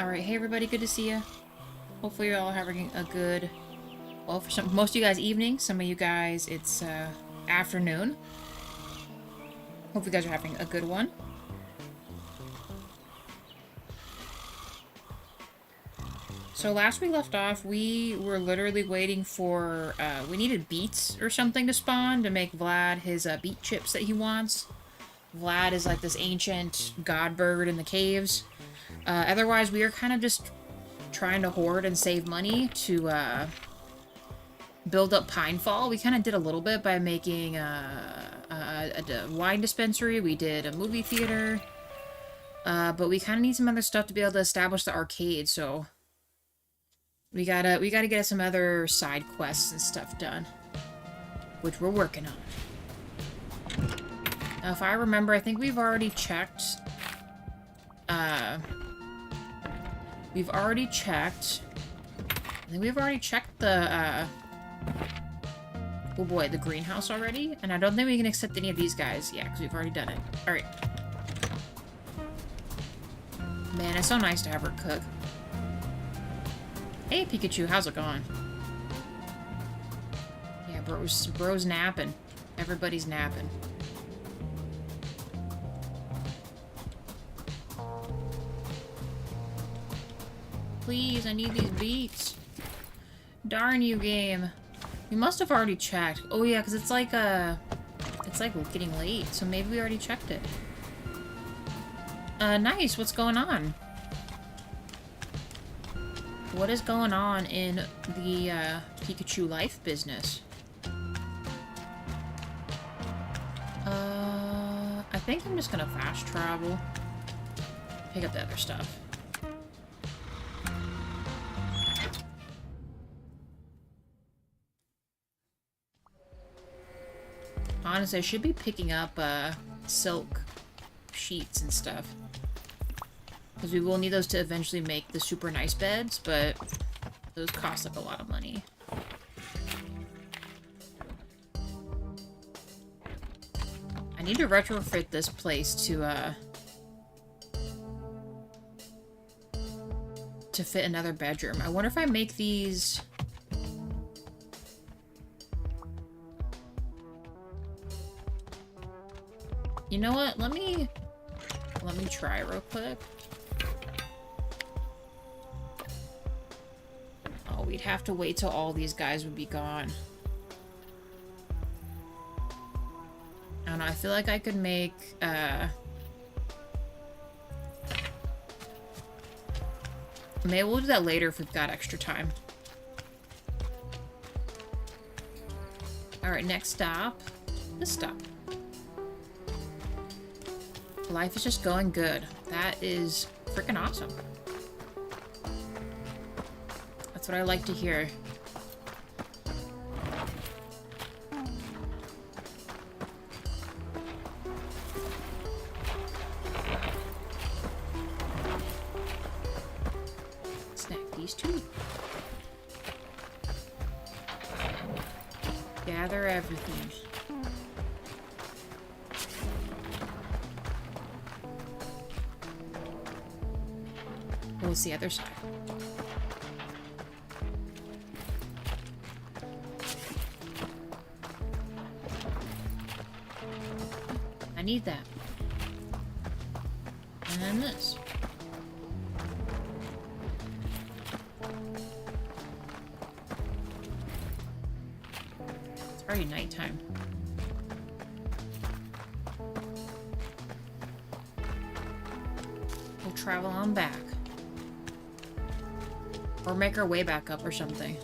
Alright, hey everybody, good to see you. Hopefully you're all having a good, well, for most of you guys, evening. Some of you guys, it's afternoon. Hope you guys are having a good one. So last we left off, we were literally waiting for, we needed beets or something to spawn to make Vlad his beet chips that he wants. Vlad is like this ancient god bird in the caves. Otherwise, we are kind of just trying to hoard and save money to build up Pinefall. We kind of did a little bit by making a wine dispensary. We did a movie theater. But we kind of need some other stuff to be able to establish the arcade, so we gotta get some other side quests and stuff done, which we're working on. Now, if I remember, I think we've already checked. I think we've already checked the, oh boy, the greenhouse already? And I don't think we can accept any of these guys. Yeah, because we've already done it. Alright. Man, it's so nice to have her cook. Hey, Pikachu, how's it going? Yeah, bro's napping. Everybody's napping. Please, I need these beets. Darn you, game. We must have already checked. Oh yeah, because it's like getting late, so maybe we already checked it. Nice. What's going on? What is going on in the Pikachu life business? I think I'm just gonna fast travel. Pick up the other stuff. Honestly, I should be picking up, silk sheets and stuff. Because we will need those to eventually make the super nice beds, but those cost like a lot of money. I need to retrofit this place to fit another bedroom. I wonder if I make these... You know what? Let me try real quick. Oh, we'd have to wait till all these guys would be gone. I don't know, I feel like I could make, maybe we'll do that later if we've got extra time. Alright, next stop. This stop. Life is just going good. That is freaking awesome. That's what I like to hear. Snack these two. Gather everything. What's the other side? I need that. And then this. It's already nighttime. We'll travel on back. Or make our way back up or something.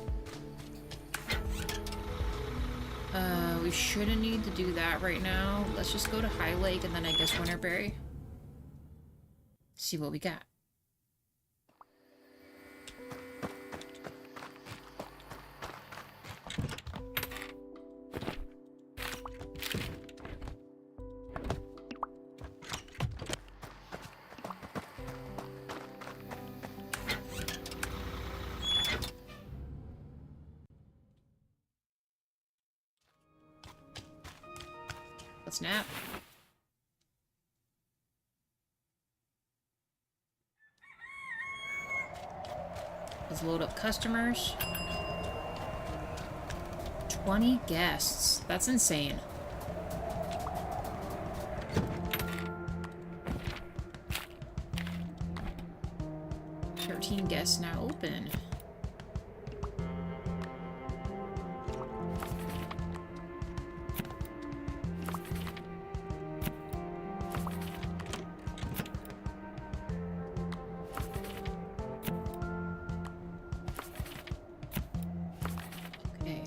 We shouldn't need to do that right now. Let's just go to High Lake and then I guess Winterberry. See what we got. Snap. Let's load up customers. 20 guests. That's insane. Guests now open. Okay.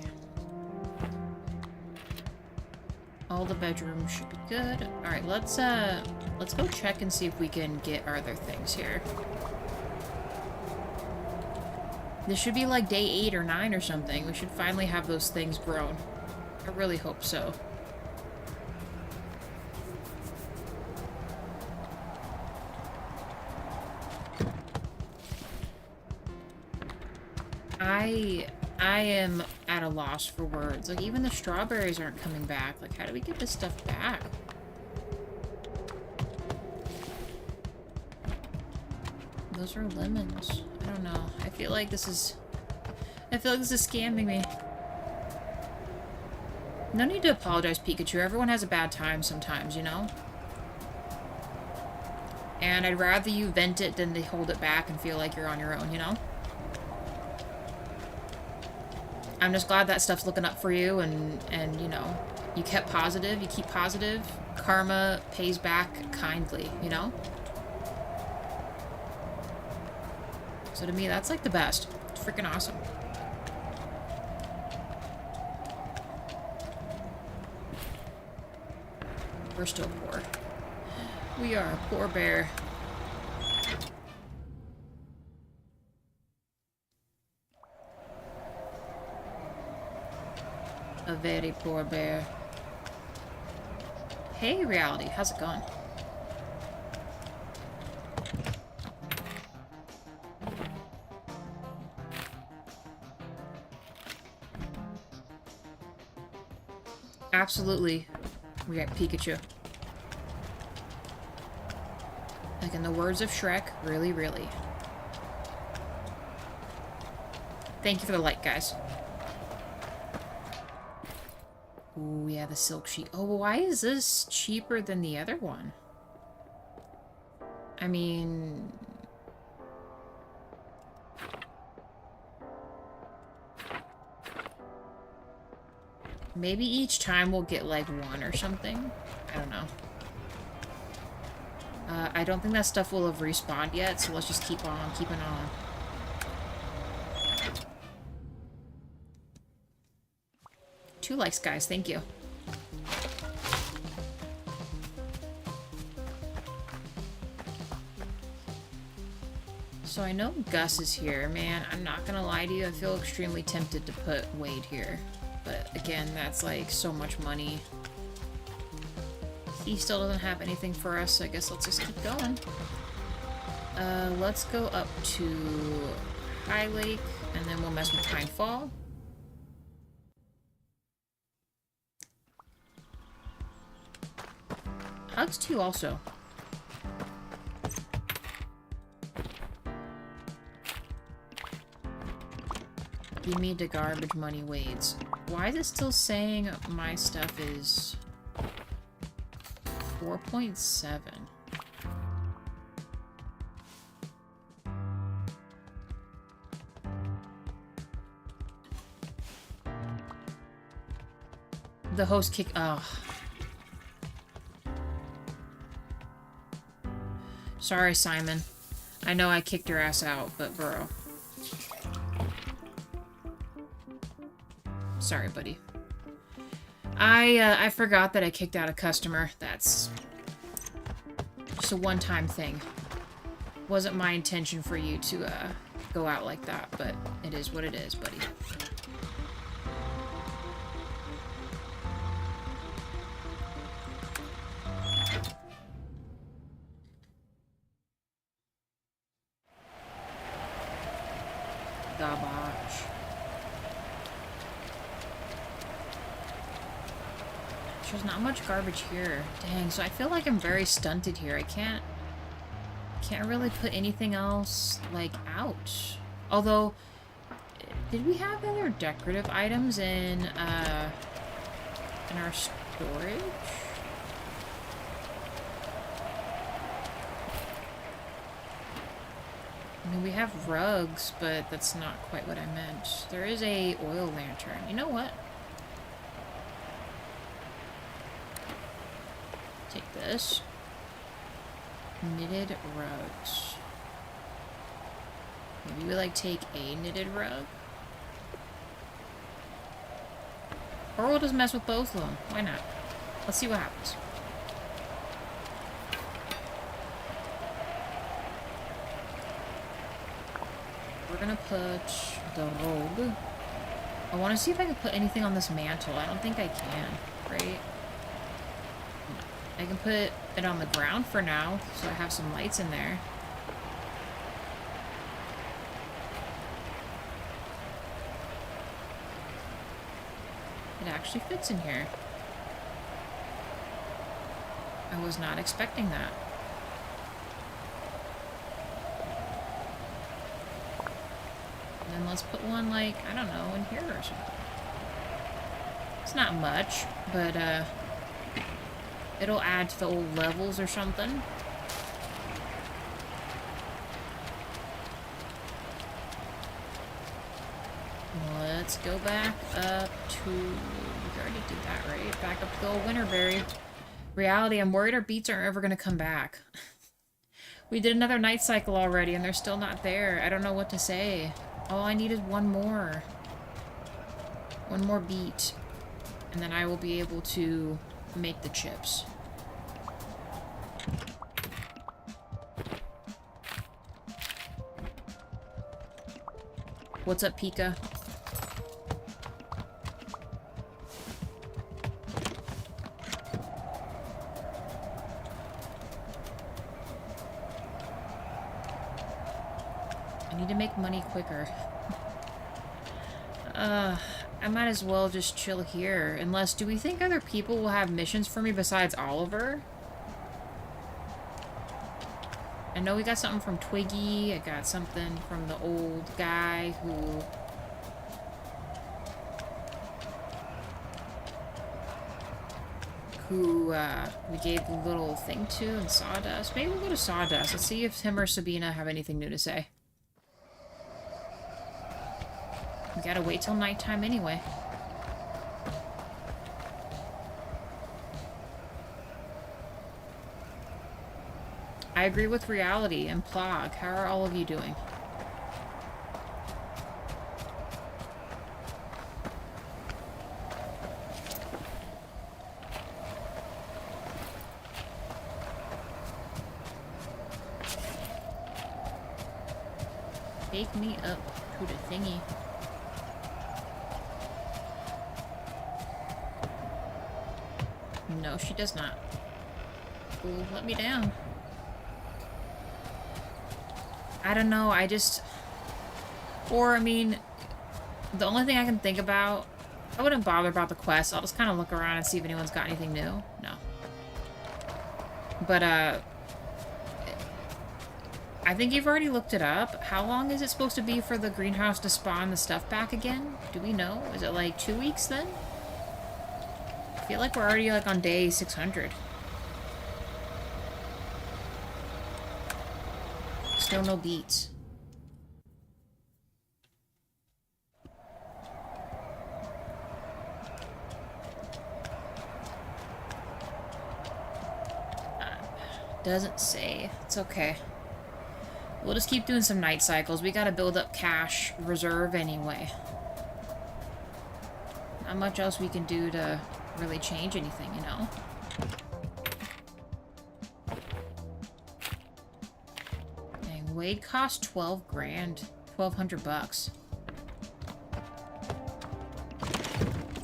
All the bedrooms should be good. All right, let's go check and see if we can get our other things here. This should be like day 8 or 9 or something. We should finally have those things grown. I really hope so. I am at a loss for words. Like, even the strawberries aren't coming back. Like, how do we get this stuff back? Those are lemons. I don't know. I feel like this is scamming me. No need to apologize, Pikachu. Everyone has a bad time sometimes, you know? And I'd rather you vent it than they hold it back and feel like you're on your own, you know? I'm just glad that stuff's looking up for you and you know, you kept positive, you keep positive. Karma pays back kindly, you know? So to me, that's like the best. It's freaking awesome. We're still poor. We are a poor bear. A very poor bear. Hey, Reality, how's it going? Absolutely. We got Pikachu. Like in the words of Shrek, really, really. Thank you for the like, guys. Ooh, yeah, the silk sheet. Oh, why is this cheaper than the other one? I mean... maybe each time we'll get, like, one or something. I don't know. I don't think that stuff will have respawned yet, so let's just keep on keeping on. Two likes, guys. Thank you. So I know Gus is here. Man, I'm not gonna lie to you. I feel extremely tempted to put Wade here. But again, that's like so much money. He still doesn't have anything for us, so I guess let's just keep going. Let's go up to High Lake, and then we'll mess with Pinefall. Hugs too, also. Give me the garbage money, Wades. Why is it still saying my stuff is 4.7? The host kick. Oh. Sorry, Simon. I know I kicked your ass out, but bro. Sorry, buddy. I forgot that I kicked out a customer. That's just a one-time thing. Wasn't my intention for you to go out like that, but it is what it is, buddy. Garbage. There's not much garbage here. Dang, so I feel like I'm very stunted here. I can't really put anything else, like, out. Although, did we have other decorative items in our storage? I mean, we have rugs, but that's not quite what I meant. There is a oil lantern. You know what? Take this. Knitted rugs. Maybe we like take a knitted rug? Or we'll just mess with both of them. Why not? Let's see what happens. We're gonna put the robe. I want to see if I can put anything on this mantle. I don't think I can, right? I can put it on the ground for now, so I have some lights in there. It actually fits in here. I was not expecting that. And then let's put one, like, I don't know, in here or something. It's not much, but, it'll add to the old levels or something. Let's go back up to... We already did that, right? Back up to the old Winterberry. Reality, I'm worried our beets aren't ever going to come back. We did another night cycle already, and they're still not there. I don't know what to say. All I need is one more. One more beet. And then I will be able to make the chips. What's up, Pika? I need to make money quicker. I might as well just chill here. Unless, do we think other people will have missions for me besides Oliver? I know we got something from Twiggy. I got something from the old guy who... we gave the little thing to in Sawdust. Maybe we'll go to Sawdust. Let's see if him or Sabina have anything new to say. We gotta wait till nighttime anyway. I agree with Reality and Plog. How are all of you doing? Take me up to the thingy. No, she does not. Ooh, let me down. I don't know, I just... Or, I mean, the only thing I can think about... I wouldn't bother about the quest. I'll just kind of look around and see if anyone's got anything new. No. But, I think you've already looked it up. How long is it supposed to be for the greenhouse to spawn the stuff back again? Do we know? Is it like 2 weeks then? I feel like we're already like on day 600. Still no beets. Doesn't say. It's okay. We'll just keep doing some night cycles. We gotta build up cash reserve anyway. Not much else we can do to really change anything, you know? Dang, Wade cost 12 grand. 1,200 bucks.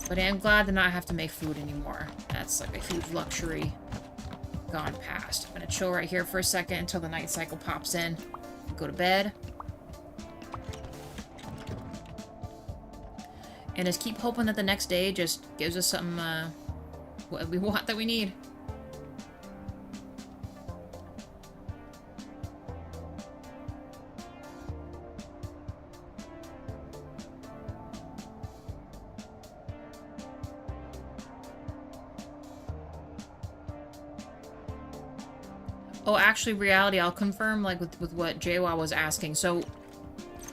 But I'm glad to not have to make food anymore. That's like a huge luxury gone past. I'm gonna chill right here for a second until the night cycle pops in. Go to bed. And just keep hoping that the next day just gives us something, what we want that we need. Oh, actually, reality, I'll confirm, like, with what Jawa was asking. So,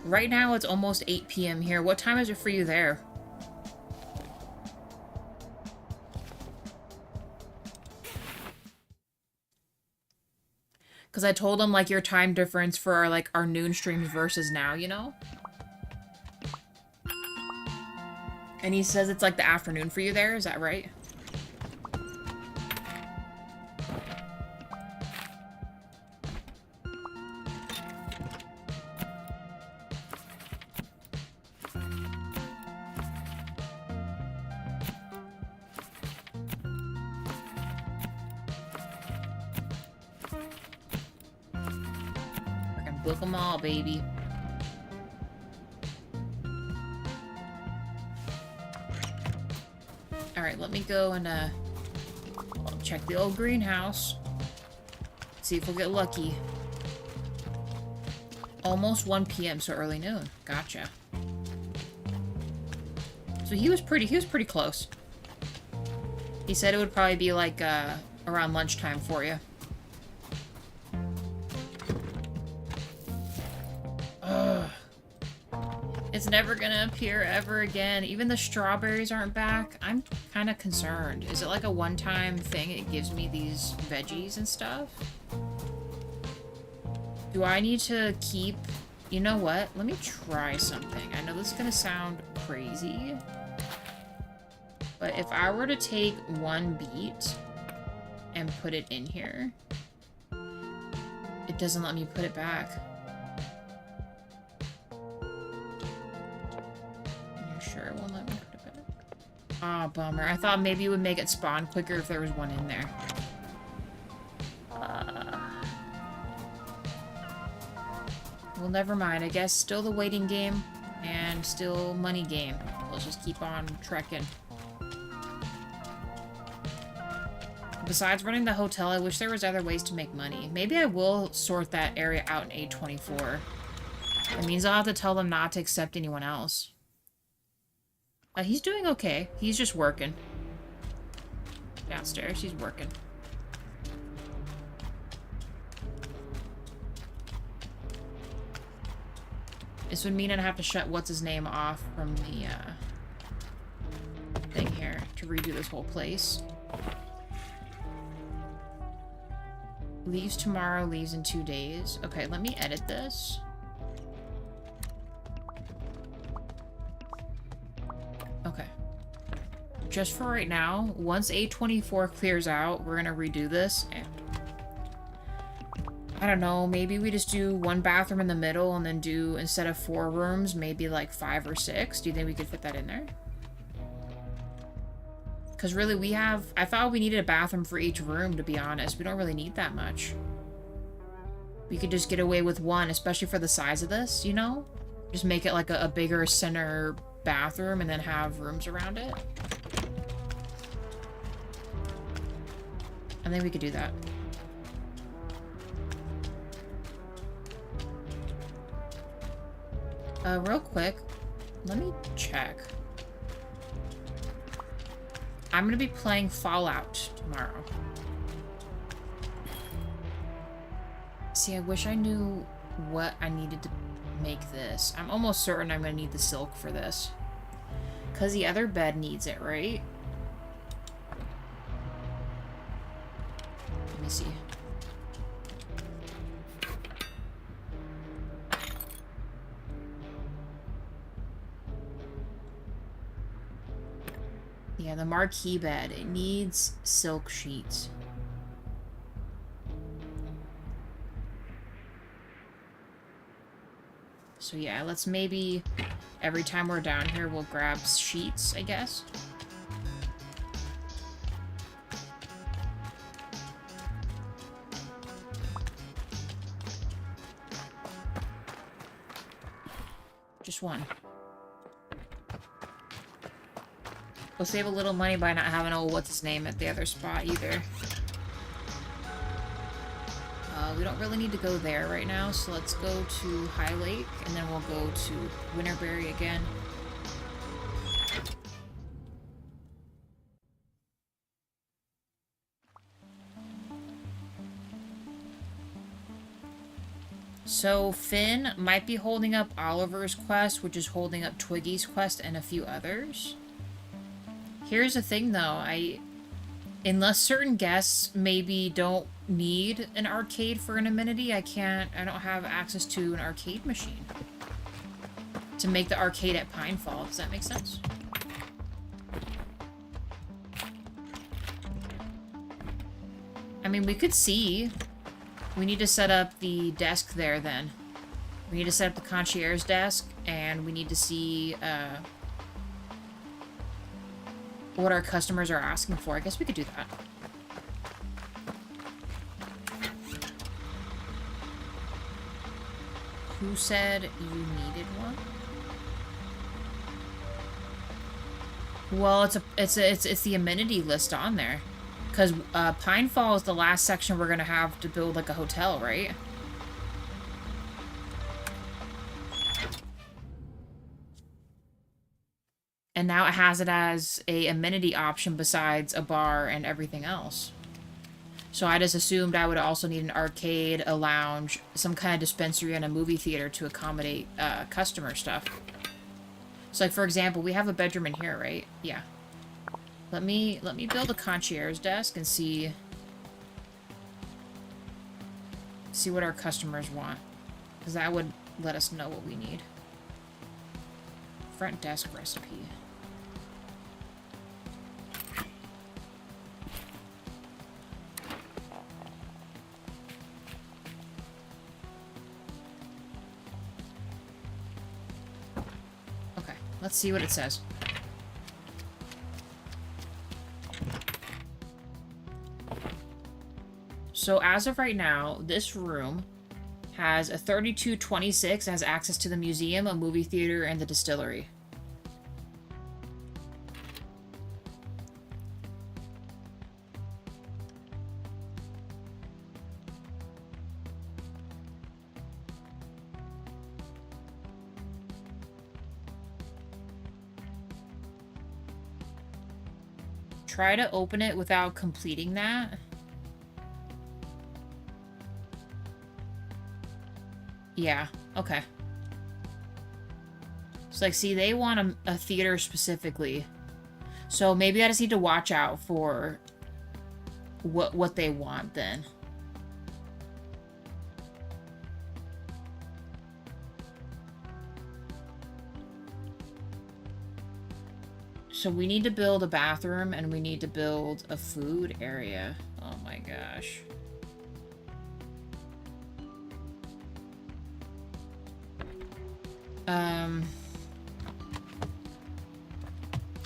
right now it's almost 8 p.m. here. What time is it for you there? Because I told him, like, your time difference for our, like, our noon streams versus now, you know? And he says it's, like, the afternoon for you there. Is that right? Freaking book them all, baby. Alright, let me go and, check the old greenhouse. See if we'll get lucky. Almost 1 p.m., so early noon. Gotcha. So he was pretty close. He said it would probably be, like, around lunchtime for you. Ugh. It's never gonna appear ever again. Even the strawberries aren't back. I'm kind of concerned. Is it like a one-time thing? It gives me these veggies and stuff? Do I need to keep... You know what? Let me try something. I know this is gonna sound crazy. But if I were to take one beet and put it in here, it doesn't let me put it back. Sure, it won't let me put it back. Ah, bummer. I thought maybe it would make it spawn quicker if there was one in there. Well, never mind. I guess still the waiting game and still money game. Let's just keep on trekking. Besides running the hotel, I wish there was other ways to make money. Maybe I will sort that area out in A24. It means I'll have to tell them not to accept anyone else. He's doing okay. He's just working. Downstairs, he's working. This would mean I'd have to shut what's-his-name off from the, thing here to redo this whole place. Leaves tomorrow, leaves in 2 days. Okay, let me edit this. Okay. Just for right now, once A24 clears out, we're gonna redo this, and... I don't know, maybe we just do one bathroom in the middle and then do, instead of 4 rooms, maybe like 5 or 6. Do you think we could fit that in there? Because really, we have... I thought we needed a bathroom for each room, to be honest. We don't really need that much. We could just get away with 1, especially for the size of this, you know? Just make it like a bigger center bathroom and then have rooms around it. I think we could do that. Real quick, let me check. I'm gonna be playing Fallout tomorrow. See, I wish I knew what I needed to make this. I'm almost certain I'm gonna need the silk for this. Because the other bed needs it, right? Let me see. Yeah, the marquee bed. It needs silk sheets. So yeah, let's maybe every time we're down here, we'll grab sheets, I guess. Just one. We'll save a little money by not having a what's-his-name at the other spot either. We don't really need to go there right now, so let's go to High Lake, and then we'll go to Winterberry again. So Finn might be holding up Oliver's quest, which is holding up Twiggy's quest and a few others. Here's the thing though, unless certain guests maybe don't need an arcade for an amenity, I don't have access to an arcade machine to make the arcade at Pinefall. Does that make sense? I mean, we could see. We need to set up the desk there then. We need to set up the concierge desk, and we need to see what our customers are asking for. I guess we could do that. Who said you needed one? Well, it's the amenity list on there. Because Pinefall is the last section we're going to have to build, like, a hotel, right? And now it has it as a amenity option besides a bar and everything else. So I just assumed I would also need an arcade, a lounge, some kind of dispensary, and a movie theater to accommodate customer stuff. So, like, for example, we have a bedroom in here, right? Yeah. Let me build a concierge desk and see what our customers want. Because that would let us know what we need. Front desk recipe. Okay, let's see what it says. So as of right now, this room has a 3226, has access to the museum, a movie theater, and the distillery. Try to open it without completing that. Yeah, okay. It's like, see, they want a theater specifically. So maybe I just need to watch out for what they want then. So we need to build a bathroom and we need to build a food area. Oh my gosh.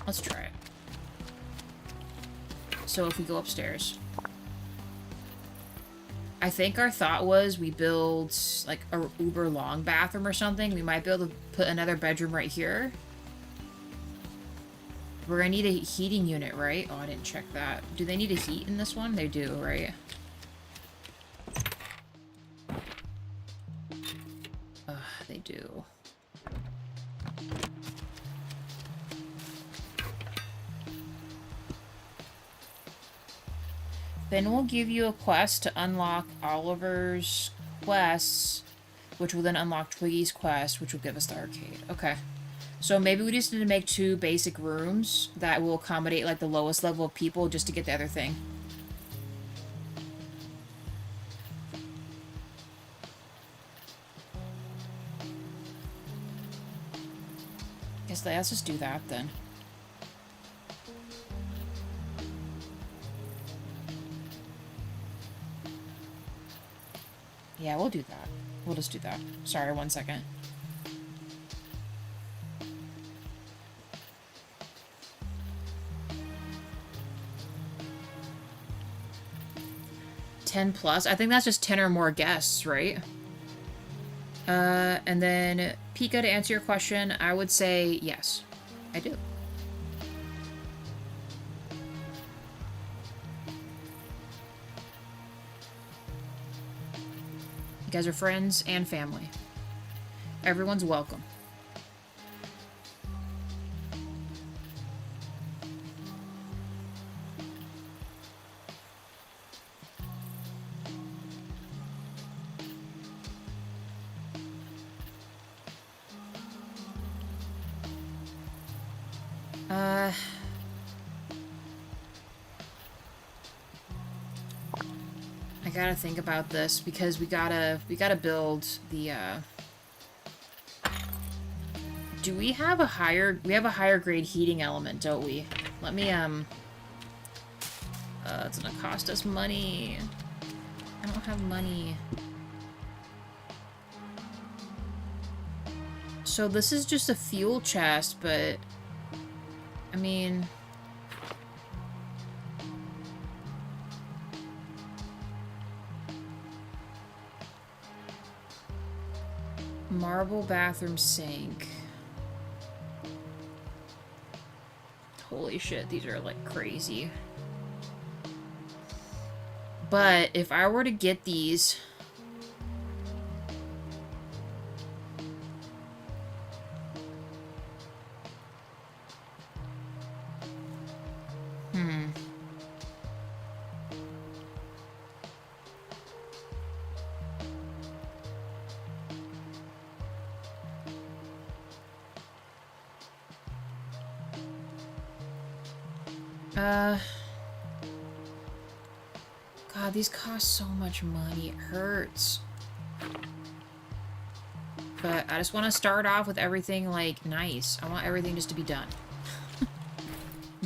Let's try it. So if we go upstairs, I think our thought was we build like a uber long bathroom or something. We might be able to put another bedroom right here. We're gonna need a heating unit, right? Oh, I didn't check that. Do they need a heat in this one? They do, right? They do. Then we'll give you a quest to unlock Oliver's quests, which will then unlock Twiggy's quest, which will give us the arcade. Okay. So maybe we just need to make 2 basic rooms that will accommodate, like, the lowest level of people just to get the other thing. Guess let's just do that then. Yeah, we'll do that. We'll just do that. Sorry, 1 second. $10+. I think that's just 10 or more guests, right? And then, Pika, to answer your question, I would say yes. I do. You guys are friends and family. Everyone's welcome. I gotta think about this because we gotta build the, do we have a higher grade heating element, don't we? Let me, it's gonna cost us money. I don't have money. So this is just a fuel chest, but, I mean... Marble bathroom sink. Holy shit, these are like crazy. But if I were to get these... God, these cost so much money. It hurts. But I just want to start off with everything, like, nice. I want everything just to be done.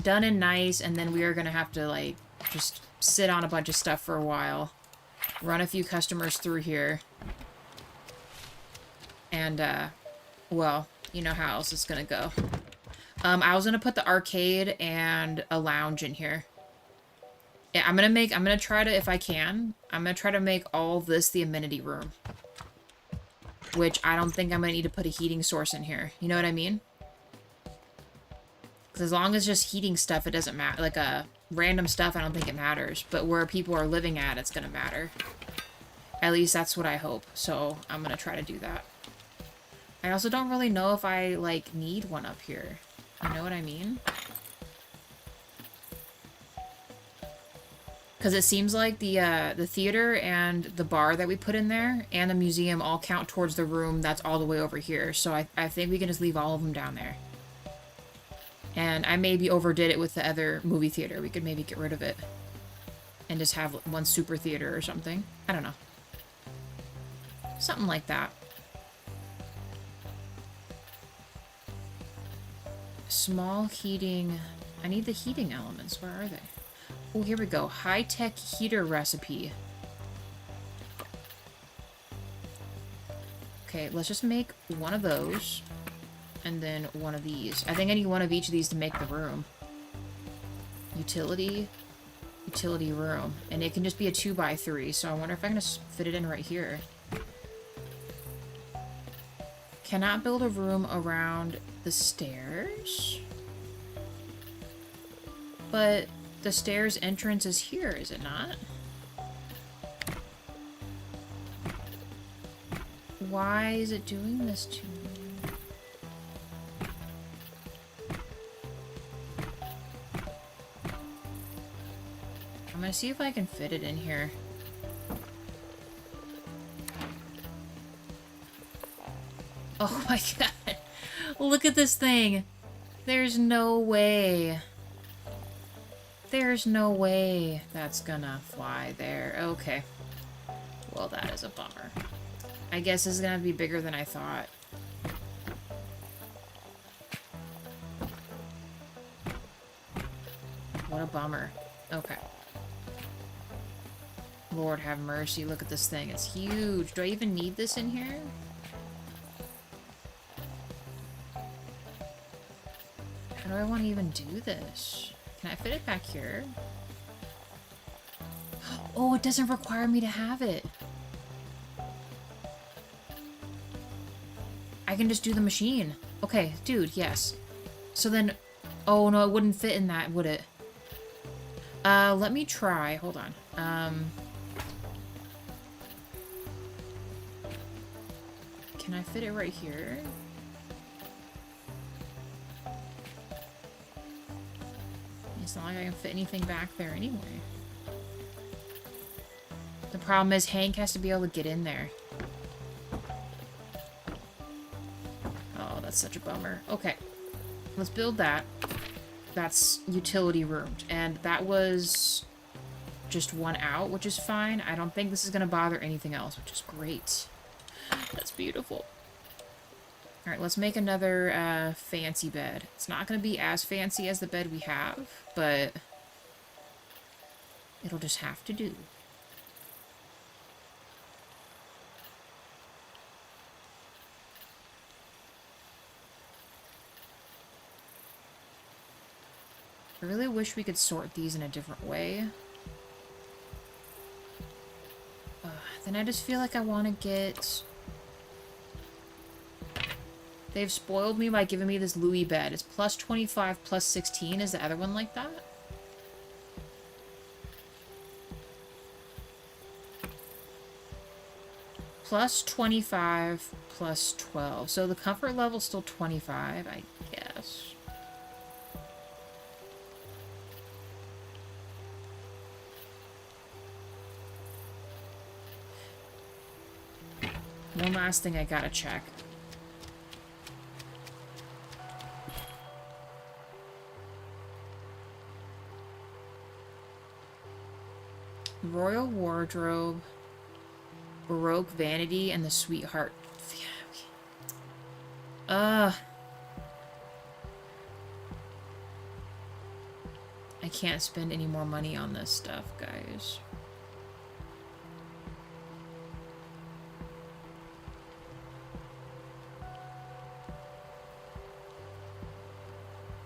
Done and nice, and then we are going to have to, like, just sit on a bunch of stuff for a while. Run a few customers through here. And, well, you know how else it's going to go. I was going to put the arcade and a lounge in here. Yeah, I'm gonna try to, if I can, I'm gonna try to make all this the amenity room. Which I don't think I'm gonna need to put a heating source in here. You know what I mean? Because as long as just heating stuff, it doesn't matter. Like, random stuff, I don't think it matters. But where people are living at, it's gonna matter. At least that's what I hope. So, I'm gonna try to do that. I also don't really know if I, like, need one up here. You know what I mean? Because it seems like the theater and the bar that we put in there and the museum all count towards the room that's all the way over here. So I think we can just leave all of them down there. And I maybe overdid it with the other movie theater. We could maybe get rid of it. And just have one super theater or something. I don't know. Something like that. Small heating. I need the heating elements. Where are they? Oh, here we go. High-tech heater recipe. Okay, let's just make one of those. And then one of these. I think I need one of each of these to make the room. Utility. Utility room. And it can just be a 2x3, so I wonder if I can just fit it in right here. Cannot build a room around the stairs? But... the stairs entrance is here, is it not? Why is it doing this to me? I'm gonna see if I can fit it in here. Oh my god. Look at this thing. There's no way. There's no way that's gonna fly there. Okay. Well, that is a bummer. I guess this is gonna be bigger than I thought. What a bummer. Okay. Lord have mercy. Look at this thing. It's huge. Do I even need this in here? How do I want to even do this? Can I fit it back here? Oh, it doesn't require me to have it. I can just do the machine. Okay, dude, yes. So then... oh, no, it wouldn't fit in that, would it? Let me try. Hold on. Can I fit it right here? It's not like I can fit anything back there anyway. The problem is Hank has to be able to get in there. Oh, that's such a bummer. Okay. Let's build that. that's utility roomed. And that was just one out, which is fine. I don't think this is going to bother anything else, which is great. That's beautiful. Alright, let's make another fancy bed. It's not going to be as fancy as the bed we have, but it'll just have to do. I really wish we could sort these in a different way. Then I just feel like I want to get... They've spoiled me by giving me this Louis bed. It's plus 25, plus 16. Is the other one like that? Plus 25, plus 12. So the comfort level's still 25, I guess. One last thing I gotta check. Royal Wardrobe, Baroque Vanity, and the Sweetheart. I can't spend any more money on this stuff, guys.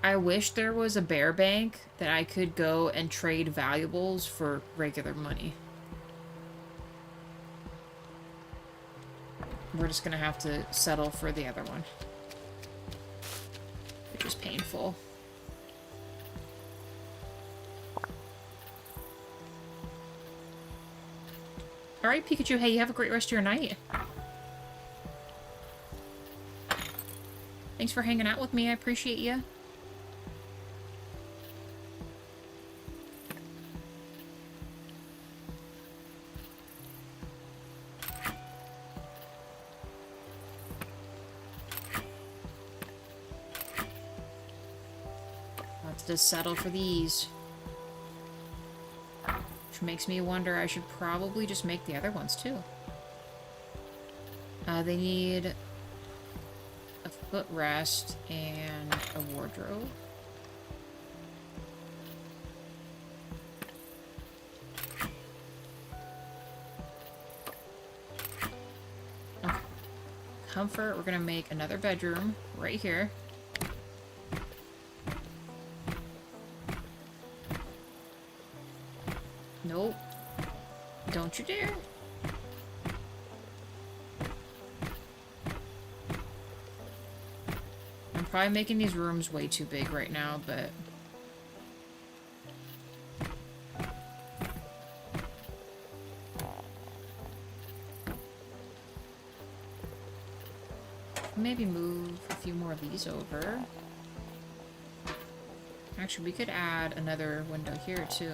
I wish there was a bear bank that I could go and trade valuables for regular money. We're just gonna have to settle for the other one, which is painful. Alright, Pikachu, hey, you have a great rest of your night. Thanks for hanging out with me, I appreciate you. Let's settle for these. Which makes me wonder I should probably just make the other ones too. They need a footrest and a wardrobe. Okay. Comfort, we're gonna make another bedroom right here. Nope. Don't you dare. I'm probably making these rooms way too big right now, but... maybe move a few more of these over. Actually, we could add another window here, too.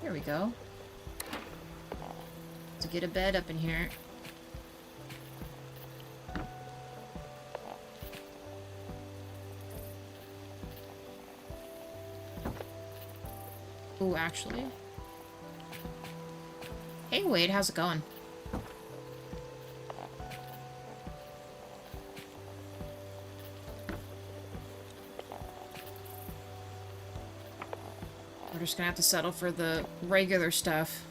There we go. To get a bed up in here. Oh, actually. Hey, Wade, how's it going? We're just gonna have to settle for the regular stuff.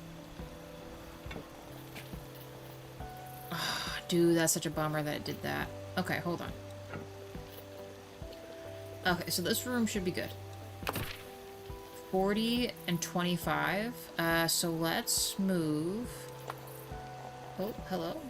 Oh, dude, that's such a bummer that it did that. Okay, hold on. Okay, so this room should be good. 40 and 25. So let's move. Oh, hello.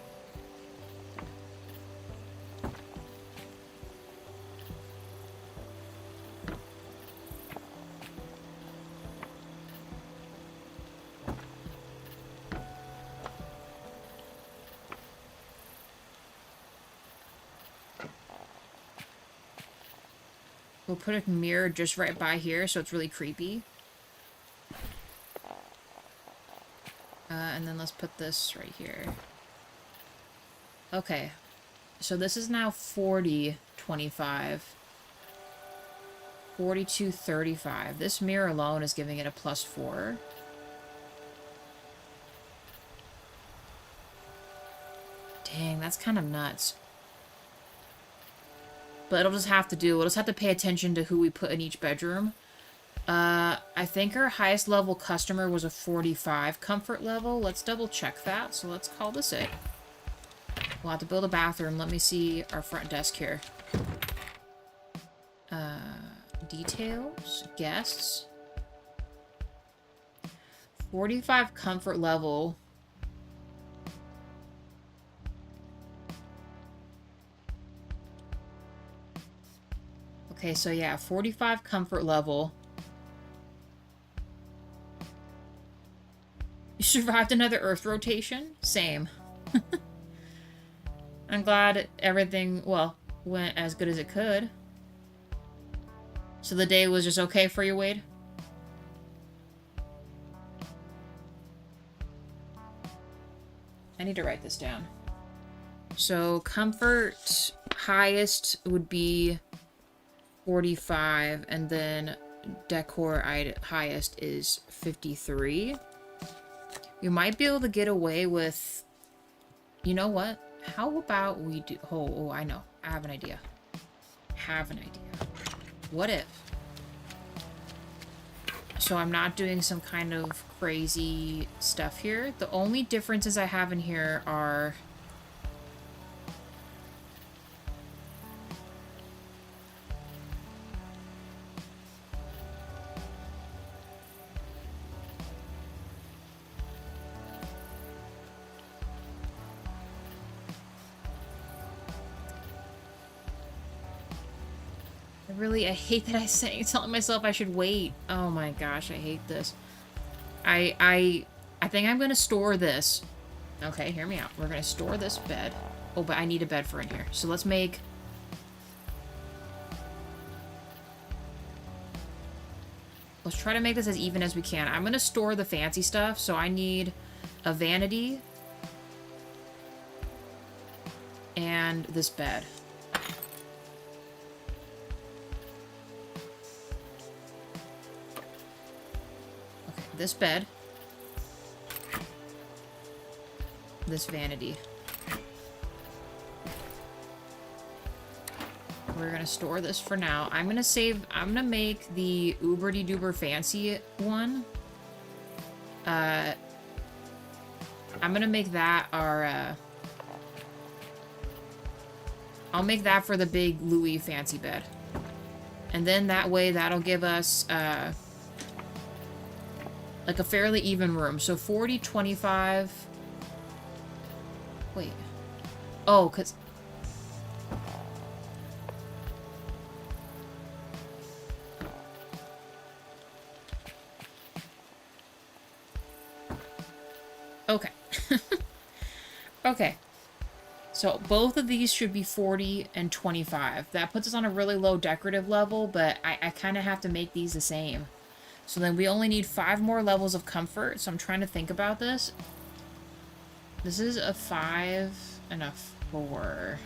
We'll put a mirror just right by here, so it's really creepy. And then let's put this right here. Okay. So this is now 40.25. 42.35. This mirror alone is giving it a +4. Dang, that's kind of nuts. But it'll just have to do. We'll just have to pay attention to who we put in each bedroom. I think our highest level customer was a 45 comfort level. Let's double check that. So let's call this it. We'll have to build a bathroom. Let me see our front desk here. Details. Guests. 45 comfort level. Okay, so yeah, 45 comfort level. You survived another Earth rotation? Same. I'm glad everything, well, went as good as it could. So the day was just okay for you, Wade? I need to write this down. So comfort highest would be 45, and then decor highest is 53. You might be able to get away with... You know what? How about we do... Oh, I know. I have an idea. What if... So I'm not doing some kind of crazy stuff here. The only differences I have in here are... I hate that I say telling myself I should wait. Oh my gosh, I hate this. I think I'm gonna store this. Okay, hear me out. We're gonna store this bed. Oh, but I need a bed for in here. So let's make... Let's try to make this as even as we can. I'm gonna store the fancy stuff, so I need a vanity and this bed. This bed, this vanity. We're gonna store this for now. I'm gonna make the uber-de-duber fancy one. I'm gonna make that our, I'll make that for the big Louis fancy bed. And then that way that'll give us, like a fairly even room. So 40, 25... Wait. Oh, because... Okay. Okay. So both of these should be 40 and 25. That puts us on a really low decorative level, but I kind of have to make these the same. So then we only need 5 more levels of comfort. So I'm trying to think about this. This is a 5 and a 4.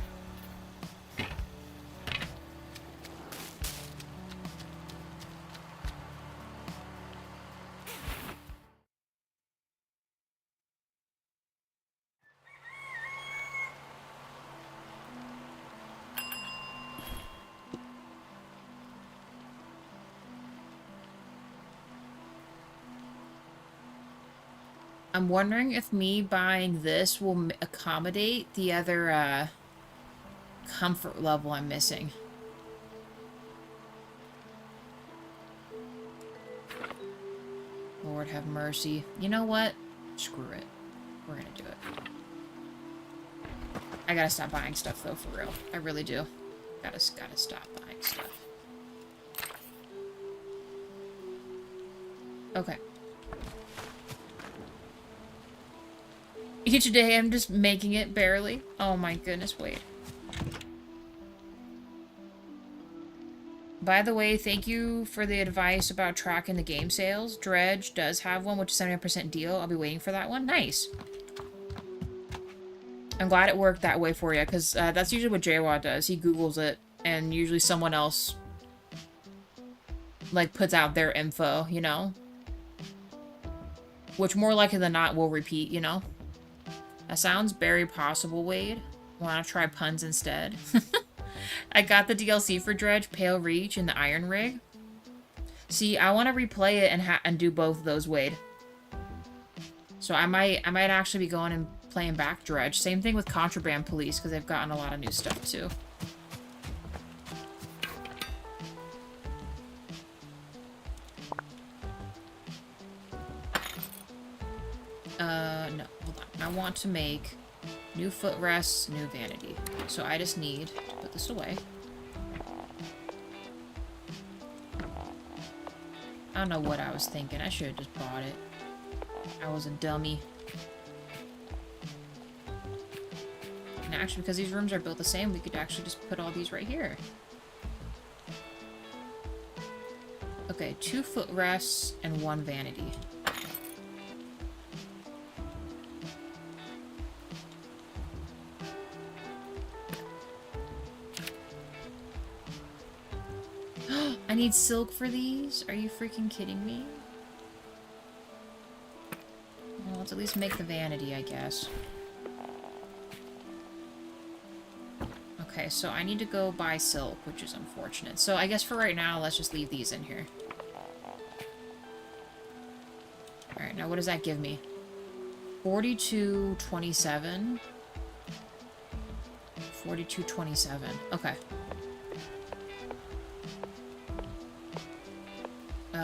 I'm wondering if me buying this will accommodate the other, comfort level I'm missing. Lord have mercy. You know what? Screw it. We're gonna do it. I gotta stop buying stuff, though, for real. I really do. Gotta stop buying stuff. Okay. Each day I'm just making it barely. Oh my goodness, wait. By the way, thank you for the advice about tracking the game sales. Dredge does have one, which is 70% deal. I'll be waiting for that one. Nice. I'm glad it worked that way for you, because that's usually what JWAD does. He Googles it, and usually someone else, like, puts out their info, you know? Which more likely than not will repeat, you know? That sounds very possible, Wade. Wanna try puns instead? I got the DLC for Dredge, Pale Reach, and the Iron Rig. See, I want to replay it and do both of those, Wade. So I might actually be going and playing back Dredge. Same thing with Contraband Police, because they've gotten a lot of new stuff, too. No, hold on. I want to make new footrests, new vanity. So I just need to put this away. I don't know what I was thinking. I should have just bought it. I was a dummy. And actually, because these rooms are built the same, we could actually just put all these right here. Okay, 2 footrests and 1 vanity. I need silk for these? Are you freaking kidding me? Well, let's at least make the vanity, I guess. Okay, so I need to go buy silk, which is unfortunate. So I guess for right now, let's just leave these in here. Alright, now what does that give me? 42.27. 42.27. Okay.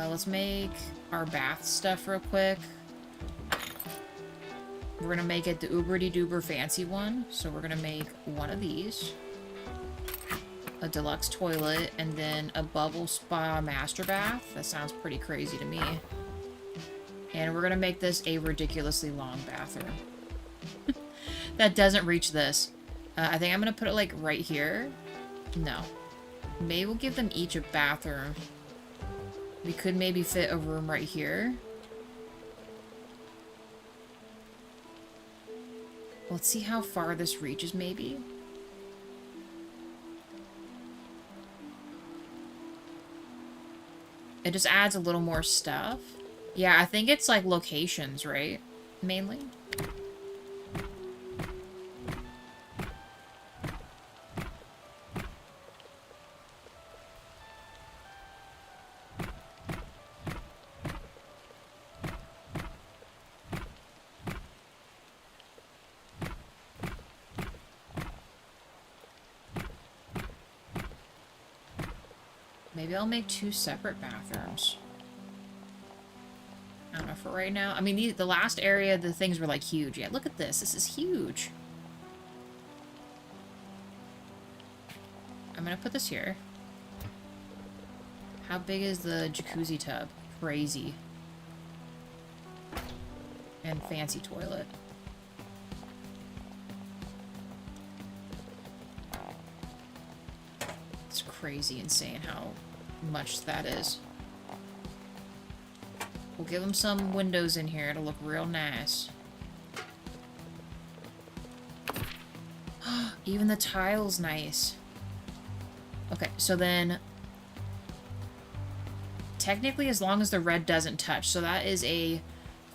Let's make our bath stuff real quick. We're gonna make it the uber-de-duber fancy one. So we're gonna make one of these. A deluxe toilet, and then a bubble spa master bath. That sounds pretty crazy to me. And we're gonna make this a ridiculously long bathroom. That doesn't reach this. I think I'm gonna put it like right here. No. Maybe we'll give them each a bathroom. We could maybe fit a room right here. Let's see how far this reaches, maybe. It just adds a little more stuff. Yeah, I think it's like locations, right? Mainly. Maybe I'll make 2 separate bathrooms. I don't know, for right now. I mean, the last area, the things were like huge. Yeah, look at this. This is huge. I'm gonna put this here. How big is the jacuzzi tub? Crazy. And fancy toilet. It's crazy insane how much that is. We'll give them some windows in here. It'll look real nice. Even the tile's nice. Okay, so then... technically, as long as the red doesn't touch. So that is a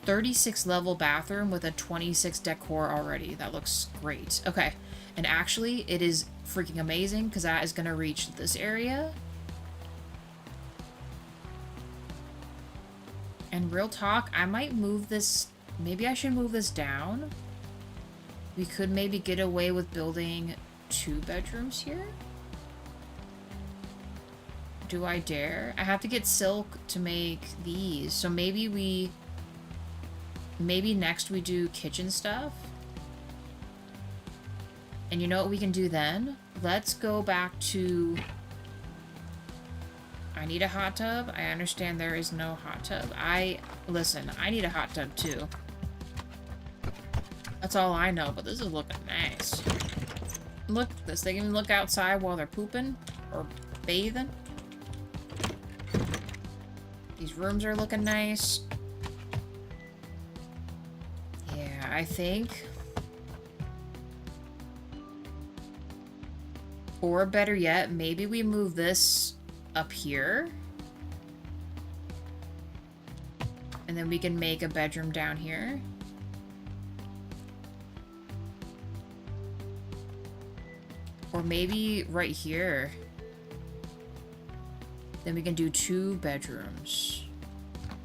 36 level bathroom with a 26 decor already. That looks great. Okay, and actually, it is freaking amazing because that is going to reach this area. And real talk, I might move this... maybe I should move this down. We could maybe get away with building 2 bedrooms here. Do I dare? I have to get silk to make these. So maybe we... maybe next we do kitchen stuff. And you know what we can do then? Let's go back to... I need a hot tub. I understand there is no hot tub. Listen, I need a hot tub too. That's all I know, but this is looking nice. Look at this. They can look outside while they're pooping or bathing. These rooms are looking nice. Yeah, I think Or better yet, maybe we move this up here. And then we can make a bedroom down here. Or maybe right here. Then we can do 2 bedrooms.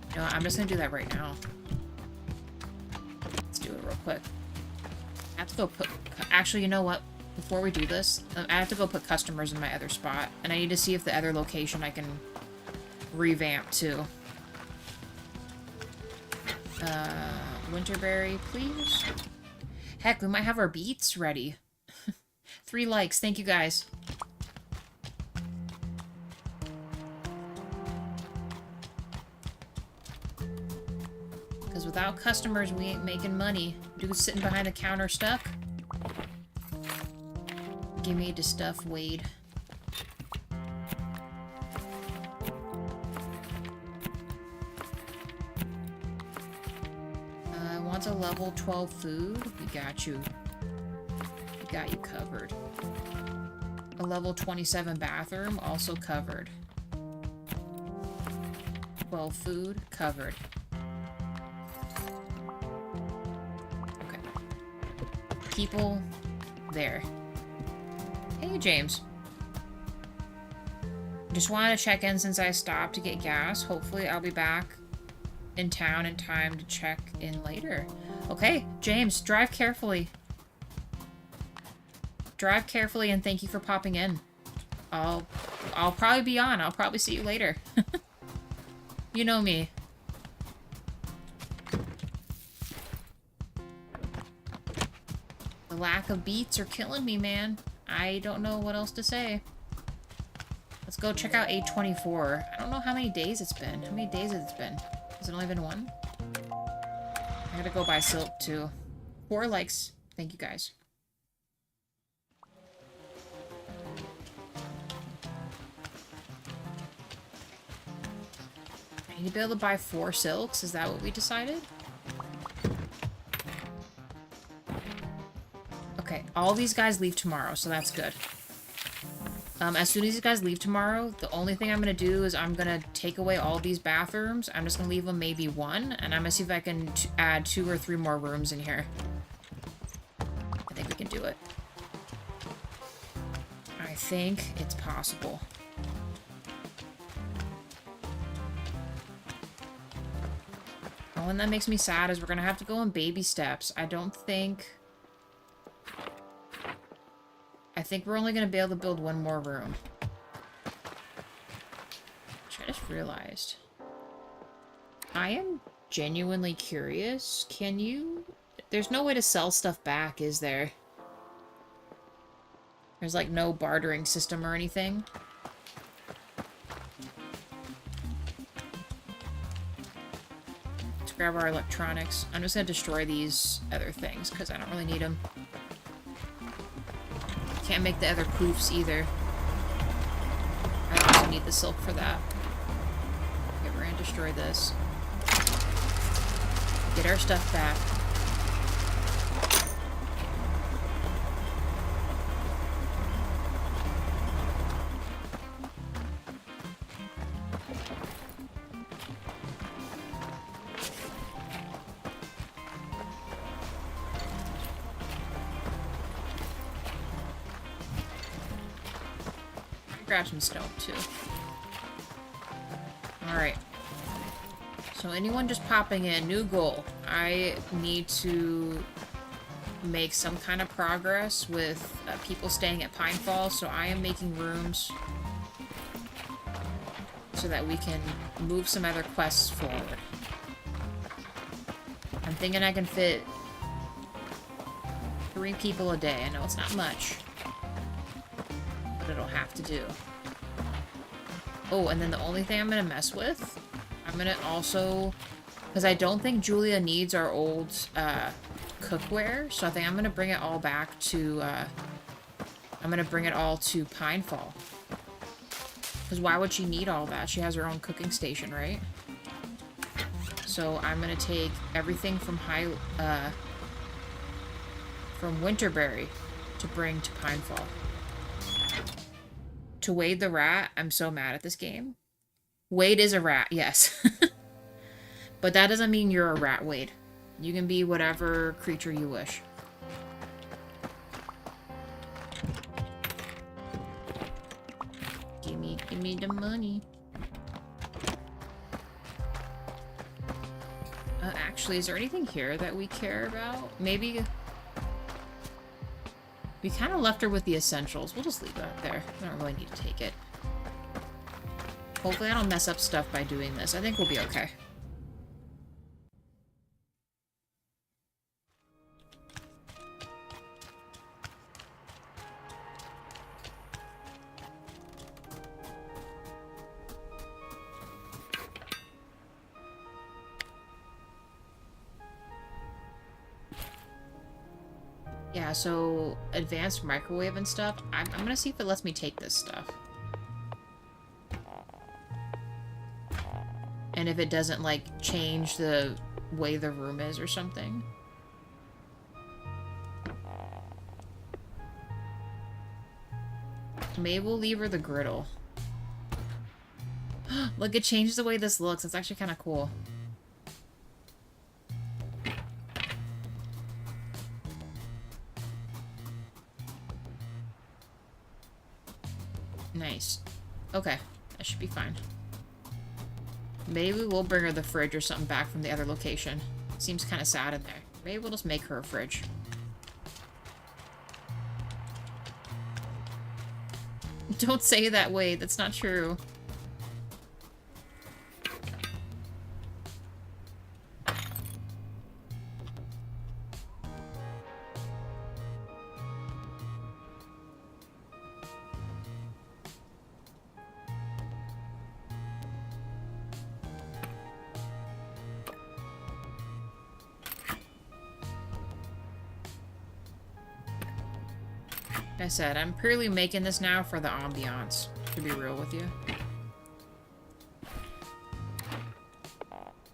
You know what? I'm just gonna do that right now. Let's do it real quick. I have to go put... Actually, you know what? Before we do this, I have to go put customers in my other spot. And I need to see if the other location I can revamp too. Winterberry, please. Heck, we might have our beets ready. 3 likes. Thank you, guys. Because without customers, we ain't making money. Dude's sitting behind the counter stuck. Give me the stuff, Wade. Wants a level 12 food. We got you. We got you covered. A level 27 bathroom, also covered. 12 food, covered. Okay. People there. Hey, James. Just wanted to check in since I stopped to get gas. Hopefully I'll be back in town in time to check in later. Okay, James, drive carefully. Drive carefully and thank you for popping in. I'll probably be on. I'll probably see you later. You know me. The lack of beats are killing me, man. I don't know what else to say. Let's go check out 824. I don't know how many days it's been. How many days has it been? Has it only been 1? I gotta go buy silk, too. 4 likes. Thank you, guys. I need to be able to buy 4 silks. Is that what we decided? Okay, all these guys leave tomorrow, so that's good. As soon as these guys leave tomorrow, the only thing I'm going to do is I'm going to take away all these bathrooms. I'm just going to leave them maybe 1, and I'm going to see if I can add 2 or 3 more rooms in here. I think we can do it. I think it's possible. Oh, and that makes me sad is we're going to have to go in baby steps. I think we're only going to be able to build 1 more room. Which I just realized. I am genuinely curious. Can you... There's no way to sell stuff back, is there? There's like no bartering system or anything. Let's grab our electronics. I'm just going to destroy these other things because I don't really need them. Can't make the other poofs either. I also need the silk for that. Okay, we're gonna destroy this. Get our stuff back. Grab some stone, too. Alright. So anyone just popping in, new goal. I need to make some kind of progress with people staying at Pinefall, so I am making rooms so that we can move some other quests forward. I'm thinking I can fit 3 people a day. I know it's not much. It'll have to do. Oh, and then the only thing I'm gonna mess with, I'm gonna also, because I don't think Julia needs our old cookware, so I think I'm gonna bring it all back to I'm gonna bring it all to Pinefall. Because why would she need all that? She has her own cooking station, right? So I'm gonna take everything from from Winterberry to bring to Pinefall. to Wade the rat, I'm so mad at this game. Wade is a rat, yes. But that doesn't mean you're a rat, Wade. You can be whatever creature you wish. Give me the money. Actually, is there anything here that we care about? Maybe... We kind of left her with the essentials. We'll just leave that there. I don't really need to take it. Hopefully I don't mess up stuff by doing this. I think we'll be okay. Yeah, so advanced microwave and stuff. I'm gonna see if it lets me take this stuff. And if it doesn't, like, change the way the room is or something. Maybe we'll leave her the griddle. Look, it changes the way this looks. It's actually kind of cool. Nice. Okay, that should be fine. Maybe we'll bring her the fridge or something back from the other location. Seems kind of sad in there. Maybe we'll just make her a fridge. Don't say it that way. That's not true. Like I said, I'm purely making this now for the ambiance, to be real with you.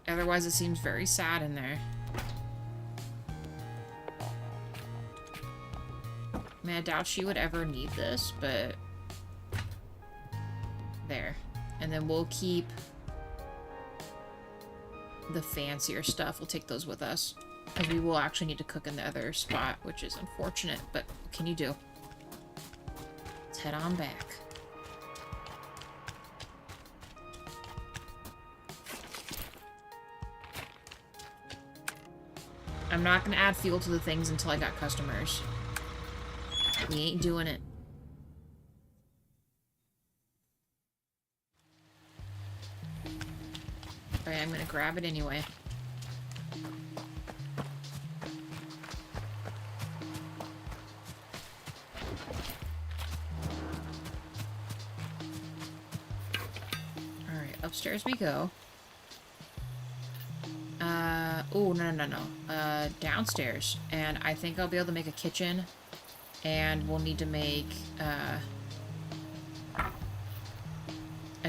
Otherwise, it seems very sad in there. I mean, I doubt she would ever need this, but... There. And then we'll keep the fancier stuff. We'll take those with us. Because we will actually need to cook in the other spot, which is unfortunate, but what can you do? Let's head on back. I'm not going to add fuel to the things until I got customers. We ain't doing it. Alright, I'm going to grab it anyway. Upstairs we go. Oh, no. Downstairs. And I think I'll be able to make a kitchen. And we'll need to make, a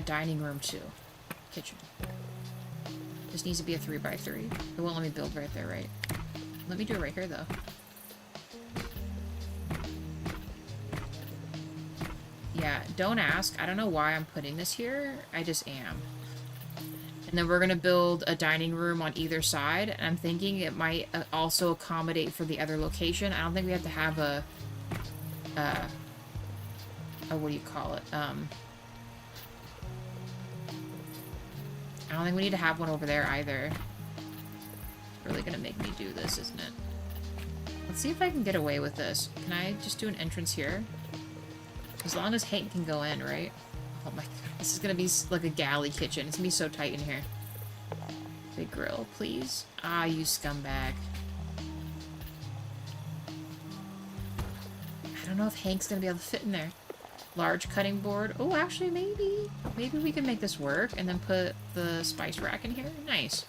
dining room, too. Kitchen. This needs to be a 3x3. It won't let me build right there, right? Let me do it right here, though. Yeah, don't ask. I don't know why I'm putting this here. I just am. And then we're going to build a dining room on either side. And I'm thinking it might also accommodate for the other location. I don't think we have to have a what do you call it? I don't think we need to have one over there either. It's really going to make me do this, isn't it? Let's see if I can get away with this. Can I just do an entrance here? As long as Hank can go in, right? Oh my god. This is gonna be like a galley kitchen. It's gonna be so tight in here. Big grill, please. Ah, you scumbag. I don't know if Hank's gonna be able to fit in there. Large cutting board. Oh, actually, maybe. Maybe we can make this work and then put the spice rack in here. Nice.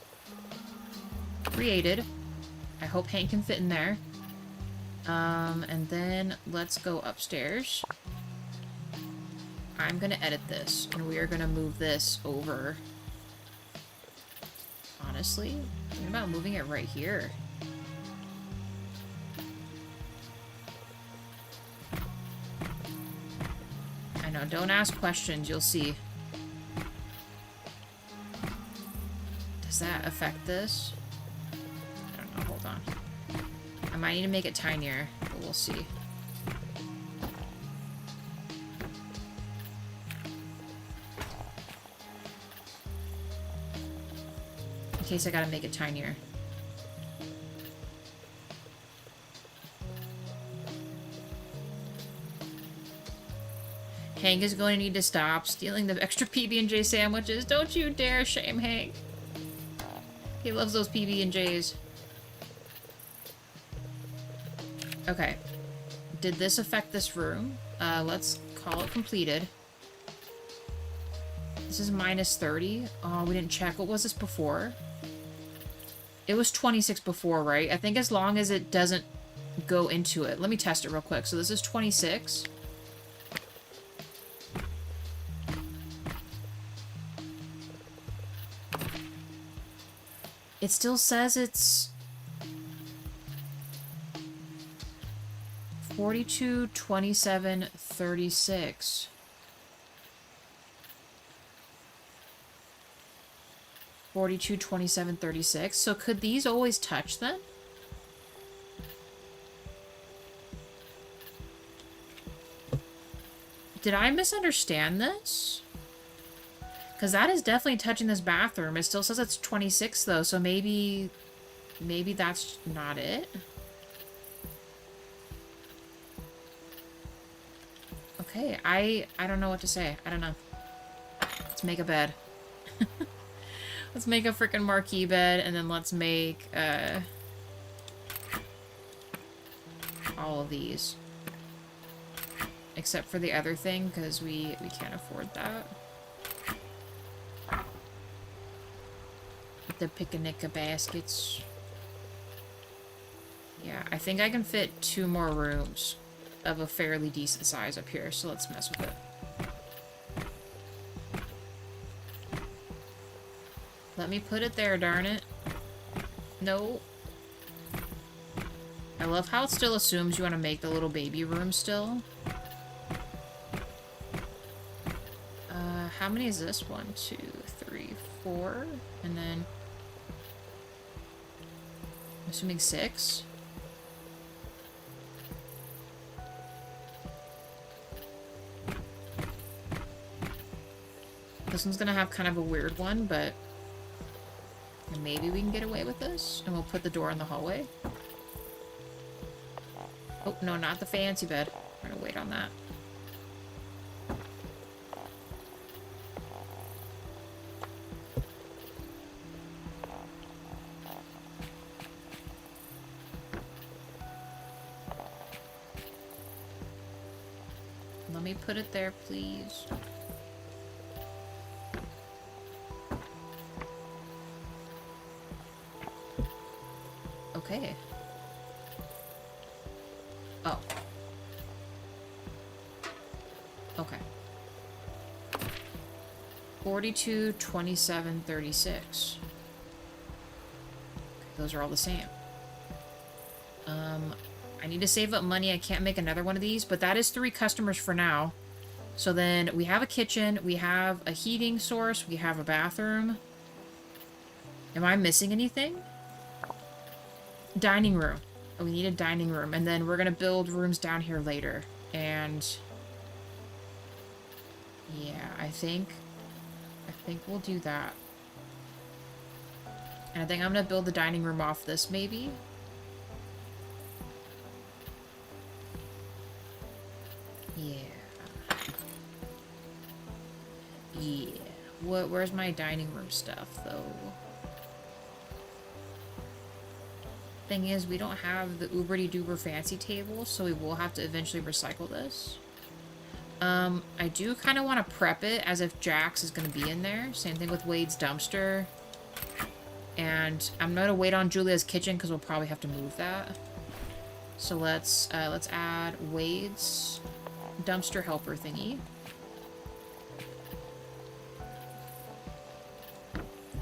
Created. I hope Hank can fit in there. And then let's go upstairs. I'm gonna edit this, and we are gonna move this over. Honestly, think about moving it right here. I know, don't ask questions, you'll see. Does that affect this? I don't know, hold on. I might need to make it tinier, but we'll see. In case I gotta make it tinier. Hank is going to need to stop stealing the extra PB&J sandwiches. Don't you dare shame Hank. He loves those PB&Js. Okay. Did this affect this room? Let's call it completed. This is minus 30. Oh, we didn't check. What was this before? It was 26 before, right? I think as long as it doesn't go into it. Let me test it real quick. So this is 26. It still says it's 42, 27, 36. 42, 27, 36. So could these always touch then? Did I misunderstand this? Because that is definitely touching this bathroom. It still says it's 26 though, so maybe that's not it. Okay, I don't know what to say. I don't know. Let's make a bed. Let's make a freaking marquee bed, and then let's make all of these. Except for the other thing, because we can't afford that. The picnic baskets. Yeah, I think I can fit 2 more rooms of a fairly decent size up here, so let's mess with it. Let me put it there, darn it. No. I love how it still assumes you want to make the little baby room still. How many is this? 1, 2, 3, 4, and then I'm assuming 6. This one's gonna have kind of a weird one, but maybe we can get away with this. And we'll put the door in the hallway. Oh, no, not the fancy bed. We're gonna wait on that. Let me put it there, please. Okay. Oh. Okay. 42, 27, 36. Those are all the same. I need to save up money. I can't make another one of these, but that is 3 customers for now. So then we have a kitchen, we have a heating source, we have a bathroom. Am I missing anything? Dining room. Oh, we need a dining room, and then we're gonna build rooms down here later. And yeah, I think we'll do that. And I think I'm gonna build the dining room off this, maybe. Yeah. Where's my dining room stuff, though? Thing is, we don't have the uber-duper fancy table, so we will have to eventually recycle this. I do kind of want to prep it as if Jax is going to be in there. Same thing with Wade's dumpster. And I'm going to wait on Julia's kitchen because we'll probably have to move that. So let's add Wade's dumpster helper thingy.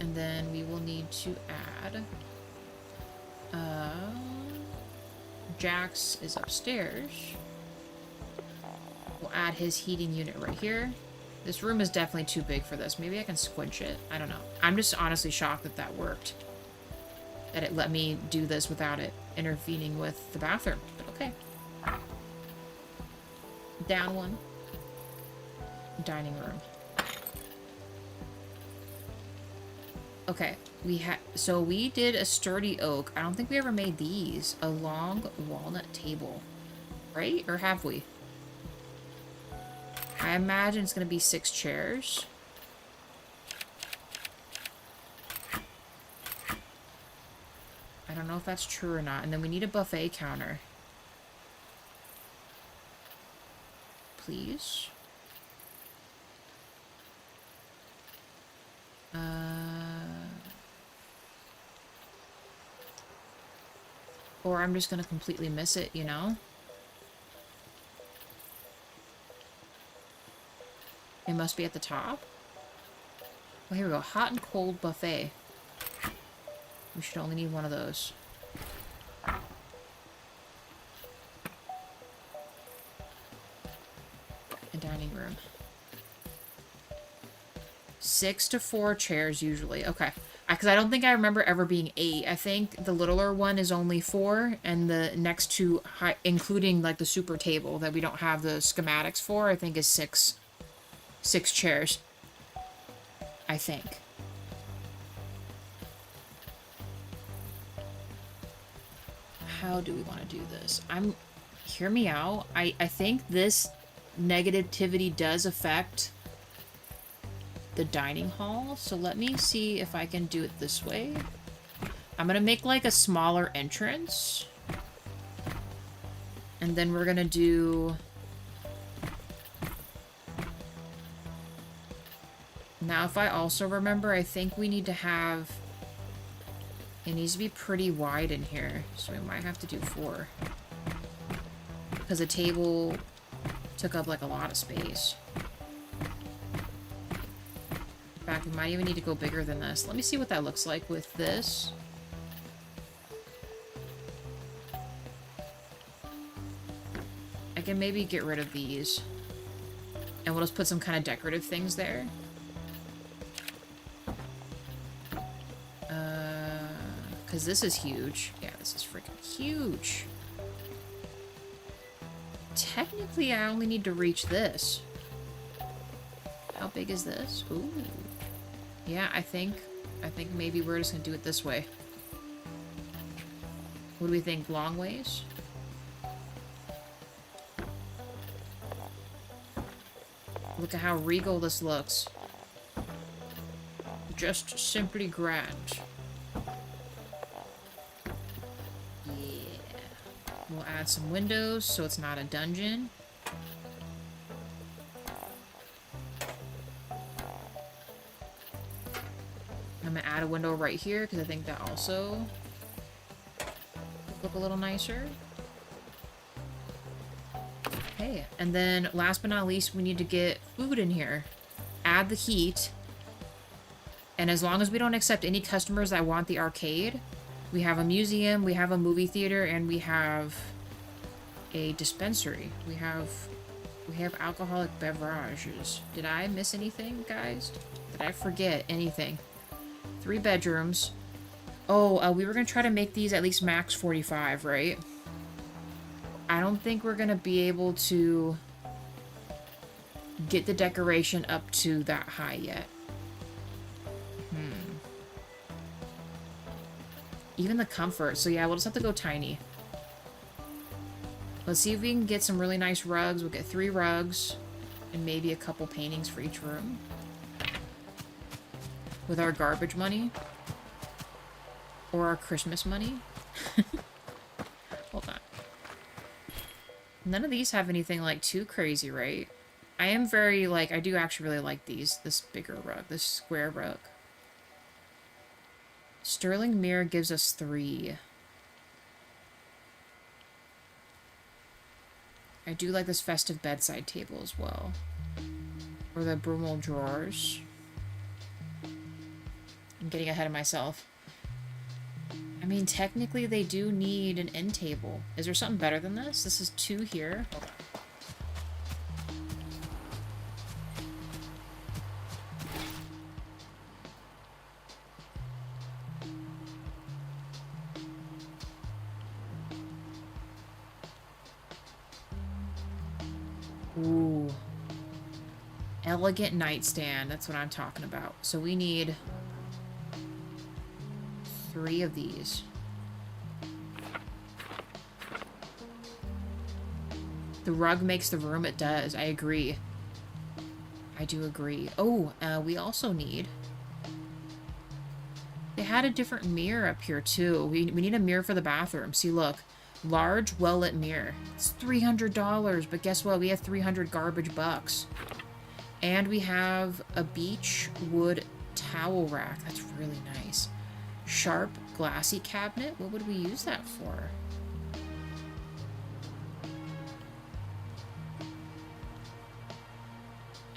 And then we will need to add... Jax is upstairs. We'll add his heating unit right here. This room is definitely too big for this. Maybe I can squinch it. I don't know. I'm just honestly shocked that that worked. That it let me do this without it intervening with the bathroom. But okay. Down one. Dining room. Okay. So we did a sturdy oak. I don't think we ever made these. A long walnut table. Right? Or have we? I imagine it's going to be 6 chairs. I don't know if that's true or not. And then we need a buffet counter. Please. Or I'm just going to completely miss it, you know? It must be at the top. Oh, here we go. Hot and cold buffet. We should only need one of those. A dining room. 6 to 4 chairs usually. Okay. Because I don't think I remember ever being 8. I think the littler one is only 4, and the next two, including like the super table that we don't have the schematics for, I think is 6. 6 chairs. I think. How do we want to do this? Hear me out. I think this negativity does affect the dining hall. So let me see if I can do it this way. I'm going to make like a smaller entrance. And then we're going to do... Now, if I also remember, I think we need to have... It needs to be pretty wide in here. So we might have to do 4. Because the table took up like a lot of space. In fact, we might even need to go bigger than this. Let me see what that looks like with this. I can maybe get rid of these. And we'll just put some kind of decorative things there. Because this is huge. Yeah, this is freaking huge. Technically, I only need to reach this. How big is this? Ooh. Yeah, I think maybe we're just gonna do it this way. What do we think? Long ways? Look at how regal this looks. Just simply grand. We'll add some windows so it's not a dungeon. I'm gonna add a window right here because I think that also will look a little nicer. Okay, and then last but not least, we need to get food in here. Add the heat. And as long as we don't accept any customers that want the arcade, we have a museum, we have a movie theater, and we have a dispensary. We have alcoholic beverages. Did I miss anything, guys? Did I forget anything? 3 bedrooms. Oh, we were going to try to make these at least max 45, right? I don't think we're going to be able to get the decoration up to that high yet. Even the comfort. So yeah, we'll just have to go tiny. Let's see if we can get some really nice rugs. We'll get 3 rugs and maybe a couple paintings for each room. With our garbage money. Or our Christmas money. Hold on. None of these have anything like too crazy, right? I am very like, I do actually really like these. This bigger rug, this square rug. Sterling mirror gives us 3. I do like this festive bedside table as well. Or the Brummel drawers. I'm getting ahead of myself. I mean, technically they do need an end table. Is there something better than this? This is 2 here. Hold on. Ooh. Elegant nightstand. That's what I'm talking about. So we need 3 of these. The rug makes the room. It does. I agree. I do agree. Oh, we also need... They had a different mirror up here, too. We need a mirror for the bathroom. See, look. Large, well-lit mirror. It's $300, but guess what? We have 300 garbage bucks. And we have a beech wood towel rack. That's really nice. Sharp, glassy cabinet. What would we use that for?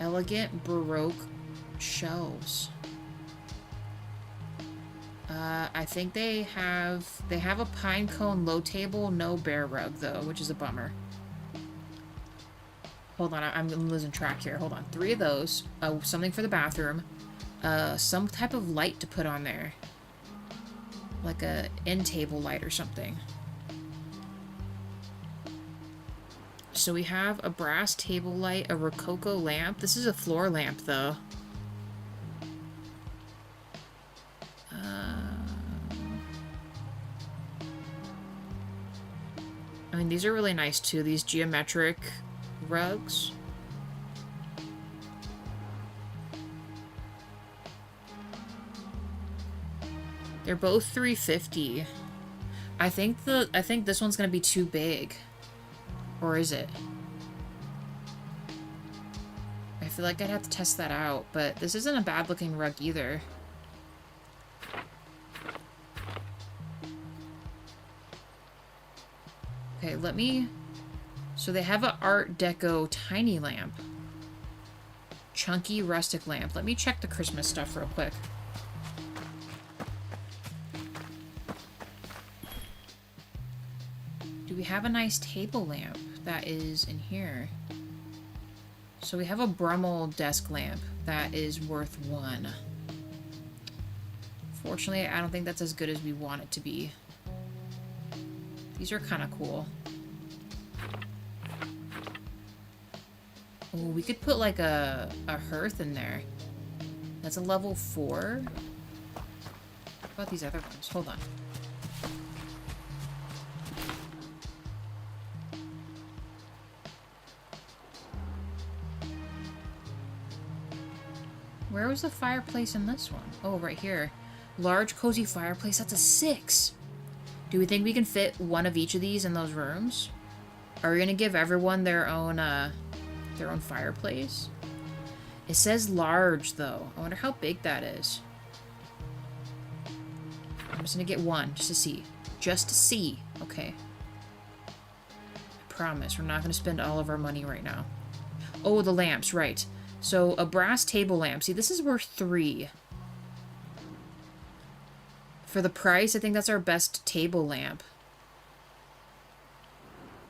Elegant Baroque shelves. I think they have a pine cone low table, no bear rug though, which is a bummer. Hold on, I'm losing track here. Hold on, 3 of those. Something for the bathroom. Some type of light to put on there, like a end table light or something. So we have a brass table light, a Rococo lamp. This is a floor lamp, though. I mean, these are really nice, too. These geometric rugs. They're both $350. I think this one's gonna be too big. Or is it? I feel like I'd have to test that out, but this isn't a bad looking rug either. Okay, let me... So they have an Art Deco tiny lamp. Chunky rustic lamp. Let me check the Christmas stuff real quick. Do we have a nice table lamp that is in here? So we have a Brummel desk lamp that is worth 1. Fortunately, I don't think that's as good as we want it to be. These are kind of cool. Oh, we could put like a hearth in there. That's a level 4. What about these other ones? Hold on. Where was the fireplace in this one? Oh, right here. Large, cozy fireplace. That's a 6. Do we think we can fit one of each of these in those rooms? Are we gonna give everyone their own fireplace? It says large, though. I wonder how big that is. I'm just gonna get one, just to see. Just to see. Okay. I promise, we're not gonna spend all of our money right now. Oh, the lamps, right. So, a brass table lamp. See, this is worth 3. For the price, I think that's our best table lamp.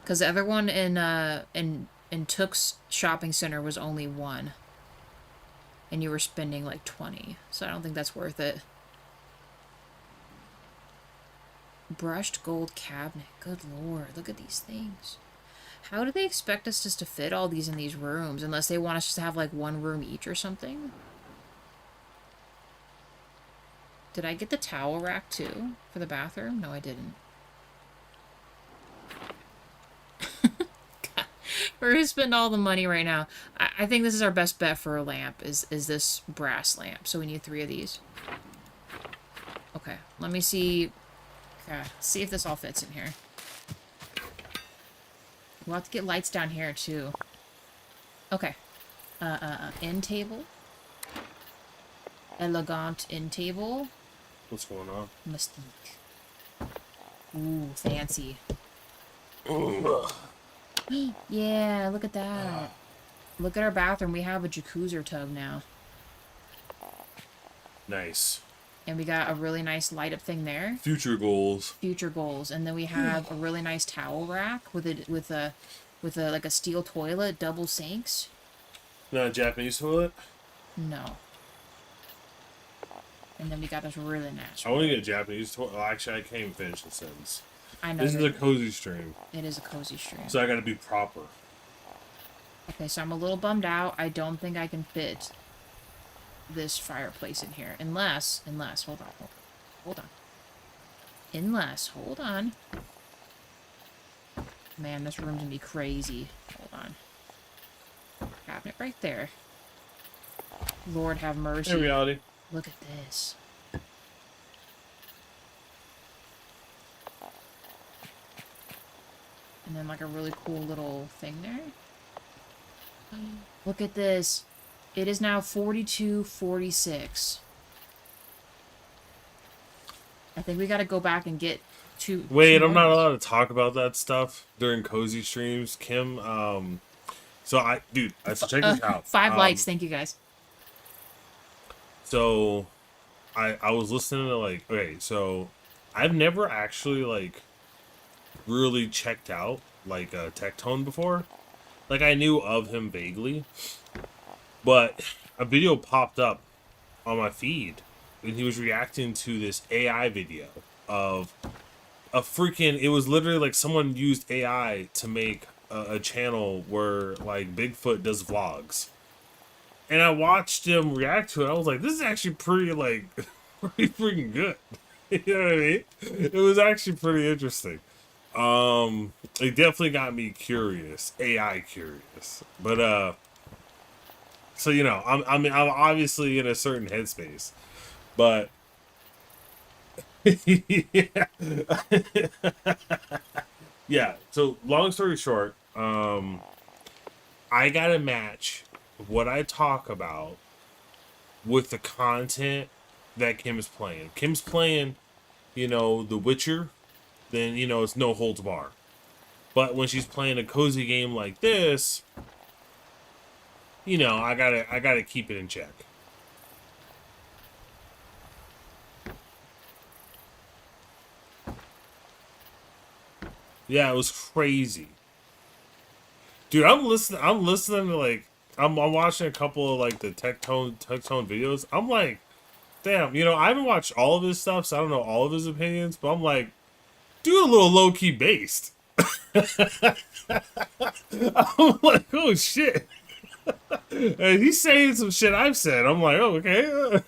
Because the other one in Took's shopping center was only 1. And you were spending like 20. So I don't think that's worth it. Brushed gold cabinet. Good lord, look at these things. How do they expect us just to fit all these in these rooms? Unless they want us just to have like 1 room each or something? Did I get the towel rack too? For the bathroom? No, I didn't. God, we're gonna spend all the money right now. I think this is our best bet for a lamp, is this brass lamp. So we need 3 of these. Okay, let me see. See if this all fits in here. We'll have to get lights down here too. Okay. End table. Elegant end table. What's going on? Mystique. Ooh, fancy. Yeah, look at that. Look at our bathroom. We have a jacuzzi tub now. Nice. And we got a really nice light up thing there. Future goals. Future goals. And then we have a really nice towel rack with a like a steel toilet, double sinks. Not a Japanese toilet? No. And then we got this really nice. I want to get a Japanese toilet. Well, actually, I can't even finish the sentence. I know. This is a cozy stream. It is a cozy stream. So I got to be proper. A Okay, so I'm a little bummed out. I don't think I can fit this fireplace in here. Unless, hold on. Hold on. Man, this room's gonna be crazy. Hold on. Cabinet right there. Lord have mercy. In reality. Look at this. And then like a really cool little thing there. Look at this. It is now 42:46. I think we gotta go back and get two. Wait, two I'm not more. allowed to talk about that stuff during cozy streams, Kim. So check this out. 5 likes, thank you guys. So, I was listening to like, okay, so I've never actually like really checked out like Tectone before. Like I knew of him vaguely, but a video popped up on my feed and he was reacting to this AI video of a freaking. It was literally like someone used AI to make a channel where like Bigfoot does vlogs. And I watched him react to it. I was like, this is actually pretty, like, pretty freaking good. You know what I mean? It was actually pretty interesting. It definitely got me curious, AI curious. But, so, you know, I'm obviously in a certain headspace. But, yeah. Yeah, so long story short, I gotta match what I talk about with the content that Kim is playing. Kim's playing, you know, The Witcher, then, you know, it's no holds bar. But when she's playing a cozy game like this, you know, I gotta keep it in check. Yeah, it was crazy. Dude, I'm listening to like I'm watching a couple of like the Tectone videos. I'm like, damn, you know, I haven't watched all of his stuff, so I don't know all of his opinions, but I'm like, dude, a little low key based. I'm like, oh shit. And he's saying some shit I've said. I'm like, oh, okay.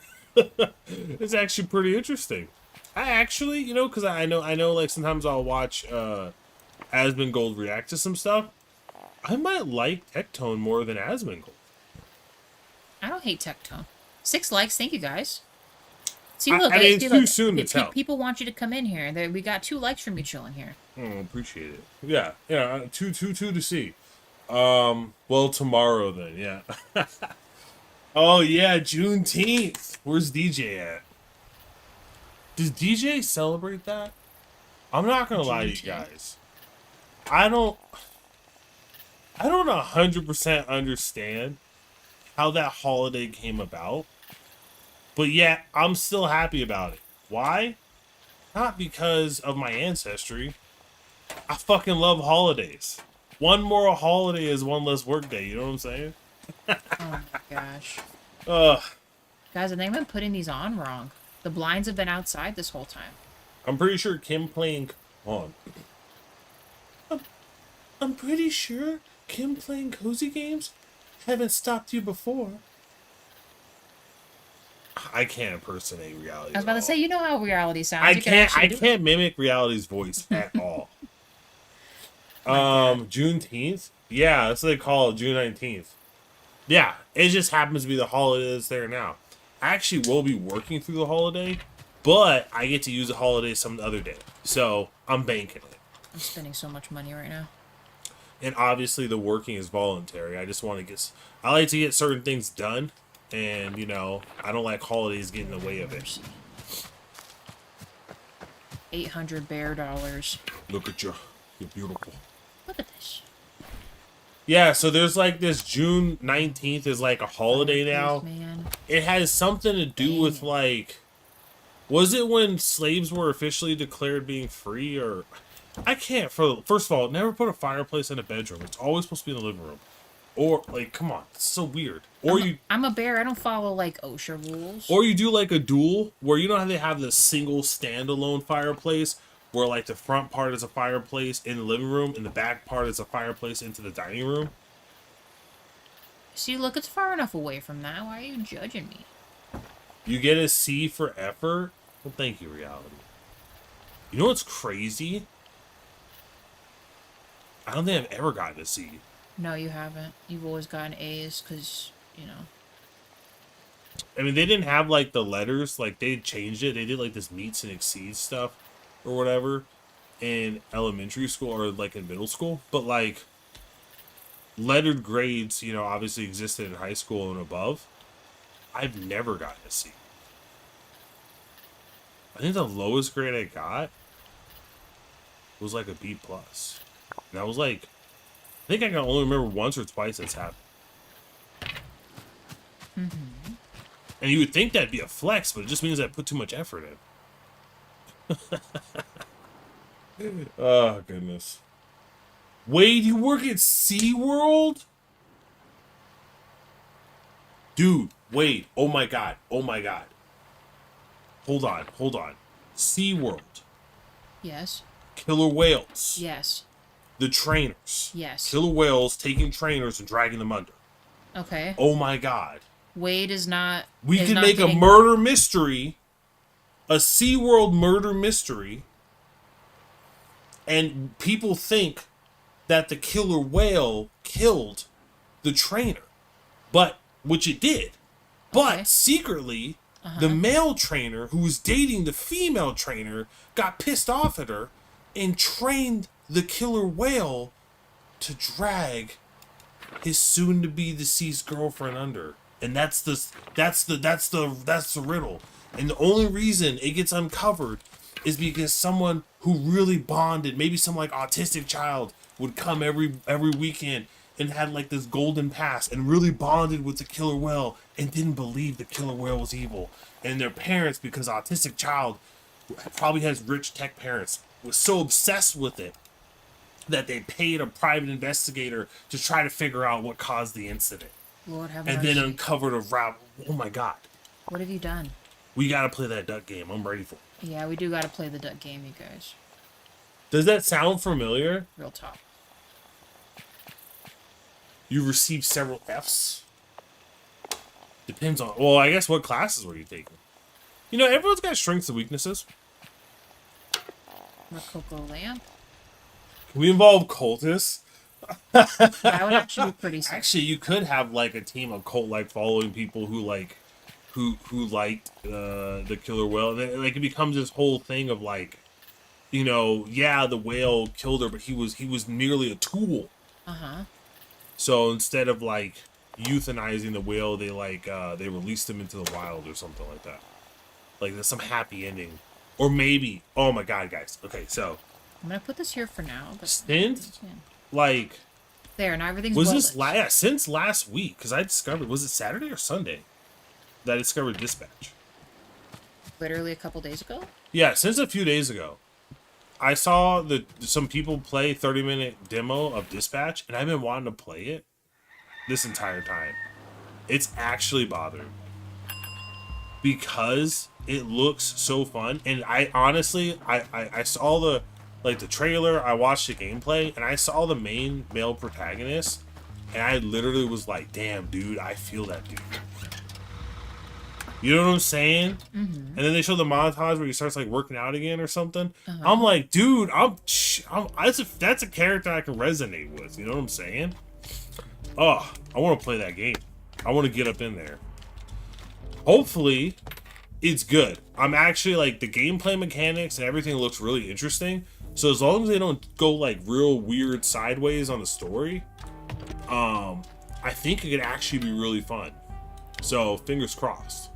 It's actually pretty interesting. I actually, you know, because I know like sometimes I'll watch Asmongold react to some stuff. I might like Tectone more than Asmongold. I don't hate Tectone. 6 likes, thank you guys. See, I look, mean, it's too soon to tell. People want you to come in here. We got 2 likes from you chilling here. Oh, appreciate it. Yeah, yeah, two to see. Well, tomorrow then, yeah. Oh yeah, Juneteenth. Where's DJ at? Does DJ celebrate that? I'm not gonna lie to you guys. I don't 100% understand how that holiday came about, but yet I'm still happy about it. Why? Not because of my ancestry. I fucking love holidays. One more holiday is one less workday. You know what I'm saying? Oh my gosh. Ugh. Guys, I think I'm putting these on wrong. The blinds have been outside this whole time. I'm pretty sure Kim playing on. I'm pretty sure Kim playing cozy games haven't stopped you before. I can't impersonate reality. I was about to say, you know how reality sounds. I can't mimic reality's voice at all. Juneteenth? Yeah, that's what they call it, June 19th. Yeah, it just happens to be the holiday that's there now. I actually will be working through the holiday, but I get to use the holiday some other day. So, I'm banking it. I'm spending so much money right now. And obviously the working is voluntary. I like to get certain things done. And, you know, I don't like holidays getting in the way of it. 800 bear dollars. Look at you. You're beautiful. Look at this. Yeah, so there's like this June 19th is like a holiday now. Man. It has something to do with like... Was it when slaves were officially declared being free or... I can't. First of all, never put a fireplace in a bedroom. It's always supposed to be in the living room. Or, like, come on. It's so weird. Or I'm a bear. I don't follow, like, OSHA rules. Or you do, like, a duel, where you know how they have the single standalone fireplace, where, like, the front part is a fireplace in the living room, and the back part is a fireplace into the dining room? See, look, it's far enough away from that. Why are you judging me? You get a C for effort? Well, thank you, reality. You know what's crazy? I don't think I've ever gotten a C. No, you haven't. You've always gotten A's because, you know. I mean, they didn't have, like, the letters. Like, they changed it. They did, like, this meets and exceeds stuff or whatever in elementary school or, like, in middle school. But, like, lettered grades, you know, obviously existed in high school and above. I've never gotten a C. I think the lowest grade I got was, like, a B+. And I was, like... I think I can only remember once or twice that's happened. Mm-hmm. And you would think that'd be a flex, but it just means I put too much effort in. Oh, goodness. Wade, you work at SeaWorld? Dude, Wade. Oh, my God. Oh, my God. Hold on. SeaWorld. Yes. Killer whales. Yes. The trainers. Yes. Killer whales taking trainers and dragging them under. Okay. Oh, my God. Wade is not... We can make a murder mystery, a SeaWorld murder mystery, and people think that the killer whale killed the trainer, which it did. But Okay. Secretly, the male trainer who was dating the female trainer got pissed off at her and trained the killer whale to drag his soon-to-be deceased girlfriend under. And that's the riddle. And the only reason it gets uncovered is because someone who really bonded, maybe some like autistic child, would come every weekend and had like this golden pass and really bonded with the killer whale and didn't believe the killer whale was evil. And their parents, because autistic child probably has rich tech parents, was so obsessed with it that they paid a private investigator to try to figure out what caused the incident. Lord have and mercy. then uncovered a route. Oh my God. What have you done? We gotta play that duck game. I'm ready for it. Yeah, we do gotta play the duck game, you guys. Does that sound familiar? Real talk. You received several Fs? Depends on... Well, I guess what classes were you taking? You know, everyone's got strengths and weaknesses. Rococo lamp. Can we involve cultists? That would actually be pretty sick. Actually, you could have like a team of cult-like following people who like... Who liked the killer whale. And like, it becomes this whole thing of like... You know, yeah, the whale killed her, but he was merely a tool. Uh-huh. So instead of like euthanizing the whale, they like they released him into the wild or something like that. Like there's some happy ending, or maybe. Oh my God, guys. Okay, so I'm gonna put this here for now. But since like there, now everything's was well this lit. since last week? Because I discovered, was it Saturday or Sunday that I discovered Dispatch? Literally a couple days ago. Yeah, since a few days ago. I saw some people play 30-minute demo of Dispatch, and I've been wanting to play it this entire time. It's actually bothering me because it looks so fun. And I honestly, I saw the trailer, I watched the gameplay, and I saw the main male protagonist, and I literally was like, "Damn, dude, I feel that dude." You know what I'm saying? Mm-hmm. And then they show the montage where he starts like working out again or something. I'm like, dude, that's a character I can resonate with. You know what I'm saying? Oh, I want to play that game. I want to get up in there. Hopefully, it's good. I'm actually like the gameplay mechanics and everything looks really interesting. So as long as they don't go like real weird sideways on the story, I think it could actually be really fun. So fingers crossed.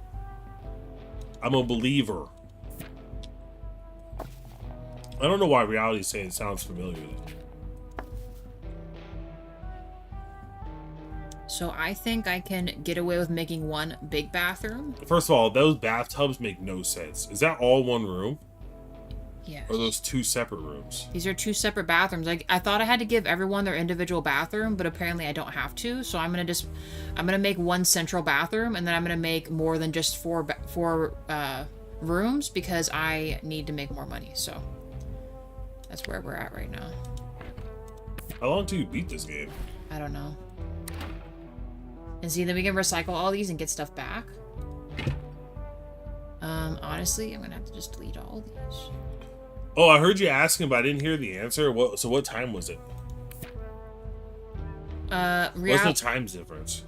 I'm a believer. I don't know why reality is saying it sounds familiar. So I think I can get away with making one big bathroom. First of all, those bathtubs make no sense. Is that all one room? Yes. Or are those two separate rooms? These are two separate bathrooms. I thought I had to give everyone their individual bathroom, but apparently I don't have to. So I'm gonna make one central bathroom, and then I'm gonna make more than just four rooms because I need to make more money. So that's where we're at right now. How long do you beat this game? I don't know. And see, then we can recycle all these and get stuff back. Honestly, I'm gonna have to just delete all these. Oh, I heard you asking, but I didn't hear the answer. So what time was it? What's the time difference?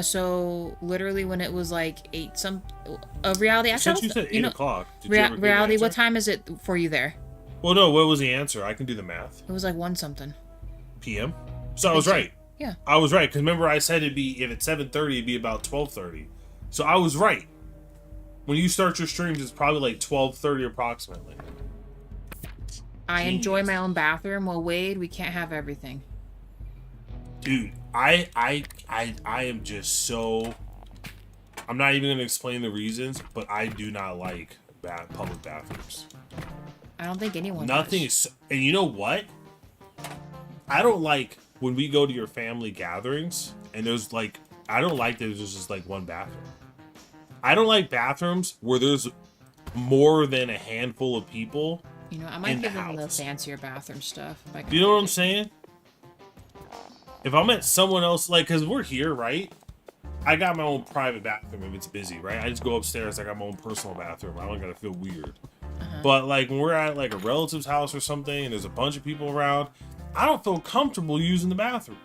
So literally when it was like 8 some... reality, actually... Since you said 8 o'clock. Reality, what time is it for you there? Well, no, what was the answer? I can do the math. It was like 1 something. PM? So I was right. Yeah. I was right, because remember I said it'd be, if it's 7:30, it'd be about 12:30. So I was right. When you start your streams, it's probably like 12:30 approximately. I enjoy my own bathroom. Well, Wade, we can't have everything. Dude, I am just so... I'm not even going to explain the reasons, but I do not like public bathrooms. I don't think anyone Nothing does. is... And you know what? I don't like when we go to your family gatherings, and there's like... I don't like that there's just like one bathroom. I don't like bathrooms where there's more than a handful of people. You know, I might give them the fancier bathroom stuff. You know what I'm saying? If I'm at someone else, like, because we're here, right? I got my own private bathroom if it's busy, right? I just go upstairs. I got my own personal bathroom. I don't gotta feel weird. But like when we're at like a relative's house or something, and there's a bunch of people around, I don't feel comfortable using the bathroom.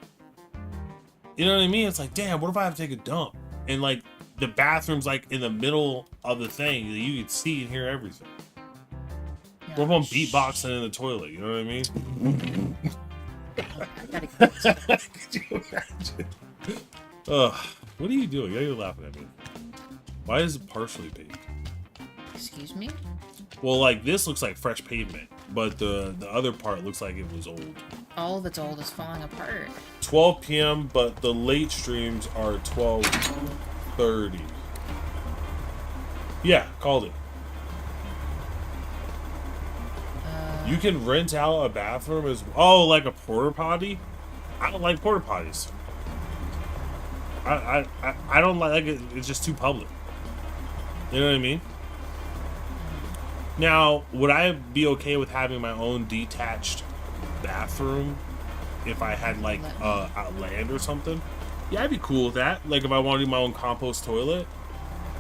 You know what I mean? It's like, damn, what if I have to take a dump? And like the bathroom's like in the middle of the thing, you can see and hear everything. What if I'm beatboxing in the toilet? You know what I mean? Could you imagine? Ugh, what are you doing? You're laughing at me. Why is it partially baked? Excuse me? Well, like this looks like fresh pavement, but the other part looks like it was old. All that's old is falling apart. 12 p.m., but the late streams are 12:30. Yeah, called it. You can rent out a bathroom as like a porta potty. I don't like porta potties. I don't like it. It's just too public. You know what I mean? Now, would I be okay with having my own detached bathroom if I had like land or something? Yeah, I'd be cool with that. Like if I want to do my own compost toilet.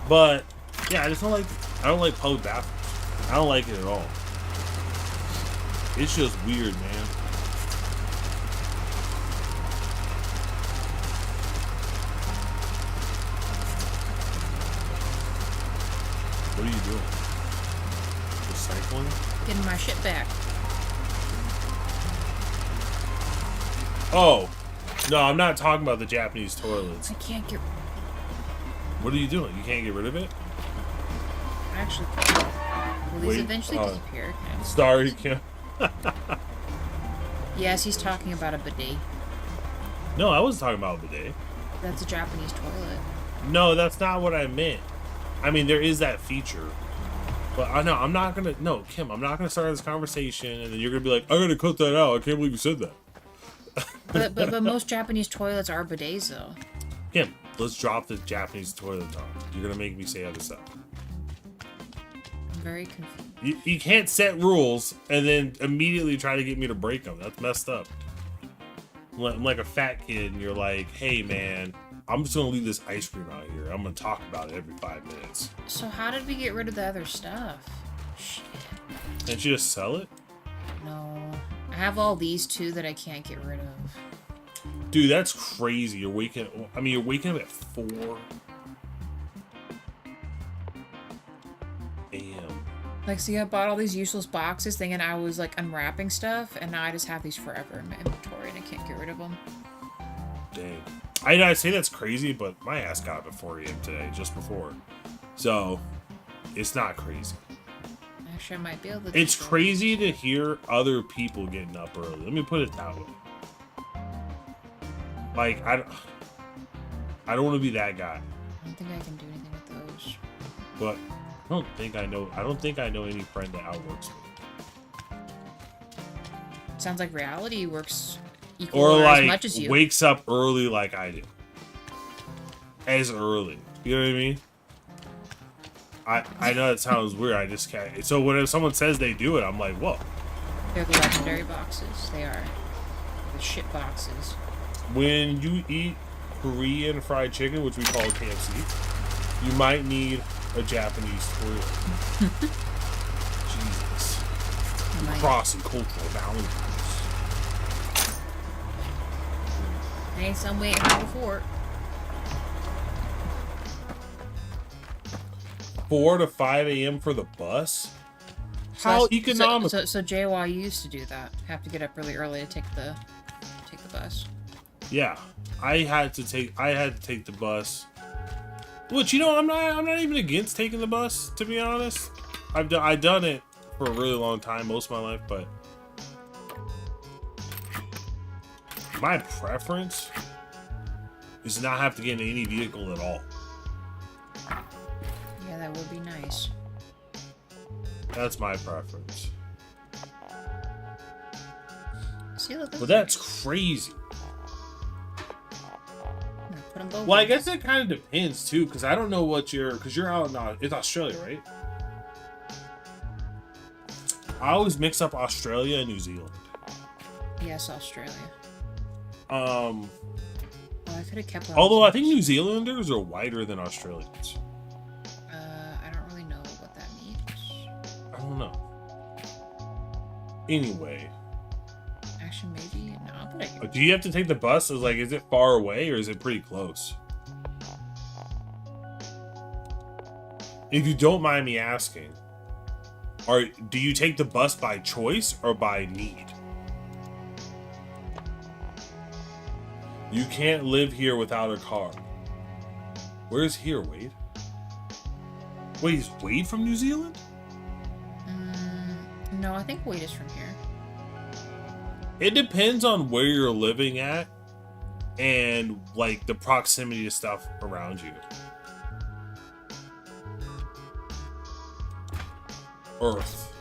But yeah, I don't like public bathrooms. I don't like it at all. It's just weird, man. What are you doing? Recycling? Getting my shit back. Oh, no, I'm not talking about the Japanese toilets. I can't get... What are you doing? You can't get rid of it? Actually, will these eventually disappear? Sorry, Kim. Yes, he's talking about a bidet. No, I wasn't talking about a bidet. That's a Japanese toilet. No, that's not what I meant. I mean, there is that feature. But I know, I'm not gonna... No, Kim, I'm not gonna start this conversation, and then you're gonna be like, I gotta cut that out. I can't believe you said that. but most Japanese toilets are bidets, though. Kim, let's drop the Japanese toilet talk. You're gonna make me say other stuff. I'm very confused. You can't set rules and then immediately try to get me to break them. That's messed up. I'm like a fat kid, and you're like, hey, man, I'm just gonna leave this ice cream out here. I'm gonna talk about it every 5 minutes. So how did we get rid of the other stuff? Shit. Can't you just sell it? No. I have all these too that I can't get rid of. Dude, that's crazy. You're waking up at 4 a.m. Like, see, I bought all these useless boxes thinking I was, like, unwrapping stuff, and now I just have these forever in my inventory, and I can't get rid of them. Dang. I say that's crazy, but my ass got up at 4 a.m. today, just before. So, it's not crazy. Actually, I might be able to... It's crazy to hear other people getting up early. Let me put it that way. Like, I don't want to be that guy. I don't think I can do anything with those. But I don't think I know any friend that outworks me. Sounds like reality works equal or like as much as you. Wakes up early like I do. As early. You know what I mean? I know it sounds weird. I just can't. So when someone says they do it, I'm like, whoa. They're the legendary boxes. They are the shit boxes. When you eat Korean fried chicken, which we call KFC, you might need a Japanese toilet. Jesus. Crossing cultural boundaries. Ain't some way to before. 4 to 5 a.m. for the bus? How economical? So JY used to do that. Have to get up really early to take the bus. Yeah, I had to take the bus. Which, you know, I'm not even against taking the bus, to be honest. I've done it for a really long time, most of my life, but my preference is to not have to get in any vehicle at all. Yeah, that would be nice. That's my preference. See, look, but that's crazy. Put them both well, I guess it kind of depends too, because I don't know what because you're out in it's Australia, right? I always mix up Australia and New Zealand. Yes, Australia. Well, I could have kept. Although I think New Zealanders are whiter than Australians. I don't really know what that means. I don't know. Anyway. Actually, maybe no. But do you have to take the bus? Is it far away or is it pretty close? If you don't mind me asking, do you take the bus by choice or by need? You can't live here without a car. Where's here, Wade? Wait, is Wade from New Zealand? No, I think Wade is from here. It depends on where you're living at and like the proximity to stuff around you. Earth.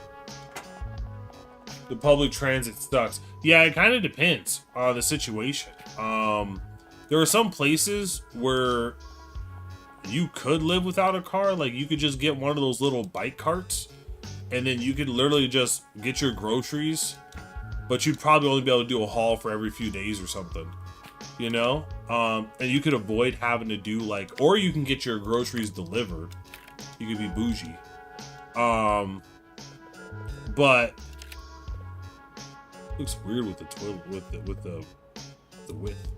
The public transit sucks. Yeah, it kind of depends on the situation. There are some places where you could live without a car. Like, you could just get one of those little bike carts, and then you could literally just get your groceries, but you'd probably only be able to do a haul for every few days or something, you know? And you could avoid having to do or you can get your groceries delivered. You could be bougie. But looks weird with the toilet, with the width.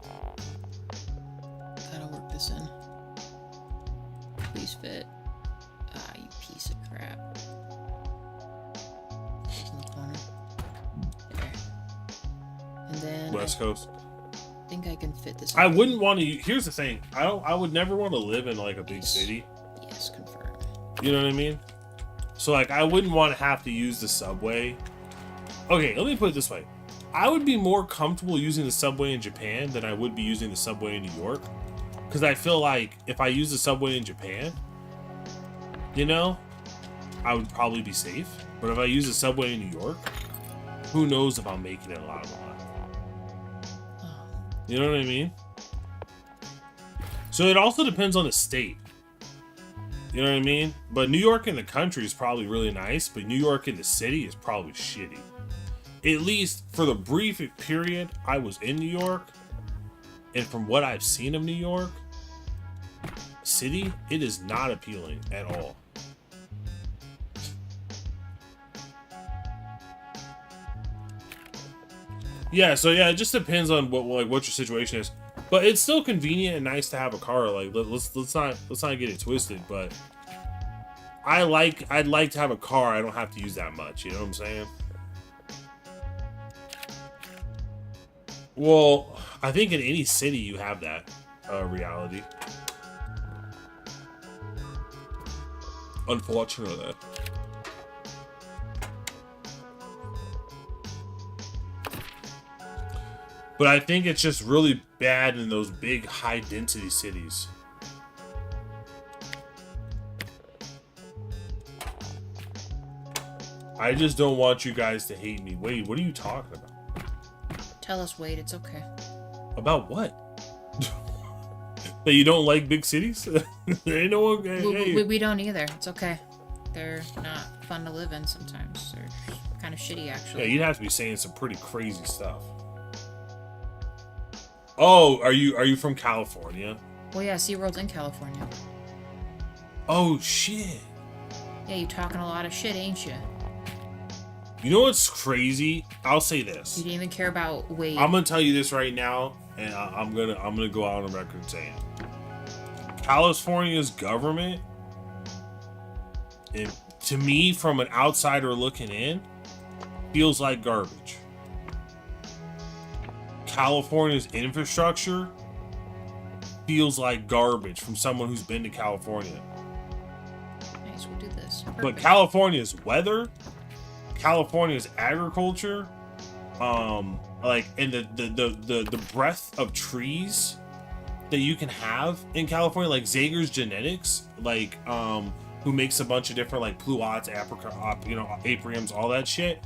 Gotta work this in. Please fit. Ah, you piece of crap. In the corner. There. And then West Coast. I think I can fit this. I wouldn't want to. Here's the thing. I would never want to live in a big city. Yes, confirmed. You know what I mean? So I wouldn't want to have to use the subway. Okay, let me put it this way. I would be more comfortable using the subway in Japan than I would be using the subway in New York. Because I feel like if I use the subway in Japan, you know, I would probably be safe. But if I use the subway in New York, who knows if I'm making it a lot of money. You know what I mean? So it also depends on the state. You know what I mean? But New York in the country is probably really nice, but New York in the city is probably shitty. At least for the brief period I was in New York, and from what I've seen of New York City, it is not appealing at all. Yeah, so yeah, it just depends on what your situation is. But it's still convenient and nice to have a car. Let's not get it twisted. But I'd like to have a car I don't have to use that much. You know what I'm saying? Well, I think in any city you have that reality. Unfortunately. But I think it's just really bad in those big, high-density cities. I just don't want you guys to hate me. Wait, what are you talking about? Tell us, Wade, it's okay. About what? That you don't like big cities? Ain't no one, hey. We don't either. It's okay. They're not fun to live in sometimes. They're kind of shitty, actually. Yeah, you'd have to be saying some pretty crazy stuff. Oh, are you from California? Well, yeah, SeaWorld's in California. Oh shit. Yeah, you talking a lot of shit, ain't you? You know what's crazy? I'll say You this. didn't even care about Wade. I'm gonna tell you this right now, and I'm gonna go out on record saying, California's government, to me, from an outsider looking in, feels like garbage. California's infrastructure feels like garbage from someone who's been to California. Nice, we'll do this. But Perfect. California's weather, California's agriculture, like, and the breadth of trees that you can have in California, like Zager's Genetics, like, who makes a bunch of different, like, pluots, apricot, you know, apriums, all that shit.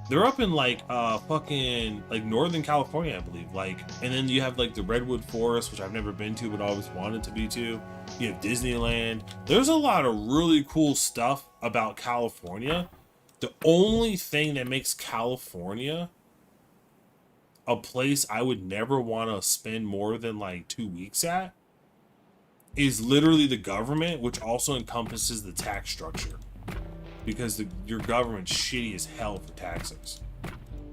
They're up in, like, fucking, like, Northern California, I believe. Like, and then you have, like, the Redwood Forest, which I've never been to, but always wanted to be to. You have Disneyland. There's a lot of really cool stuff about California. The only thing that makes California a place I would never want to spend more than, like, 2 weeks at is literally the government, which also encompasses the tax structure. Because your government's shitty as hell for taxes.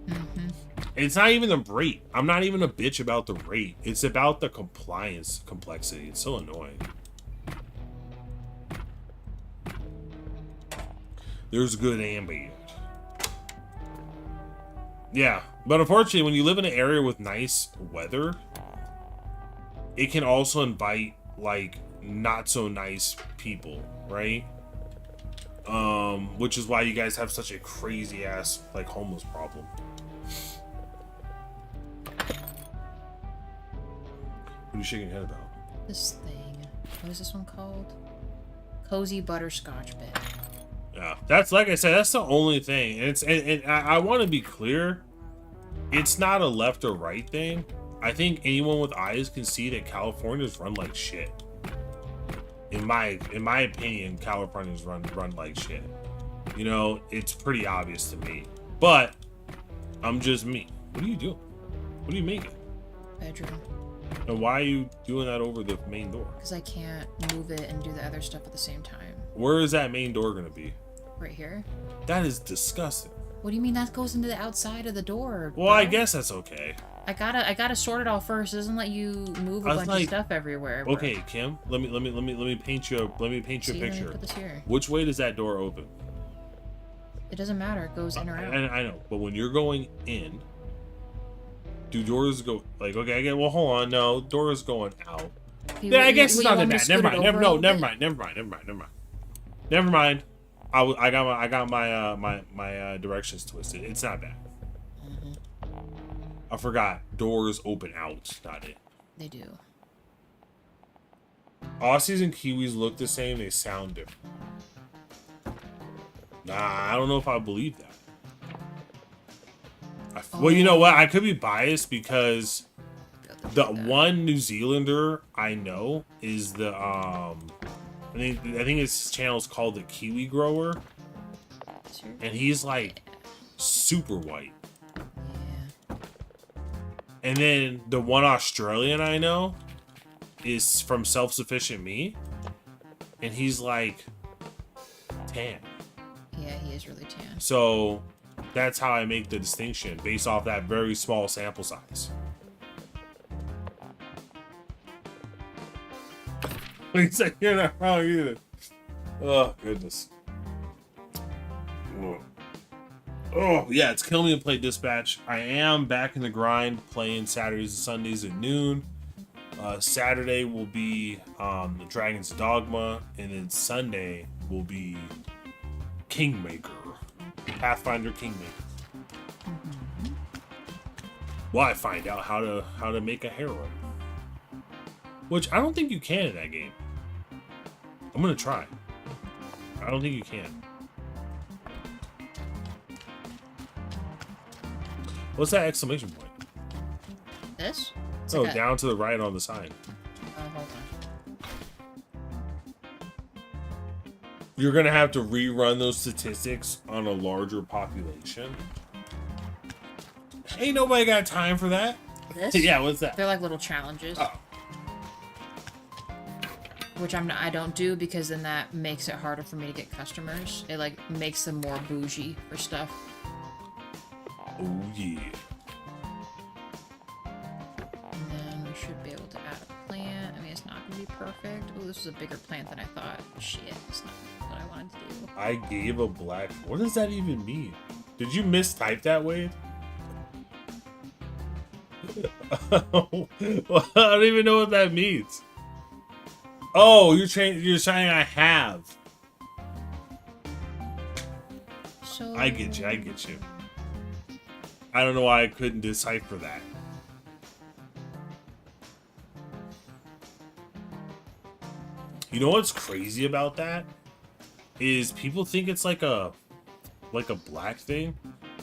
Mm-hmm. It's not even the rate. I'm not even a bitch about the rate. It's about the compliance complexity. It's so annoying. There's good and bad. Yeah, but unfortunately, when you live in an area with nice weather, it can also invite, like, not so nice people, right? Which is why you guys have such a crazy ass, like, homeless problem. What are you shaking your head about? This thing. What is this one called? Cozy butterscotch bed. Yeah, that's, like I said, that's the only thing. And I want to be clear. It's not a left or right thing. I think anyone with eyes can see that California's run like shit. In my opinion, California's run like shit. You know, it's pretty obvious to me. But I'm just me. What are you doing? What are you making? Bedroom. And why are you doing that over the main door? Because I can't move it and do the other stuff at the same time. Where is that main door gonna be? Right here. That is disgusting. What do you mean that goes into the outside of the door? Well, bro? I guess that's okay. I gotta sort it all first. It doesn't let you move a bunch of stuff everywhere. Bro. Okay, Kim, let me paint you a picture. Let me put this here. Which way does that door open? It doesn't matter. It goes in or out. And I know, but when you're going in, do doors go like, okay? Again, well, hold on. No, doors going out. Yeah, I guess it's not that bad. Never mind. I got my directions twisted. It's not bad. I forgot. Doors open out, not in. They do. Aussies and Kiwis look the same. They sound different. Nah, I don't know if I believe that. Well, you know what? I could be biased because the one New Zealander I know is the I think his channel is called the Kiwi Grower, and he's like super white. Yeah. And then the one Australian I know is from Self Sufficient Me, and he's like tan. Yeah, he is really tan. So that's how I make the distinction based off that very small sample size. He's like, you're not wrong either. Oh, goodness. Oh, yeah, it's killing me to play Dispatch. I am back in the grind, playing Saturdays and Sundays at noon. Saturday will be the Dragon's Dogma, and then Sunday will be Kingmaker. Pathfinder Kingmaker. Well, I find out how to make a heroine. Which I don't think you can in that game. I'm gonna try. I don't think you can. What's that exclamation point? This? It's Oh, like down to the right on the sign. hold on. You're gonna have to rerun those statistics on a larger population. Ain't nobody got time for that. this. Yeah, what's that? They're like little challenges. Oh. Which I don't do because then that makes it harder for me to get customers. It like makes them more bougie for stuff. Oh yeah. And then we should be able to add a plant. I mean, it's not gonna be perfect. Oh, this was a bigger plant than I thought. Shit, it's not what I wanted to do. I gave a black. What does that even mean? Did you mistype that, Wade? Well, I don't even know what that means. Oh, you're saying I have. So I get you. I get you. I don't know why I couldn't decipher that. You know what's crazy about that? Is people think it's like a black thing,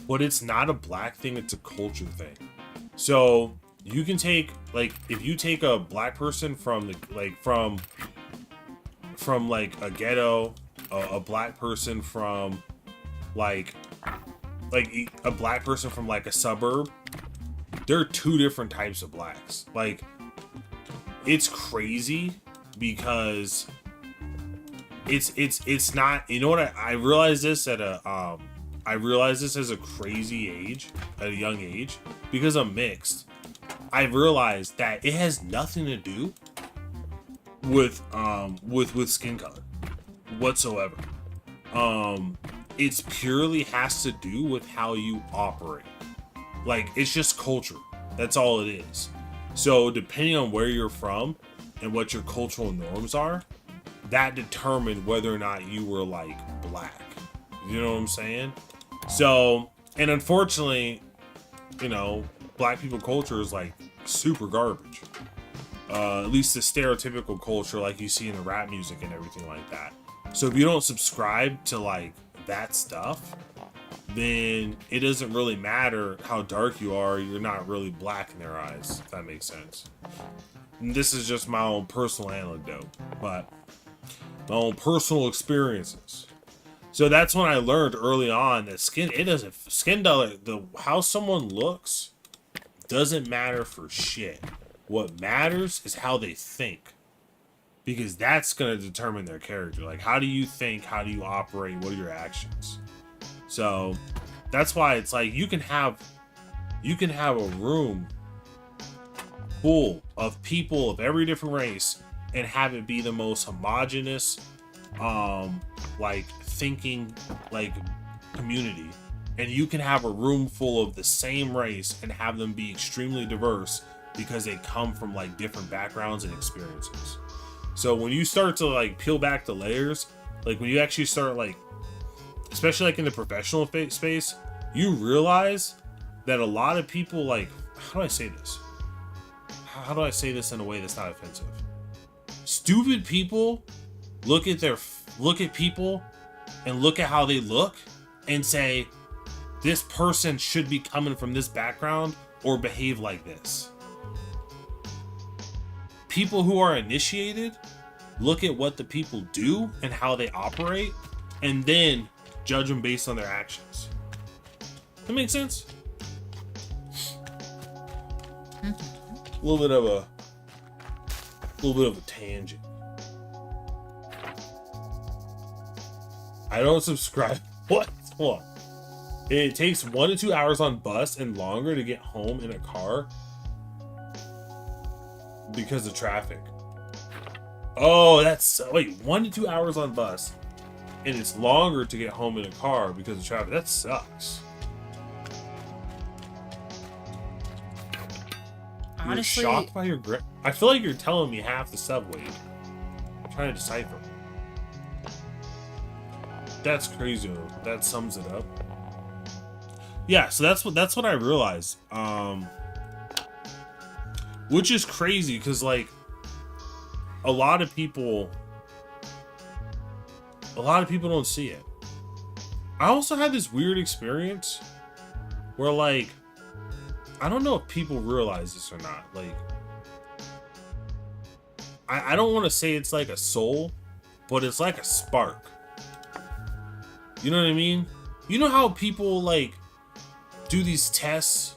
but it's not a black thing, it's a culture thing. So you can take, like, if you take a black person from the from like a ghetto, a black person from like a black person from like a suburb, there are two different types of blacks. Like, it's crazy because it's not, you know what, I realized this at a I realized this as a crazy age, at a young age, because I'm mixed. I realized that it has nothing to do with skin color whatsoever. It's purely has to do with how you operate. Like, it's just culture. That's all it is. So depending on where you're from and what your cultural norms are, that determined whether or not you were like black. You know what I'm saying? So, and unfortunately, you know, black people culture is like super garbage. At least the stereotypical culture like you see in the rap music and everything like that. So if you don't subscribe to like that stuff, then it doesn't really matter how dark you are. You're not really black in their eyes, if that makes sense. And this is just my own personal anecdote, but my own personal experiences. So that's when I learned early on that skin color, how someone looks doesn't matter for shit. What matters is how they think, because that's going to determine their character. Like, how do you think? How do you operate? What are your actions? So that's why it's like you can have a room full of people of every different race and have it be the most homogenous, like thinking like community, and you can have a room full of the same race and have them be extremely diverse because they come from like different backgrounds and experiences. So when you start to like peel back the layers, like when you actually start like, especially like in the professional space, you realize that a lot of people, like, how do I say this? How do I say this in a way that's not offensive? Stupid people look at people and look at how they look and say, this person should be coming from this background or behave like this. People who are initiated look at what the people do and how they operate and then judge them based on their actions. That makes sense? A little bit of a tangent. I don't subscribe. What? Hold on. It takes 1 to 2 hours on bus and longer to get home in a car because of traffic. Oh, wait, 1 to 2 hours on bus and it's longer to get home in a car because of traffic. That sucks. Honestly, you're shocked by your grip. I feel like you're telling me half the subway. I'm trying to decipher. That's crazy. That sums it up. Yeah, so that's what I realized. Which is crazy because like a lot of people don't see it. I also had this weird experience where like I don't know if people realize this or not. Like I don't want to say it's like a soul, but it's like a spark. You know what I mean? You know how people like do these tests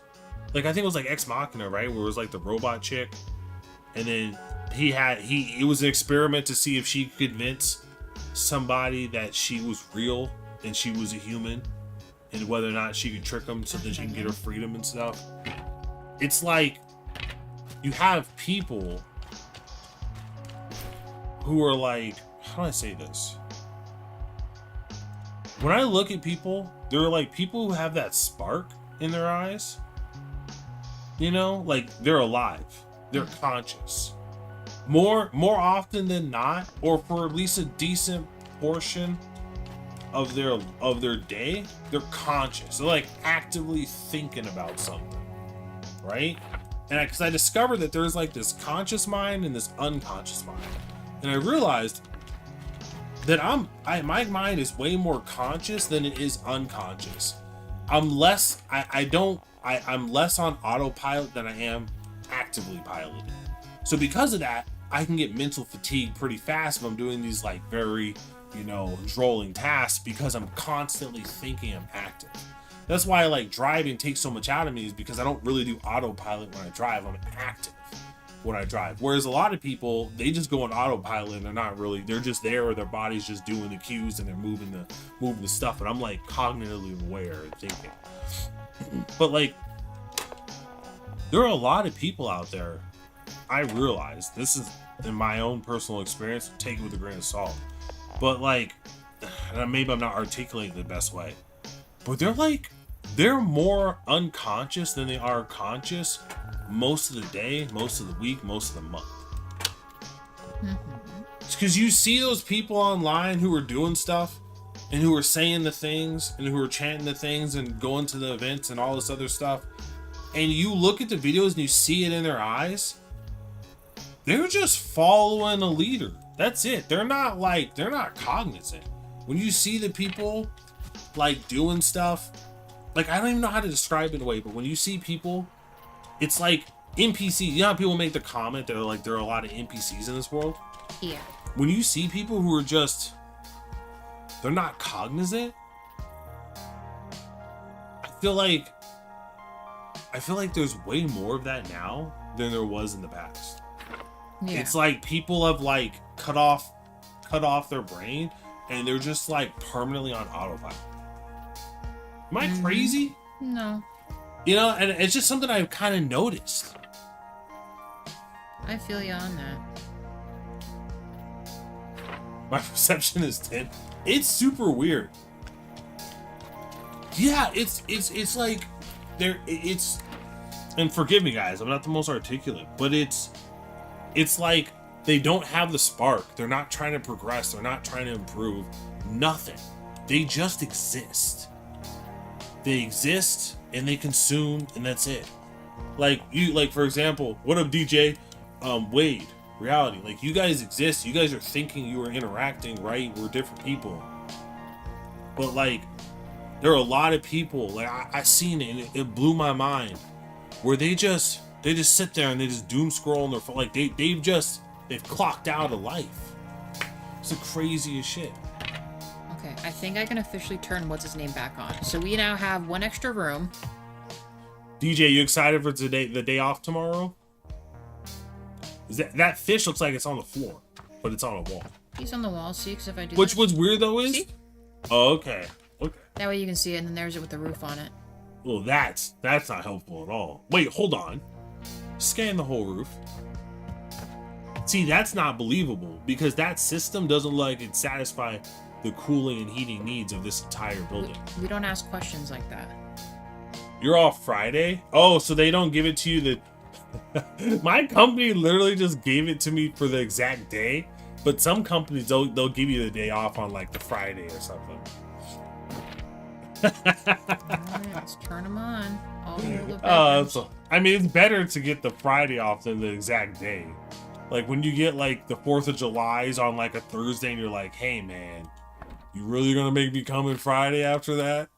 like, I think it was like Ex Machina, right? Where it was like the robot chick, and then it was an experiment to see if she could convince somebody that she was real and she was a human, and whether or not she could trick them so that she can get her freedom and stuff. It's like you have people who are like, how do I say this? When I look at people, they're like people who have that spark in their eyes. You know, like they're alive, they're conscious. More often than not, or for at least a decent portion of their day, they're conscious. They're like actively thinking about something, right? And because I discovered that there's like this conscious mind and this unconscious mind, and I realized that my mind is way more conscious than it is unconscious. I'm less on autopilot than I am actively piloted. So because of that, I can get mental fatigue pretty fast if I'm doing these like very, drolling tasks, because I'm constantly thinking I'm active. That's why like driving takes so much out of me, is because I don't really do autopilot when I drive. I'm active when I drive. Whereas a lot of people, they just go on autopilot and they're just there, or their body's just doing the cues and they're moving the stuff. And I'm like cognitively aware and thinking. But like, there are a lot of people out there, I realize, this is in my own personal experience, take it with a grain of salt, but like, maybe I'm not articulating the best way, but they're more unconscious than they are conscious most of the day, most of the week, most of the month. It's because you see those people online who are doing stuff and who are saying the things and who are chanting the things and going to the events and all this other stuff, and you look at the videos and you see it in their eyes, they're just following a leader. That's it. They're not cognizant. When you see the people like doing stuff, like, I don't even know how to describe it in a way, but when you see people, it's like NPCs. You know how people make the comment that like there are a lot of NPCs in this world? Yeah. When you see people who are just, they're not cognizant, I feel like there's way more of that now than there was in the past. Yeah. It's like people have like cut off their brain and they're just like permanently on autopilot. Am I crazy? No. And it's just something I've kind of noticed. I feel you on that. My perception is 10. It's super weird. Yeah, it's like it's, and forgive me guys, I'm not the most articulate, but it's like they don't have the spark. They're not trying to progress. They're not trying to improve. Nothing. They just exist. They exist and they consume, and that's it. Like for example, what up DJ? Wade, reality. Like, you guys exist. You guys are thinking, you are interacting, right? We're different people. But like, there are a lot of people, like I seen it and it blew my mind, where they just sit there and they just doom scroll on their phone. Like they've clocked out of life. It's the craziest shit. Okay, I think I can officially turn what's his name back on. So we now have one extra room. DJ, you excited for today, the day off tomorrow? Is that fish looks like it's on the floor, but it's on a wall. He's on the wall. See, because if I do Which what's weird though is, see? Oh, okay. That way you can see it, and then there's it with the roof on it. Well, that's not helpful at all. Wait, hold on. Scan the whole roof. See, that's not believable, because that system doesn't look like it satisfy the cooling and heating needs of this entire building. We don't ask questions like that. You're off Friday? Oh, so they don't give it to you my company literally just gave it to me for the exact day, but some companies they'll give you the day off on like the Friday or something. Alright, let's turn them on. I mean, it's better to get the Friday off than the exact day. Like when you get like the 4th of July's on like a Thursday and you're like, hey man, you really gonna make me come in Friday after that?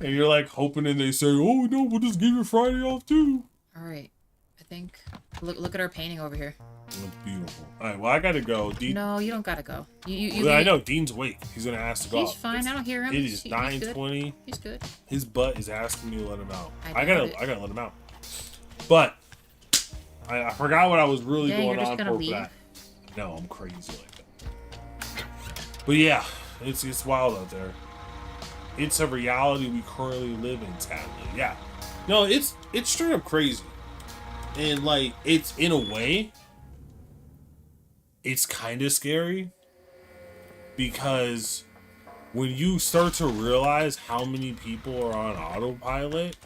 And you're like hoping, and they say, oh no, we'll just give you Friday off too. Alright, I think, look at our painting over here. That's beautiful. All right, well, I gotta go. Dean, No, you don't gotta go. You well, I know Dean's awake. He's gonna ask to go. He's out. fine. I don't hear him. It is He's 9:20. He's good. His butt is asking me to let him out. I gotta let him out. But I forgot what I was really Dang, going you're just on gonna for leave? that. No, I'm crazy like that. But yeah, it's wild out there. It's a reality we currently live in, sadly. Yeah. No, it's straight up crazy. And like it's in a way, it's kind of scary because when you start to realize how many people are on autopilot,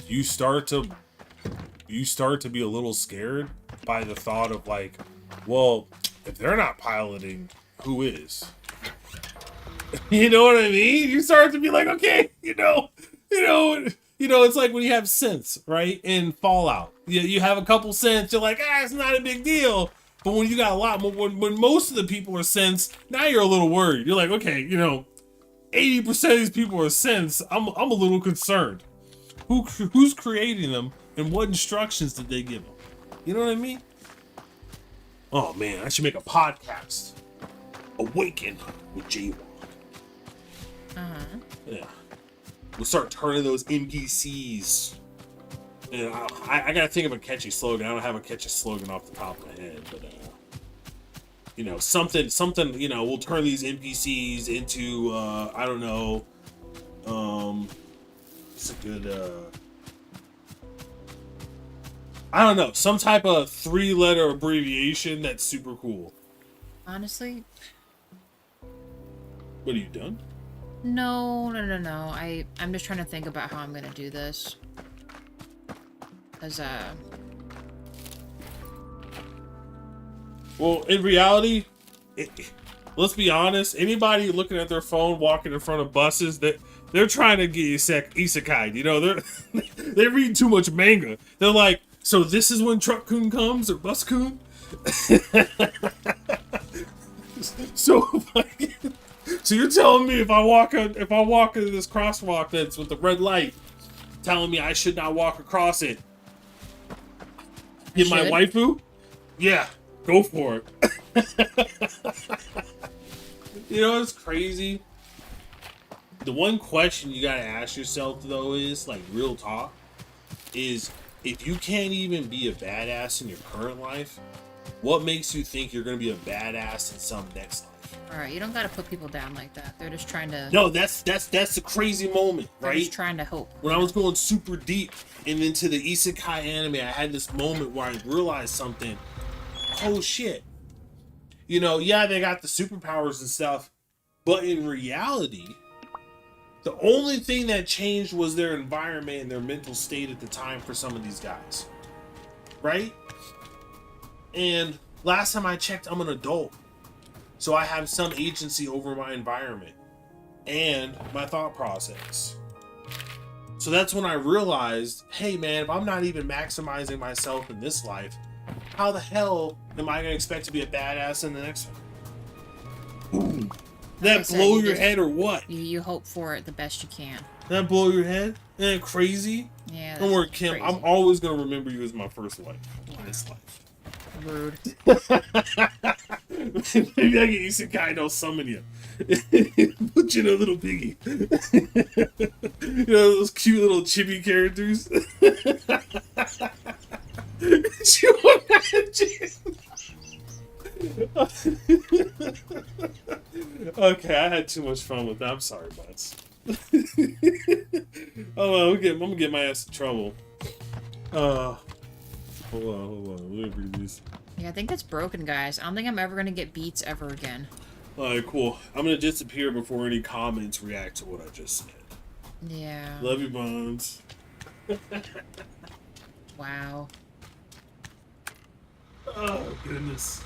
you start to be a little scared by the thought of like, well, if they're not piloting, who is? You know what I mean? You start to be like, okay, it's like when you have synths, right? In Fallout, you have a couple synths, you're like, it's not a big deal. But when you got a lot more, when most of the people are synths, now you're a little worried. You're like, okay, 80% of these people are synths. I'm a little concerned. Who's creating them and what instructions did they give them? You know what I mean? Oh man, I should make a podcast. Awaken with J1. Yeah. We'll start turning those NPCs. And I gotta think of a catchy slogan. I don't have a catchy slogan off the top of my head, but something. We'll turn these NPCs into I don't know. It's a good. I don't know, some type of 3-letter abbreviation that's super cool. Honestly, What, are you done? no. I'm just trying to think about how I'm gonna do this. Cause Well, in reality, let's be honest. Anybody looking at their phone, walking in front of buses, they're trying to get isekai. They read too much manga. They're like, so this is when Truck Kun comes or Bus Kun. So you're telling me if I walk into this crosswalk that's with the red light, telling me I should not walk across it? Get my waifu? Yeah, go for it. It's crazy. The one question you gotta ask yourself though is, like, real talk, is if you can't even be a badass in your current life, what makes you think you're gonna be a badass in some next life? Alright, you don't gotta put people down like that. They're just trying to... No, that's the crazy moment, right? They're just trying to hope. When I was going super deep and into the isekai anime, I had this moment where I realized something. Oh shit. Yeah, they got the superpowers and stuff, but in reality, the only thing that changed was their environment and their mental state at the time for some of these guys. Right? And last time I checked, I'm an adult. So I have some agency over my environment and my thought process. So that's when I realized, hey man, if I'm not even maximizing myself in this life, how the hell am I going to expect to be a badass in the next one? Ooh. That blow your head or what? You hope for it the best you can. That blow your head? Ain't that crazy? Yeah. Don't worry, Kim. Crazy. I'm always going to remember you as my first wife in this life. Rude. Maybe I get isekai, they'll summon you. Put you in a little piggy. Those cute little chibi characters. Could you imagine? Okay, I had too much fun with that. I'm sorry, buds. Oh, I'm gonna get my ass in trouble. Hold on. Let me read these. Yeah, I think that's broken, guys. I don't think I'm ever gonna get Beets ever again. Alright, cool. I'm gonna disappear before any comments react to what I just said. Yeah. Love you, Bones. Wow. Oh, goodness.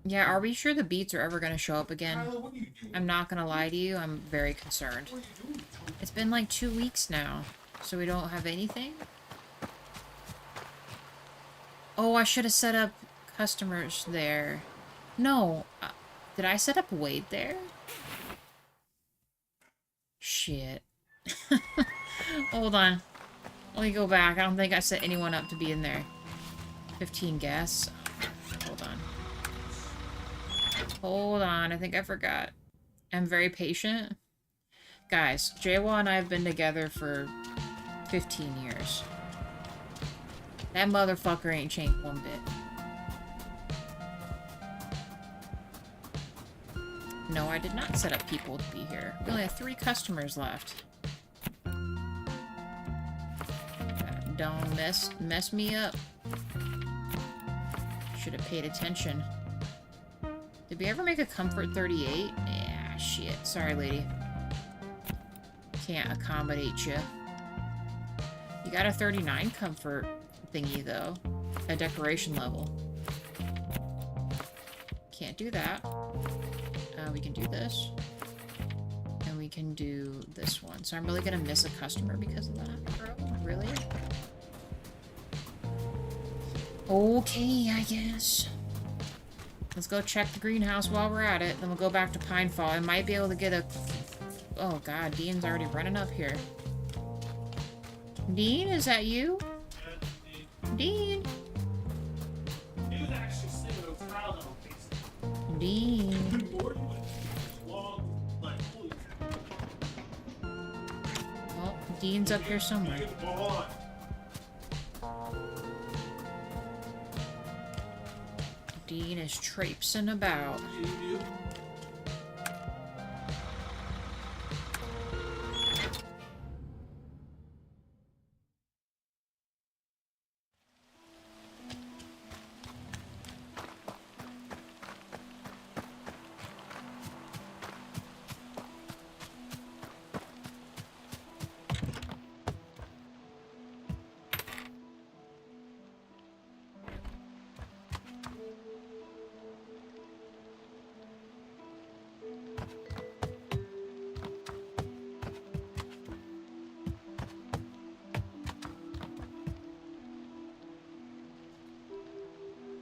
Yeah, are we sure the Beets are ever gonna show up again? Tyler, what are you doing? I'm not gonna lie to you, I'm very concerned. What are you doing? It's been like 2 weeks now, so we don't have anything? Oh, I should have set up customers there. No. Did I set up Wade there? Shit. Hold on. Let me go back. I don't think I set anyone up to be in there. 15 guests. Hold on. Hold on. I think I forgot. I'm very patient. Guys, Jawa and I have been together for 15 years. That motherfucker ain't changed one bit. No, I did not set up people to be here. We only have 3 customers left. Don't mess me up. Should have paid attention. Did we ever make a comfort 38? Yeah, shit. Sorry, lady. Can't accommodate you. You got a 39 comfort thingy, though. A decoration level. Can't do that. We can do this. And we can do this one. So I'm really gonna miss a customer because of that, bro? Really? Okay, I guess. Let's go check the greenhouse while we're at it. Then we'll go back to Pinefall. I might be able to get a... Oh god, Dean's already running up here. Dean, is that you? Dean? He was actually sitting on a trial level piece. Dean. Well, Dean's up here somewhere. Dean is traipsing about.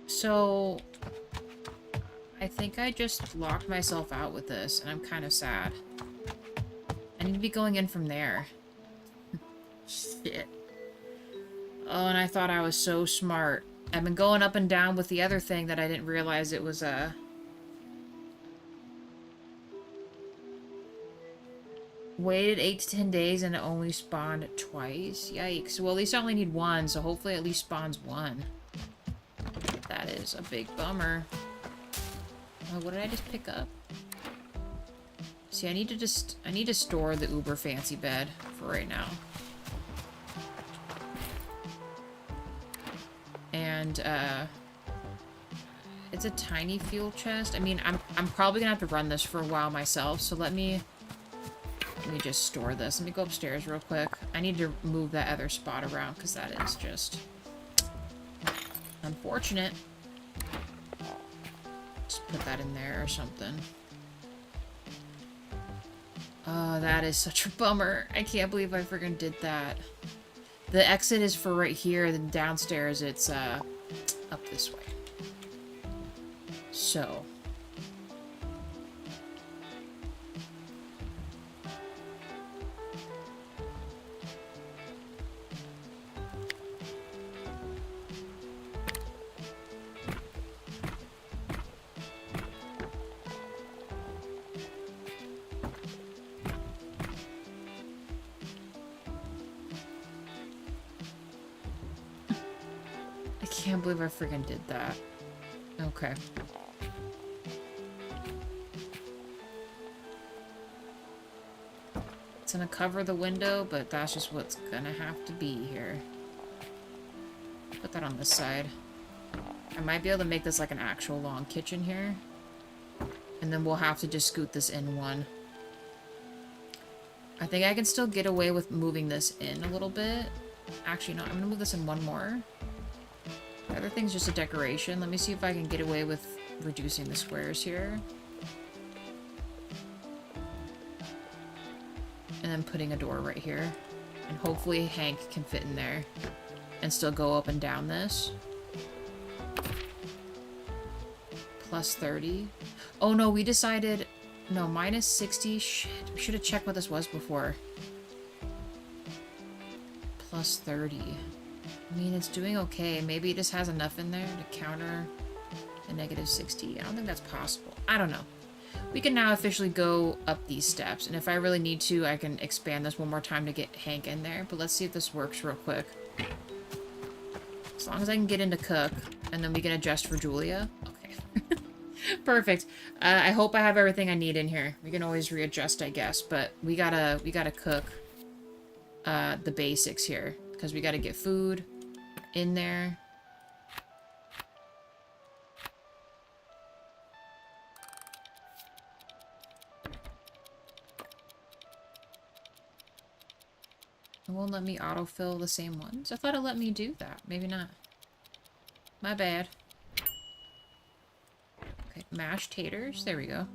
So, I think I just locked myself out with this, and I'm kind of sad. I need to be going in from there. Shit. Oh, and I thought I was so smart. I've been going up and down with the other thing that I didn't realize it was a... Waited 8 to 10 days and it only spawned twice. Yikes. Well, at least I only need 1, so hopefully it at least spawns 1. That is a big bummer. What did I just pick up? See, I need to store the uber fancy bed for right now. And, it's a tiny fuel chest. I mean, I'm probably gonna have to run this for a while myself, so let me just store this. Let me go upstairs real quick. I need to move that other spot around, because that is just unfortunate. Just put that in there or something. Oh, that is such a bummer. I can't believe I friggin' did that. The exit is for right here, then downstairs it's up this way. So. I can't believe I freaking did that. Okay. It's gonna cover the window, but that's just what's gonna have to be here. Put that on this side. I might be able to make this like an actual long kitchen here. And then we'll have to just scoot this in one. I think I can still get away with moving this in a little bit. Actually, no, I'm gonna move this in one more. The other thing's just a decoration. Let me see if I can get away with reducing the squares here. And then putting a door right here. And hopefully Hank can fit in there. And still go up and down this. Plus 30. Oh no, we decided... No, minus 60. Shit, we should have checked what this was before. plus 30. I mean, it's doing okay. Maybe it just has enough in there to counter the negative 60. I don't think that's possible. I don't know. We can now officially go up these steps, and if I really need to, I can expand this one more time to get Hank in there, but let's see if this works real quick. As long as I can get into cook, and then we can adjust for Julia. Okay. Perfect. I hope I have everything I need in here. We can always readjust, I guess, but we gotta cook the basics here, because we gotta get food in there. It won't let me autofill the same ones. I thought it let me do that. Maybe not. My bad. Okay, mashed taters. There we go.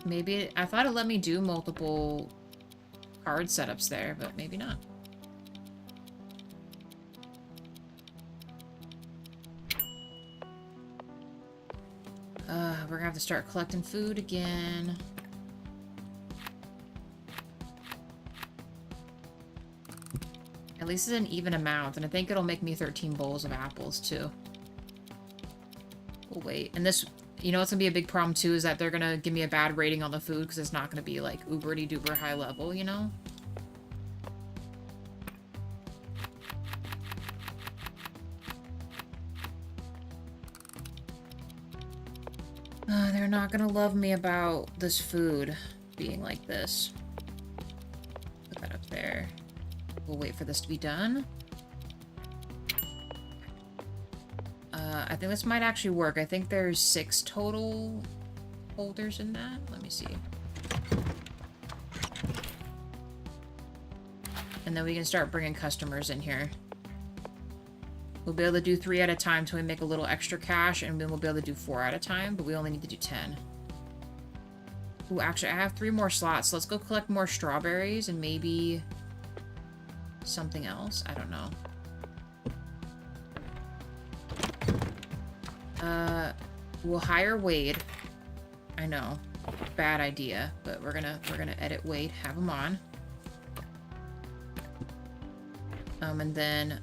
Maybe I thought it let me do multiple card setups there, but maybe not. We're gonna have to start collecting food again. At least it's an even amount, and I think it'll make me 13 bowls of apples, too. We'll wait. And this, you know what's gonna be a big problem, too, is that they're gonna give me a bad rating on the food, because it's not gonna be, like, uber-duper high level, you know? They're not gonna love me about this food being like this. Put that up there. We'll wait for this to be done. I think this might actually work. I think there's 6 total holders in that. Let me see. And then we can start bringing customers in here. We'll be able to do 3 at a time until we make a little extra cash, and then we'll be able to do 4 at a time, but we only need to do 10. Ooh, actually, I have 3 more slots, so let's go collect more strawberries and maybe something else. I don't know. We'll hire Wade. I know, bad idea, but we're gonna edit Wade, have him on. And then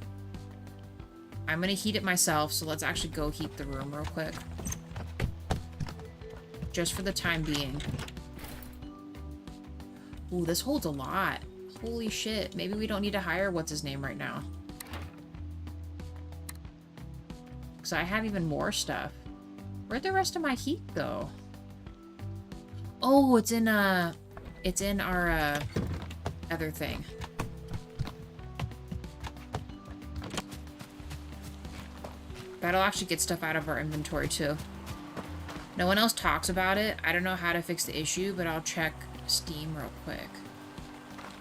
I'm gonna heat it myself, so let's actually go heat the room real quick. Just for the time being. Ooh, this holds a lot. Holy shit. Maybe we don't need to hire what's-his-name right now. Because I have even more stuff. Where'd the rest of my heat go? Oh, it's in our, other thing. That'll actually get stuff out of our inventory, too. No one else talks about it. I don't know how to fix the issue, but I'll check Steam real quick.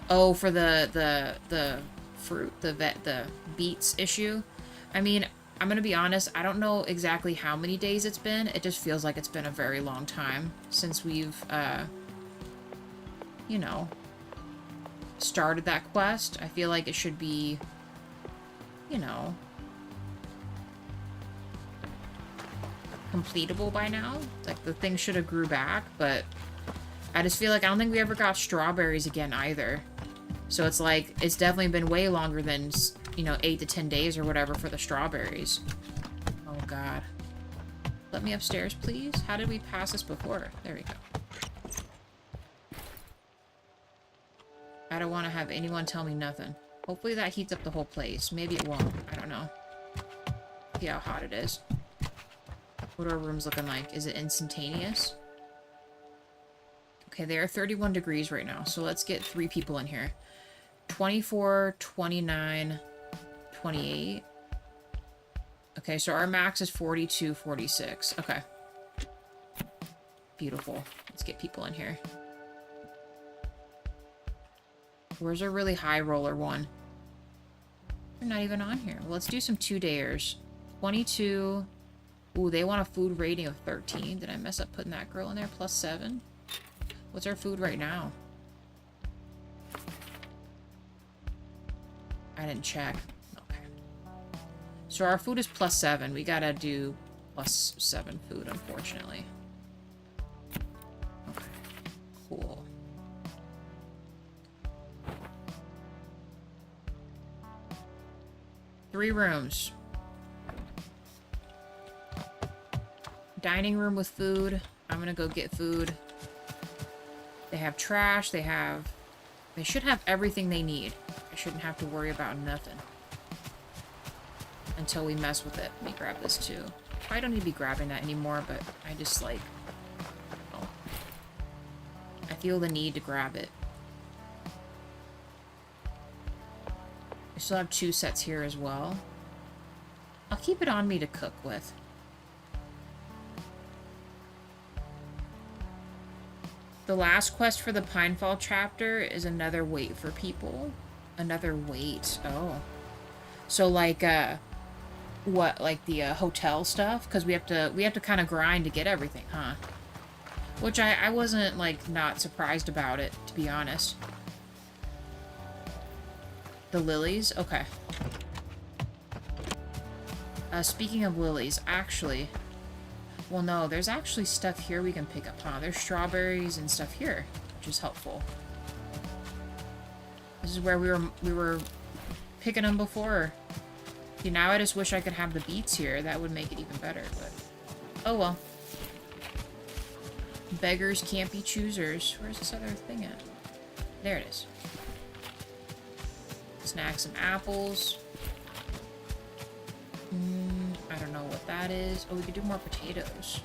Oh, for the fruit, the beets issue. I mean, I'm gonna be honest, I don't know exactly how many days it's been. It just feels like it's been a very long time since we've, you know, started that quest. I feel like it should be, you know, completable by now. Like, the thing should have grew back, but I just feel like I don't think we ever got strawberries again either. So it's like, it's definitely been way longer than, you know, 8 to 10 days or whatever for the strawberries. Oh, God. Let me upstairs, please. How did we pass this before? There we go. I don't want to have anyone tell me nothing. Hopefully that heats up the whole place. Maybe it won't. I don't know. See how hot it is. What are our rooms looking like? Is it instantaneous? Okay, they are 31 degrees right now, so let's get 3 people in here. 24, 29, 28. Okay, so our max is 42, 46. Okay. Beautiful. Let's get people in here. Where's our really high roller one? They're not even on here. Well, let's do some 2-dayers. 22. Ooh, they want a food rating of 13. Did I mess up putting that girl in there? Plus 7? What's our food right now? I didn't check. Okay. So our food is plus 7. We gotta do plus 7 food, unfortunately. Cool. Three rooms. Dining room with food. I'm gonna go get food. They have trash. They should have everything they need. I shouldn't have to worry about nothing. Until we mess with it. Let me grab this too. I don't need to be grabbing that anymore, but I just like... Oh. I feel the need to grab it. I still have 2 sets here as well. I'll keep it on me to cook with. The last quest for the Pinefall chapter is another wait for people. Another wait. Oh. So like, what, like the hotel stuff? Because we have to kind of grind to get everything, huh? Which I wasn't, like, not surprised about it, to be honest. The lilies? Okay. Speaking of lilies, actually... Well, no, there's actually stuff here we can pick up, huh? There's strawberries and stuff here, which is helpful. This is where we were picking them before. See, now I just wish I could have the beets here. That would make it even better, but... Oh, well. Beggars can't be choosers. Where's this other thing at? There it is. Snacks and apples. I don't know what that is. Oh, we could do more potatoes.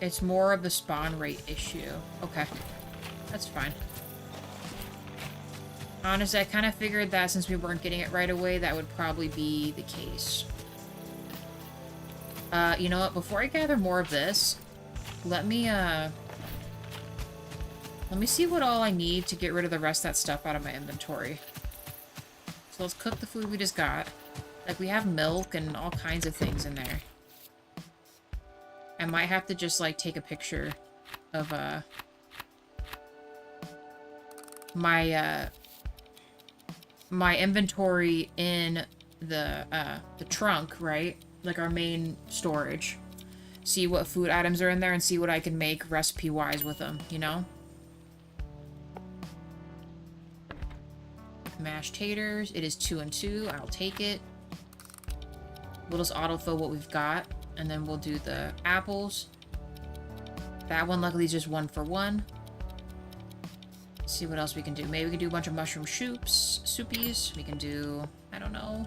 It's more of the spawn rate issue. Okay. That's fine. Honestly, I kind of figured that since we weren't getting it right away, that would probably be the case. You know what? Before I gather more of this, let me see what all I need to get rid of the rest of that stuff out of my inventory. So let's cook the food we just got. Like, we have milk and all kinds of things in there. I might have to just, like, take a picture of, my inventory in the trunk, right? Like our main storage. See what food items are in there and see what I can make recipe-wise with them, you know? Mashed taters. It is 2 and 2. I'll take it. We'll just autofill what we've got. And then we'll do the apples. That one, luckily, is just 1 for 1. Let's see what else we can do. Maybe we can do a bunch of mushroom soupies. We can do... I don't know.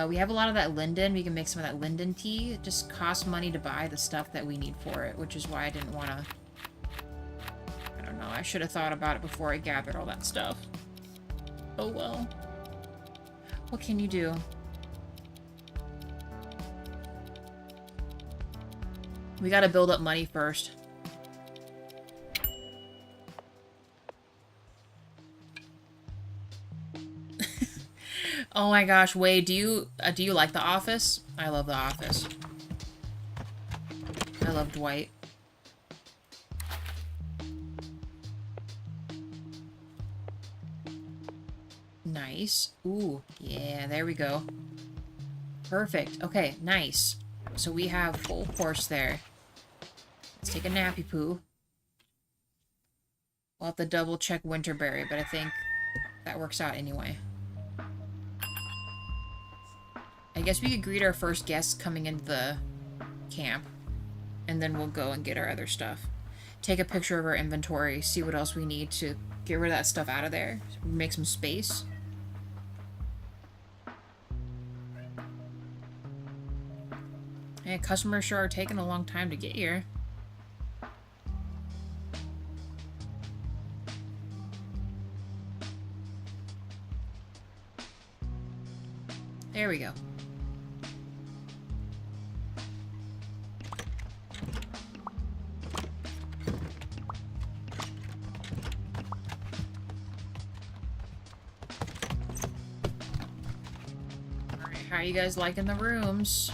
We have a lot of that linden. We can make some of that linden tea. It just costs money to buy the stuff that we need for it, which is why I didn't want to... I don't know. I should have thought about it before I gathered all that stuff. Oh well. What can you do? We gotta build up money first. Oh my gosh, Wade, do you like The Office? I love The Office. I love Dwight. Nice. Ooh, yeah, there we go. Perfect. Okay, nice. So we have full course there. Let's take a nappy poo. We'll have to double check Winterberry, but I think that works out anyway. I guess we could greet our first guests coming into the camp. And then we'll go and get our other stuff. Take a picture of our inventory, see what else we need to get rid of that stuff out of there. Make some space. Hey, customers sure are taking a long time to get here. There we go. Alright, how are you guys liking the rooms?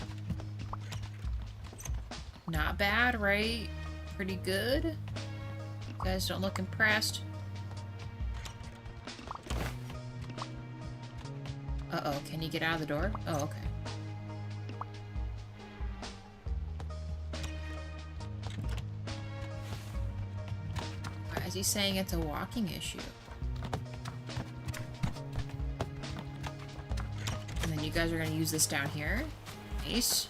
Not bad, right? Pretty good? You guys don't look impressed? Uh-oh, can you get out of the door? Oh, okay. Why is he saying it's a walking issue? And then you guys are gonna use this down here. Nice.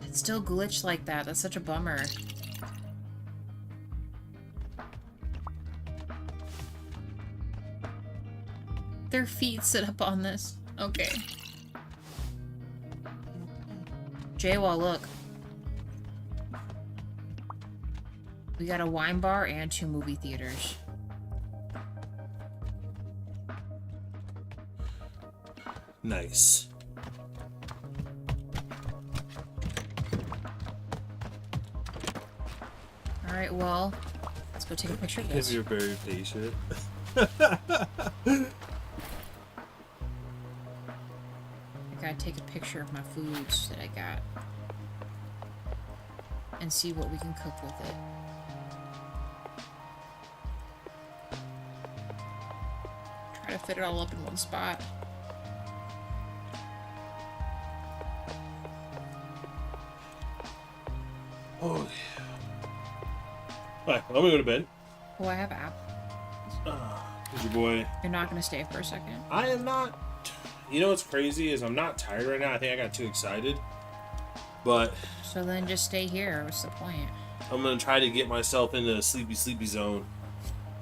It's still glitched like that. That's such a bummer. Their feet sit up on this. Okay. Jaywall, look. We got a wine bar and 2 movie theaters. Nice. Alright, well, let's go take a picture of this. You're very patient. I gotta take a picture of my foods that I got. And see what we can cook with it. Try to fit it all up in one spot. Oh, yeah. Alright, I'm gonna go to bed. Oh, I have app. Here's your boy. You're not gonna stay for a second. I am not. You know what's crazy is I'm not tired right now. I think I got too excited. But So then just stay here. What's the point? I'm gonna try to get myself into a sleepy zone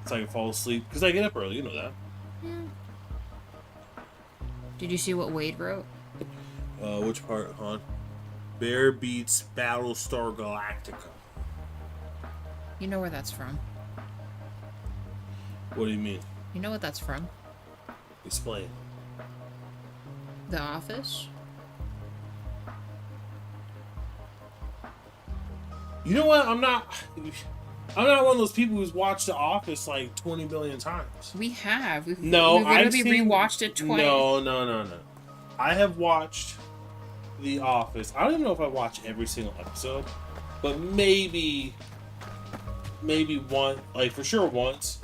so I can fall asleep. Because I get up early, you know that. Yeah. Did you see what Wade wrote? Which part, hon? Bear Beets Battlestar Galactica. You know where that's from. What do you mean? You know what that's from? Explain. The Office? You know what? I'm not one of those people who's watched The Office like 20 billion times. We have. We've No, I've literally seen, rewatched it twice. No. I have watched The Office. I don't even know if I watched every single episode, but maybe one, like for sure once,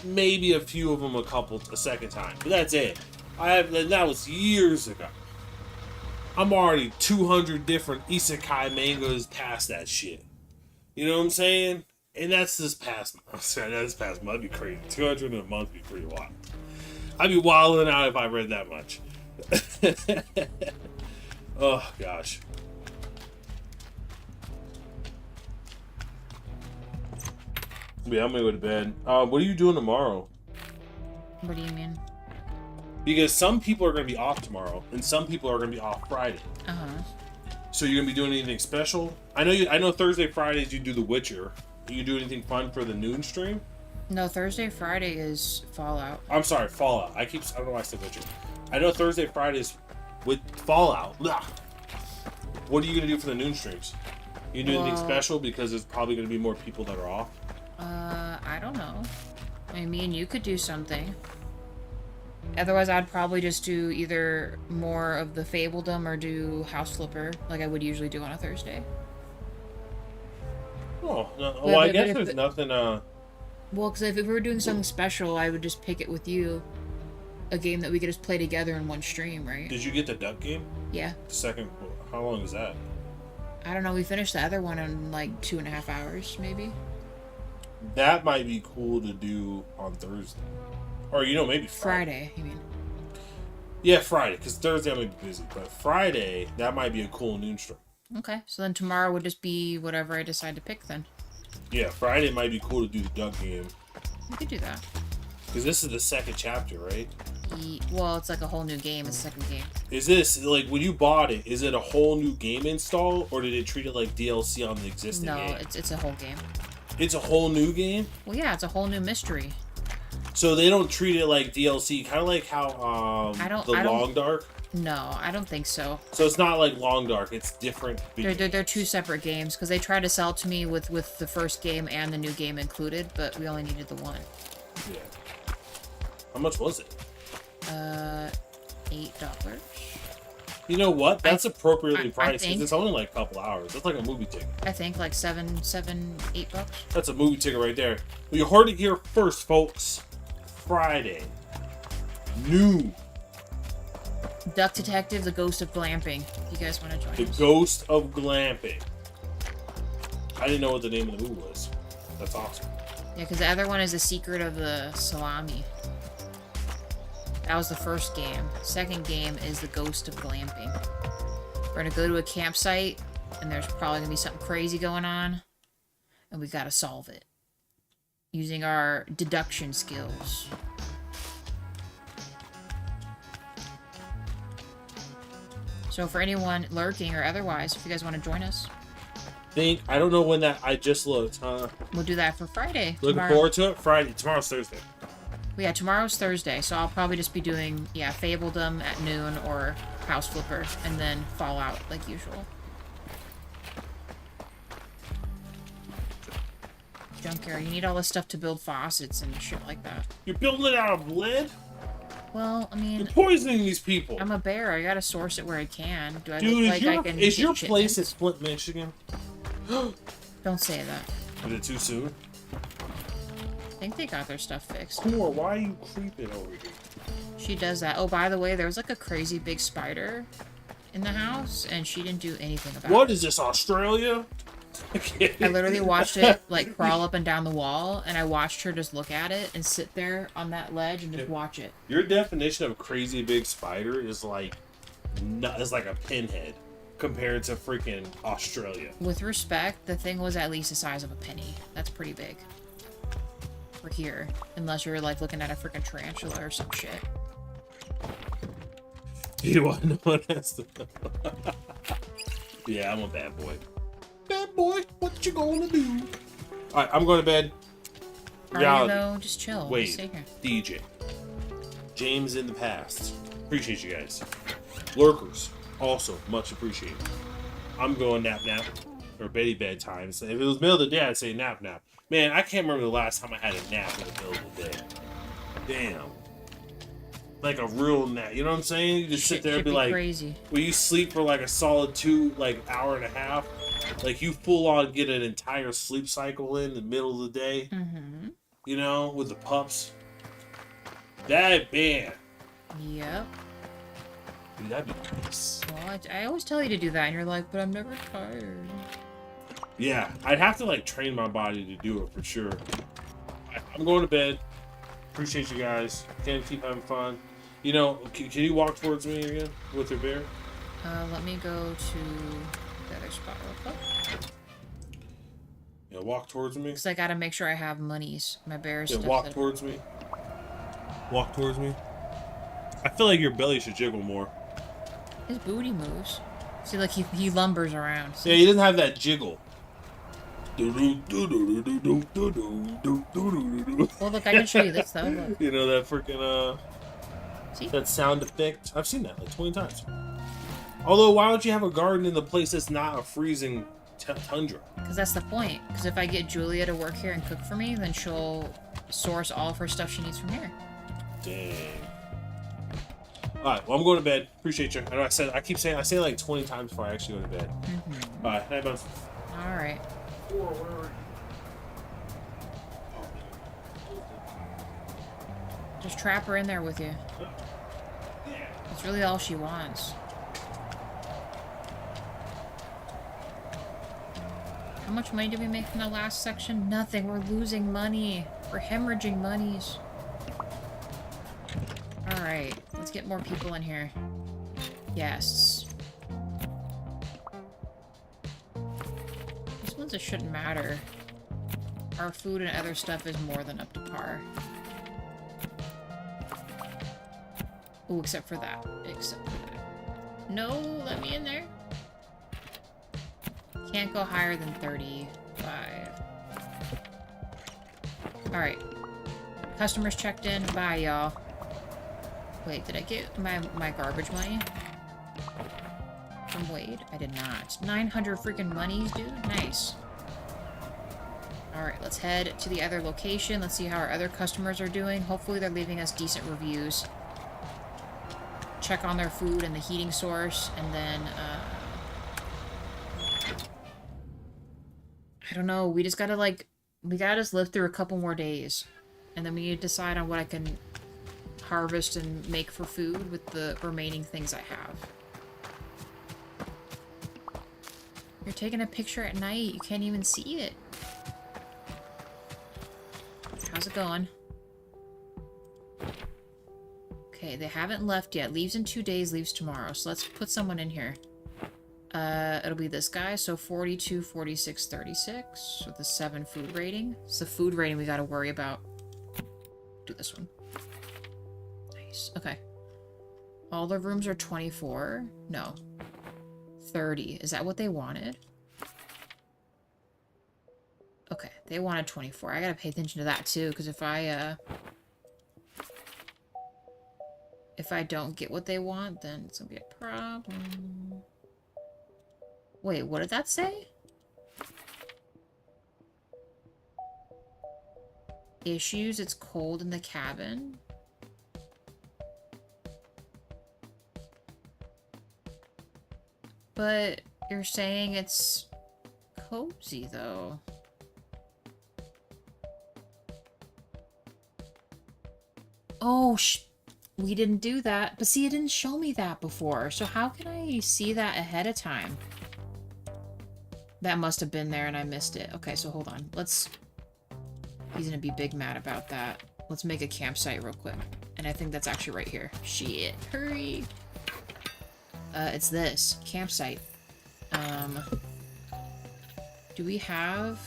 maybe a few of them a second time, but that's it. That was years ago. I'm already 200 different isekai mangas past that shit. You know what I'm saying? And that's this past month. That'd be crazy. 200 in a month would be pretty wild. I'd be wilding out if I read that much. Oh, gosh. Yeah, I'm gonna go to bed. What are you doing tomorrow? What do you mean? Because some people are gonna be off tomorrow, and some people are gonna be off Friday. So you're gonna be doing anything special? I know Thursday, Fridays you do The Witcher. Do you do anything fun for the noon stream? No, Thursday, Friday is Fallout. I'm sorry, Fallout. I don't know why I said Witcher. I know Thursday, Fridays with Fallout. Blah. What are you gonna do for the noon streams? You do anything special because there's probably gonna be more people that are off? I don't know. I mean, you could do something. Otherwise, I'd probably just do either more of the Fabledom or do House Flipper, like I would usually do on a Thursday. Oh, no. Well, I guess there's nothing, Well, because if we were doing something special, I would just pick it with you. A game that we could just play together in one stream, right? Did you get the duck game? Yeah. Second, how long is that? I don't know, we finished the other one in like 2.5 hours, maybe? That might be cool to do on Thursday. Or, maybe Friday, you mean? Yeah, Friday, because Thursday I might be busy. But Friday, that might be a cool noon stream. Okay, so then tomorrow would just be whatever I decide to pick then. Yeah, Friday might be cool to do the duck game. We could do that. Because this is the second chapter, right? Well, it's like a whole new game. It's the second game. Is this, like, when you bought it, is it a whole new game install? Or did it treat it like DLC on the existing game? No, it's a whole game. It's a whole new game? Well, yeah, it's a whole new mystery. So they don't treat it like DLC, kind of like how Long Dark? No, I don't think so. So it's not like Long Dark, it's different. They're two separate games, because they tried to sell it to me with the first game and the new game included, but we only needed the one. Yeah. How much was it? $8. You know what? That's appropriately I priced because think- it's only like a couple hours. That's like a movie ticket. I think like $8. That's a movie ticket right there. Well, you heard it here first, folks. Friday. New. Duck Detective, the Ghost of Glamping. If you guys want to join The us. Ghost of Glamping. I didn't know what the name of the movie was. That's awesome. Yeah, because the other one is The Secret of the Salami. That was the first game. Second game is The Ghost of Glamping. We're gonna go to a campsite, and there's probably gonna be something crazy going on, and we gotta solve it. Using our deduction skills. So for anyone lurking or otherwise, if you guys want to join us, I don't know when that. I just looked, huh? we'll do that for Friday. Looking tomorrow. forward to it. Friday. Tomorrow's Thursday. Yeah, tomorrow's Thursday, so I'll probably just be doing, Fabledom at noon or House Flipper, and then Fallout like usual. Junkyard, you need all this stuff to build faucets and shit like that. You're building it out of lead? Well, I mean, You're poisoning these people. I'm a bear. I gotta source it where I can. Do I Dude, look like I can is get your place at shipments? Flint, Michigan? Don't say that. Is it too soon? I think they got their stuff fixed. Core, why are you creeping over here? She does that. Oh, by the way, there was like a crazy big spider in the house, and she didn't do anything about it. What is this, Australia? I literally watched it like crawl up and down the wall, and I watched her just look at it and sit there on that ledge and just watch it. Your definition of crazy big spider is like a pinhead compared to freaking Australia. With respect, the thing was at least the size of a penny. That's pretty big. For here. Unless you're like looking at a freaking tarantula or some shit. You want to know what that's the... Yeah, I'm a bad boy. Bad boy, what you gonna do? Alright, I'm going to bed. Are you though? Just chill. Wait, Just stay here. DJ. James in the past. Appreciate you guys. Lurkers, also much appreciated. I'm going nap. Or Betty bedtime. So if it was middle of the day, I'd say nap. Man, I can't remember the last time I had a nap in the middle of the day. Damn. Like a real nap. You know what I'm saying? You just sit there and be like, crazy. will you sleep for like a solid hour and a half? Like you full on get an entire sleep cycle in the middle of the day. Mm-hmm. You know, with the pups. That man. Yep. Dude, that'd be nice. Well, I always tell you to do that, and you're like, but I'm never tired. Yeah, I'd have to like train my body to do it for sure. I'm going to bed. Appreciate you guys. Can't keep having fun. You know, can you walk towards me again with your bear? Let me go to the other spot real quick. Yeah, walk towards me. Because I gotta make sure I have monies. My bear's Yeah, stuff walk that- towards me. Walk towards me. I feel like your belly should jiggle more. His booty moves. See, like he lumbers around. See? Yeah, he doesn't have that jiggle. Well, look, I can show you this though. Look. You know that freaking See? that sound effect? I've seen that like 20 times. Although, why don't you have a garden in the place that's not a freezing tundra? Because that's the point. Because if I get Julia to work here and cook for me, then she'll source all of her stuff she needs from here. Dang. Alright, well, I'm going to bed. Appreciate you. I know I say it like 20 times before I actually go to bed. Mm-hmm. Alright, night, bud. Alright. Just trap her in there with you. That's really all she wants. How much money did we make from the last section? Nothing. We're losing money. We're hemorrhaging monies. Alright. Let's get more people in here. Yes. These ones, it shouldn't matter. Our food and other stuff is more than up to par. Ooh, except for that. Except for that. No, let me in there. Can't go higher than 35. Alright. Customers checked in. Bye, y'all. Wait, did I get my garbage money? From Wade? I did not. 900 freaking monies, dude. Nice. Alright, let's head to the other location. Let's see how our other customers are doing. Hopefully they're leaving us decent reviews. check on their food and the heating source, and then, I don't know, we just gotta, like, we gotta just live through a couple more days. And then we need to decide on what I can harvest and make for food with the remaining things I have. You're taking a picture at night. You can't even see it. How's it going? Okay, they haven't left yet. Leaves in 2 days, leaves tomorrow. So let's put someone in here. It'll be this guy. So 42, 46, 36 with a 7 food rating. It's the food rating we gotta worry about. Do this one. Nice. Okay. All the rooms are 24. No. 30. Is that what they wanted? Okay, they wanted 24. I gotta pay attention to that too, because if I don't get what they want, then it's gonna be a problem. Wait, what did that say? Issues, it's cold in the cabin. But you're saying it's cozy, though. Oh, we didn't do that. But see, it didn't show me that before. So how can I see that ahead of time? That must have been there and I missed it. Okay, so hold on. He's gonna be big mad about that. Let's make a campsite real quick. And I think that's actually right here. Shit. Hurry! It's this. Campsite. Do we have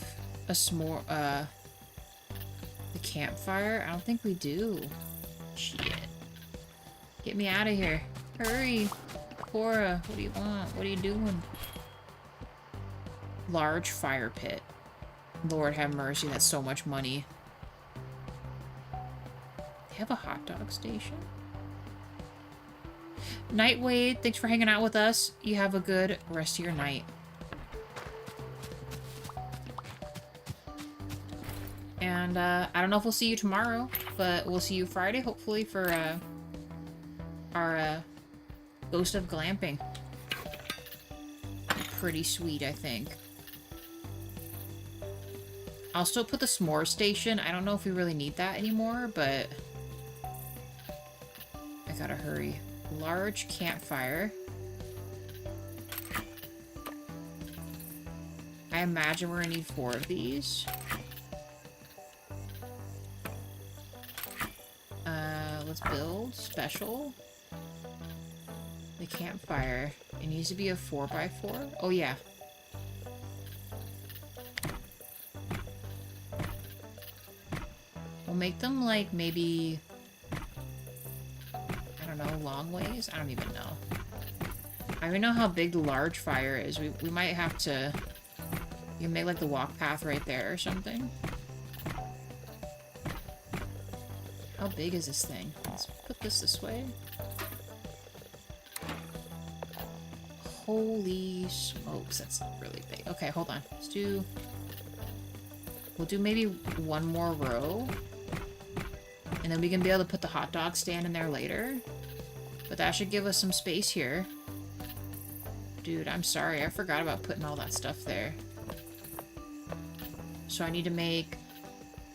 a s'more, the campfire? I don't think we do. Shit. Get me out of here. Hurry! Cora, what do you want? What are you doing? Large fire pit. Lord have mercy, that's so much money. They have a hot dog station? Nightwade, thanks for hanging out with us. You have a good rest of your night. And, I don't know if we'll see you tomorrow, but we'll see you Friday, hopefully, for, our, Ghost of Glamping. Pretty sweet, I think. I'll still put the s'more station. I don't know if we really need that anymore, but I gotta hurry. Large campfire. I imagine we're gonna need 4 of these. Let's build special. The campfire. It needs to be a 4x4. Oh yeah. We'll make them like maybe, I don't know, long ways? I don't even know. I don't even know how big the large fire is. We might have to, you can make like the walk path right there or something. How big is this thing? Let's put this way. Holy smokes, that's really big. Okay, hold on. We'll do maybe 1 more row. And then we can be able to put the hot dog stand in there later. But that should give us some space here. Dude, I'm sorry. I forgot about putting all that stuff there. So I need to make,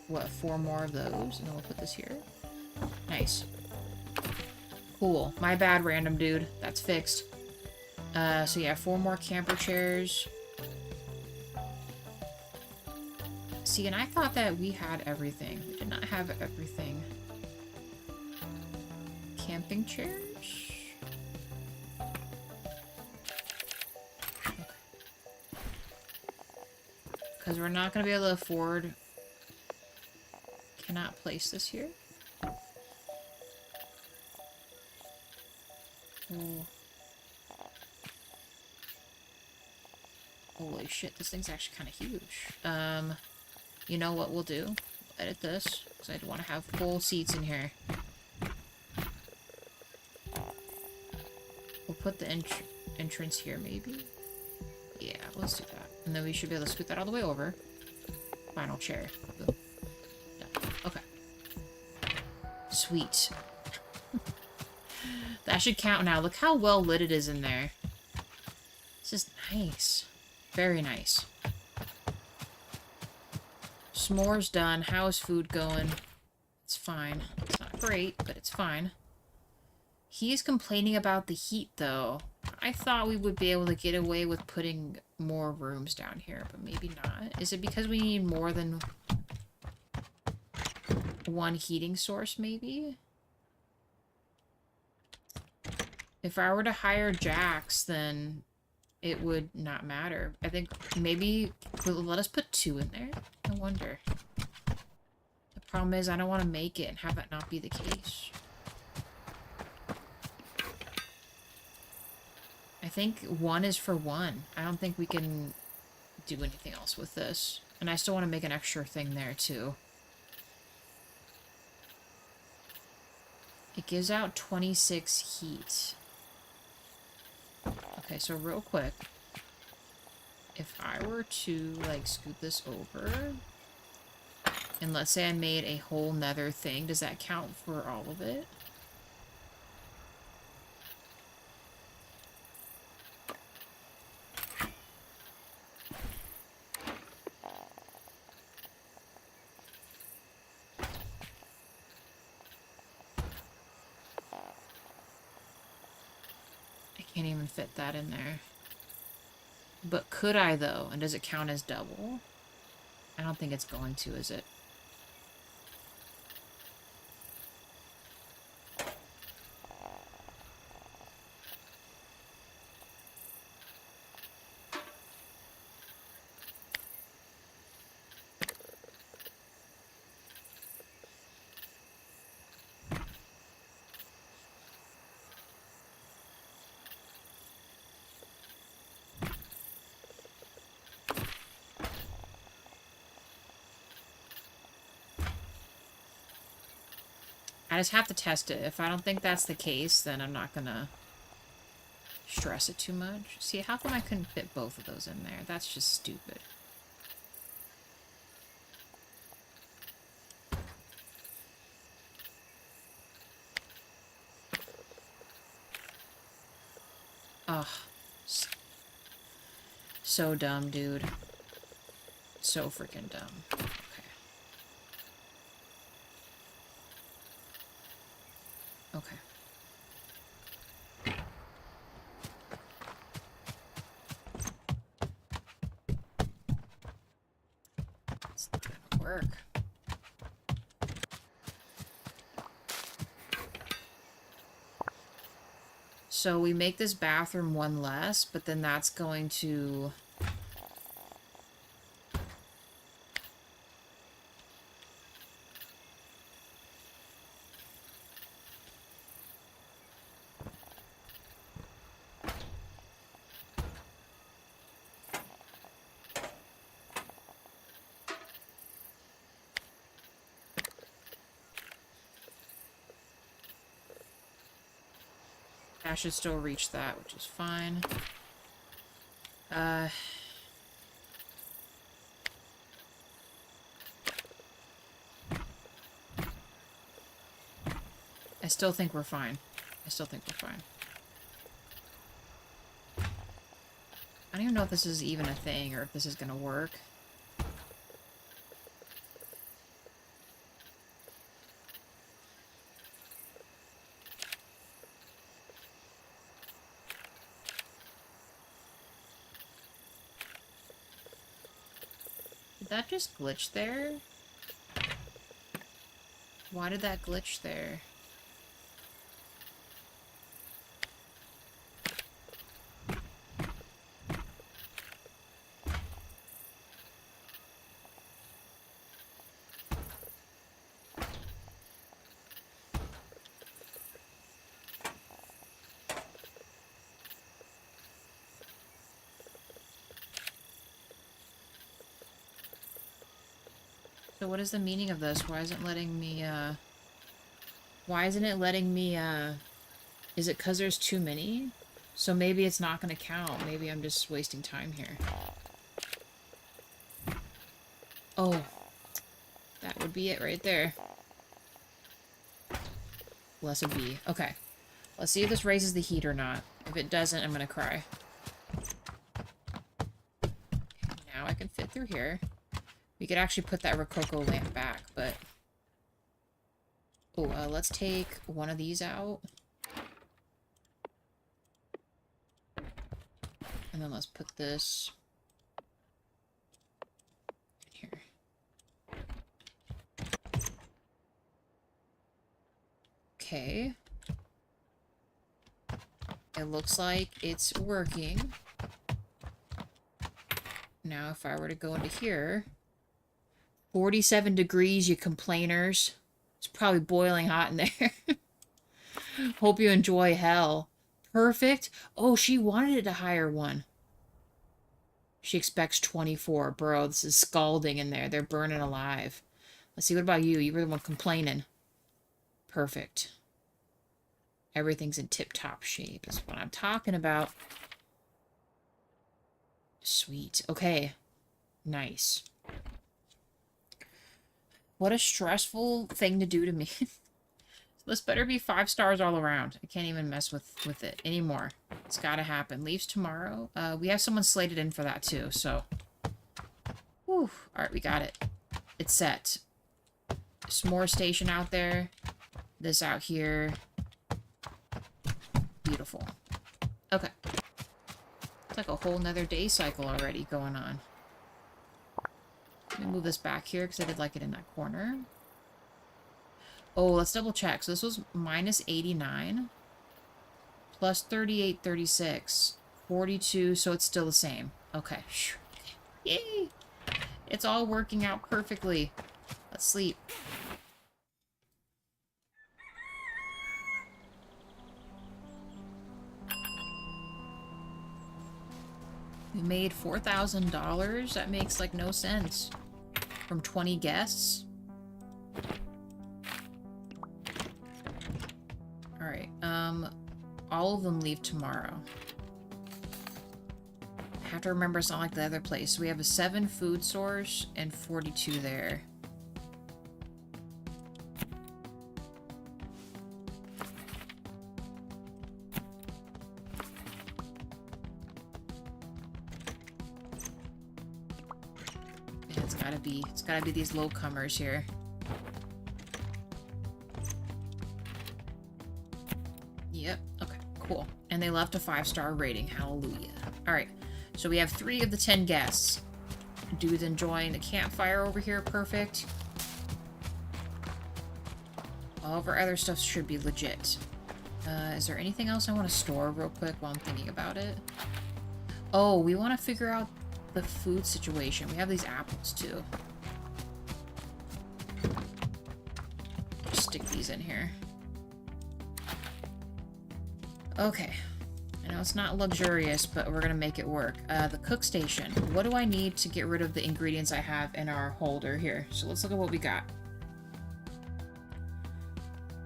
what, 4 more of those? And then we'll put this here. Nice. Cool. My bad, random dude. That's fixed. So yeah, 4 more camper chairs. See, and I thought that we had everything. We did not have everything. Camping chairs? Okay. Because we're not going to be able to afford... Cannot place this here. Oh. Holy shit, this thing's actually kind of huge. You know what we'll do? We'll edit this, because I want to have full seats in here. We'll put the entrance here, maybe? Yeah, let's do that. And then we should be able to scoot that all the way over. Final chair. Boom. Done. Okay. Sweet. That should count now. Look how well lit it is in there. This is nice. Very nice. S'mores done. How is food going? It's fine. It's not great, but it's fine. He is complaining about the heat, though. I thought we would be able to get away with putting more rooms down here, but maybe not. Is it because we need more than one heating source, maybe? If I were to hire Jax, then it would not matter. I think maybe let us put 2 in there. I wonder. The problem is I don't want to make it and have that not be the case. I think 1 is for 1. I don't think we can do anything else with this. And I still want to make an extra thing there, too. It gives out 26 heat. Okay, so real quick. If I were to, like, scoot this over... And let's say I made a whole nether thing. Does that count for all of it? Can't even fit that in there. But could I, though? And does it count as double? I don't think it's going to, is it? I just have to test it. If I don't think that's the case, then I'm not gonna stress it too much. See, how come I couldn't fit both of those in there? That's just stupid. Ugh. So dumb, dude. So freaking dumb. Okay. It's not gonna work. So we make this bathroom 1 less, but then that's going to... I should still reach that, which is fine. I still think we're fine. I still think we're fine. I don't even know if this is even a thing or if this is gonna work. Did that just glitch there? Why did that glitch there? So what is the meaning of this? Why isn't it letting me, Why isn't it letting me, Is it because there's too many? So maybe it's not gonna count. Maybe I'm just wasting time here. Oh. That would be it right there. Less a B. Okay. Let's see if this raises the heat or not. If it doesn't, I'm gonna cry. Now I can fit through here. We could actually put that Rococo lamp back, but... Oh, let's take one of these out. And then let's put this... in here. Okay. It looks like it's working. Now, if I were to go into here... 47 degrees, you complainers. It's probably boiling hot in there. Hope you enjoy hell. Perfect. Oh, she wanted it to hire one. She expects 24. Bro, this is scalding in there. They're burning alive. Let's see, what about you? You were the one complaining. Perfect. Everything's in tip-top shape. That's what I'm talking about. Sweet. Okay. Nice. What a stressful thing to do to me. This better be 5 stars all around. I can't even mess with it anymore. It's gotta happen. Leaves tomorrow. We have someone slated in for that too, so... Whew. Alright, we got it. It's set. S'more station out there. This out here. Beautiful. Okay. It's like a whole nother day cycle already going on. Let me move this back here because I did like it in that corner. Oh, let's double check. So this was minus 89. Plus 38, 36. 42, so it's still the same. Okay. Yay! It's all working out perfectly. Let's sleep. We made $4,000. That makes, like, no sense. From 20 guests. Alright, all of them leave tomorrow. I have to remember it's not like the other place. So we have a 7 food source and 42 there. Yeah, it's gotta be these low-comers here. Yep, okay, cool. And they left a 5-star rating, hallelujah. Alright, so we have 3 of the 10 guests. Dude's enjoying the campfire over here, perfect. All of our other stuff should be legit. Is there anything else I want to store real quick while I'm thinking about it? Oh, we want to figure out the food situation. We have these apples, too. Just stick these in here. Okay. I know it's not luxurious, but we're gonna make it work. The cook station. What do I need to get rid of the ingredients I have in our holder here? So let's look at what we got.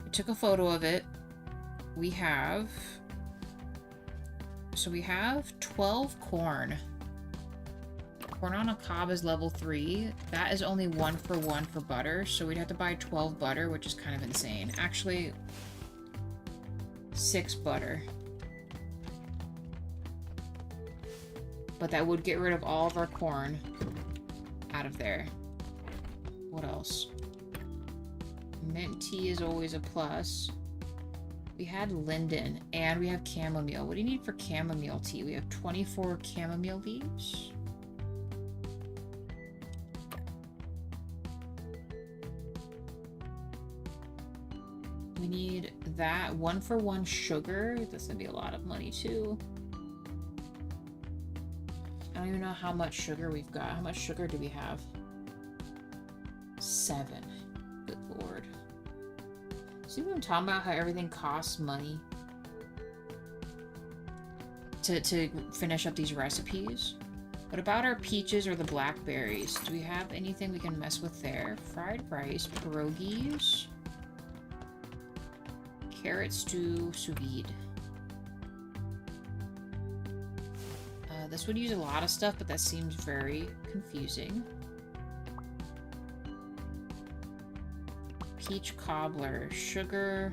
We took a photo of it. We have... So we have 12 corn. Corn on a cob is level 3. That is only 1 for 1 for butter, so we'd have to buy 12 butter, which is kind of insane. Actually... 6 butter. But that would get rid of all of our corn out of there. What else? Mint tea is always a plus. We had linden, and we have chamomile. What do you need for chamomile tea? We have 24 chamomile leaves. We need that 1 for 1 sugar. That's gonna be a lot of money too. I don't even know how much sugar we've got. How much sugar do we have? 7. Good lord. See what I'm talking about? How everything costs money to finish up these recipes. What about our peaches or the blackberries? Do we have anything we can mess with there? Fried rice, pierogies. Carrot stew, sous vide. This would use a lot of stuff, but that seems very confusing. Peach cobbler, sugar.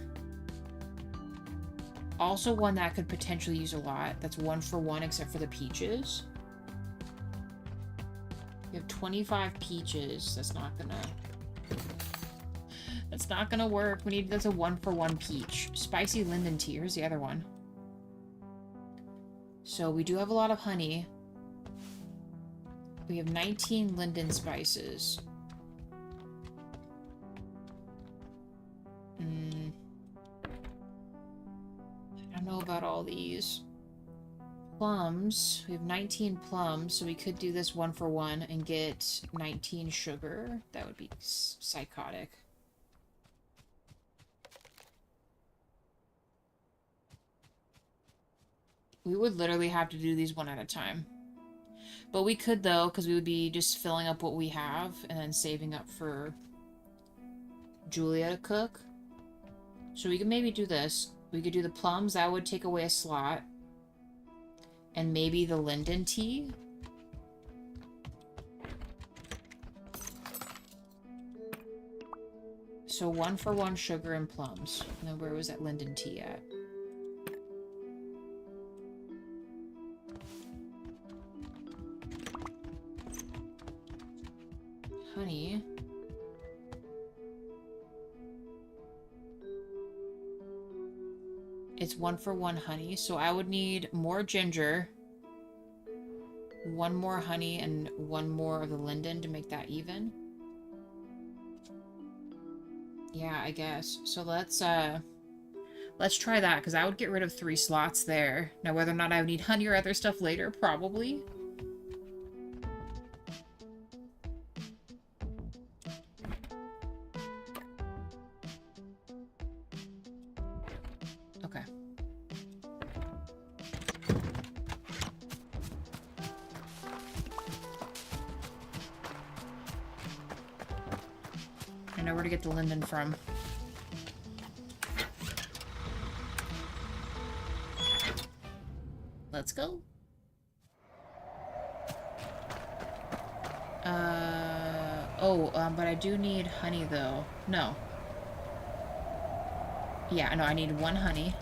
Also one that could potentially use a lot. That's 1 for 1 except for the peaches. We have 25 peaches. That's not gonna... That's not gonna work. We need... That's a 1 for 1 peach. Spicy linden tea. Here's the other one. So we do have a lot of honey. We have 19 linden spices. I don't know about all these. Plums. We have 19 plums, so we could do this 1 for 1 and get 19 sugar. That would be psychotic. We would literally have to do these one at a time. But we could, though, because we would be just filling up what we have and then saving up for Julia to cook. So we could maybe do this. We could do the plums. That would take away a slot. And maybe the linden tea. So 1 for 1 sugar and plums. And then where was that linden tea at? Honey. It's 1 for 1 honey, so I would need more ginger, 1 more honey, and 1 more of the linden to make that even. Yeah, I guess. So let's try that, because I would get rid of 3 slots there. Now, whether or not I would need honey or other stuff later, probably. Okay. I know where to get the linden from. Let's go. But I do need honey, though. No. Yeah, no, I need 1 honey.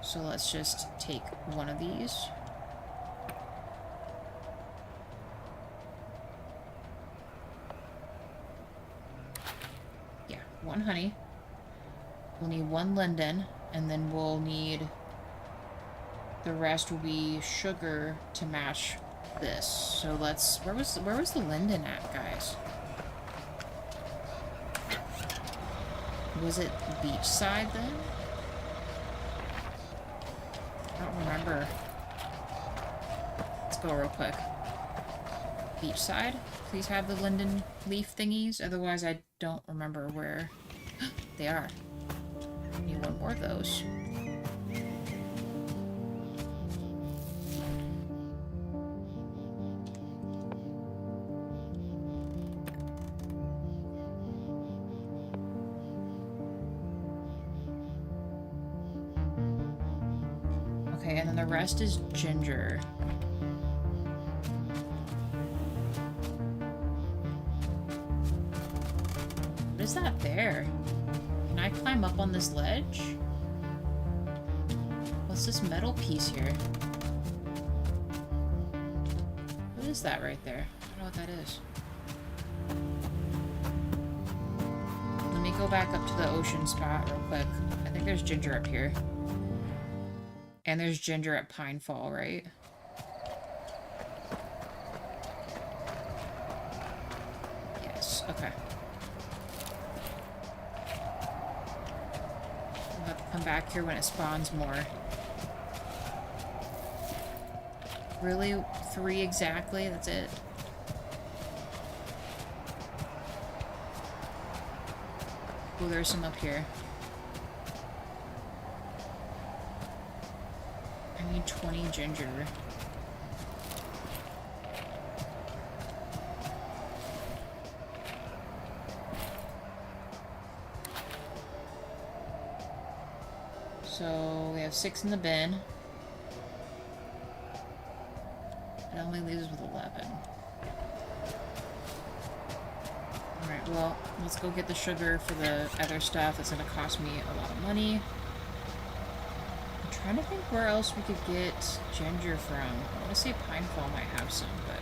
So let's just take 1 of these. Yeah, 1 honey. We'll need 1 linden, and then we'll need... The rest will be sugar to match this. So let's... Where was the linden at, guys? Was it beach side then? I don't remember. Let's go real quick. Beach side? Please have the linden leaf thingies. Otherwise, I don't remember where they are. Need 1 more of those. Okay, and then the rest is ginger. What is that there? Can I climb up on this ledge? What's this metal piece here? What is that right there? I don't know what that is. Let me go back up to the ocean spot real quick. I think there's ginger up here. And there's ginger at Pinefall, right? Yes, okay. We'll have to come back here when it spawns more. Really? 3 exactly? That's it? Oh, there's some up here. I need 20 ginger. So we have 6 in the bin. It only leaves us with 11. Alright, well, let's go get the sugar for the other stuff. That's gonna cost me a lot of money. trying to think where else we could get ginger from. I want to say Pinefall might have some, but...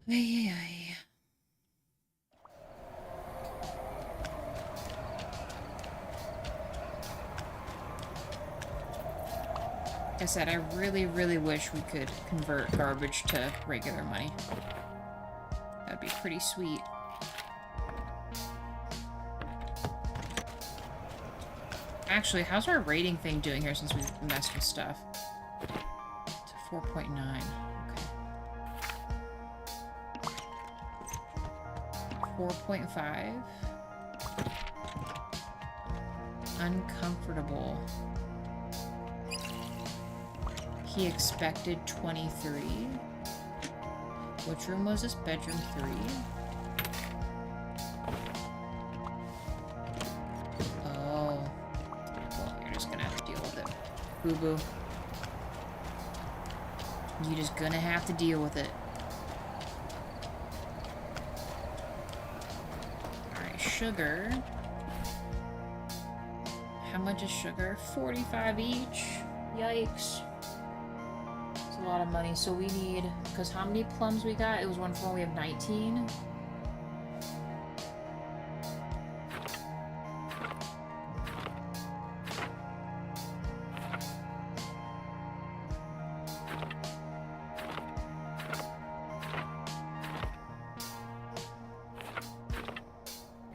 Ay, ay, ay. Like I said, I really, really wish we could convert garbage to regular money. That'd be pretty sweet. Actually, how's our rating thing doing here since we've messed with stuff? It's a 4.9. Okay. 4.5. Uncomfortable. He expected 23. Which room was this? Bedroom 3. Oh. Well, you're just gonna have to deal with it. Boo-boo. You're just gonna have to deal with it. Alright, sugar. How much is sugar? 45 each. Yikes. It's a lot of money. So we need... Because how many plums we got? It was 1 4. We have 19.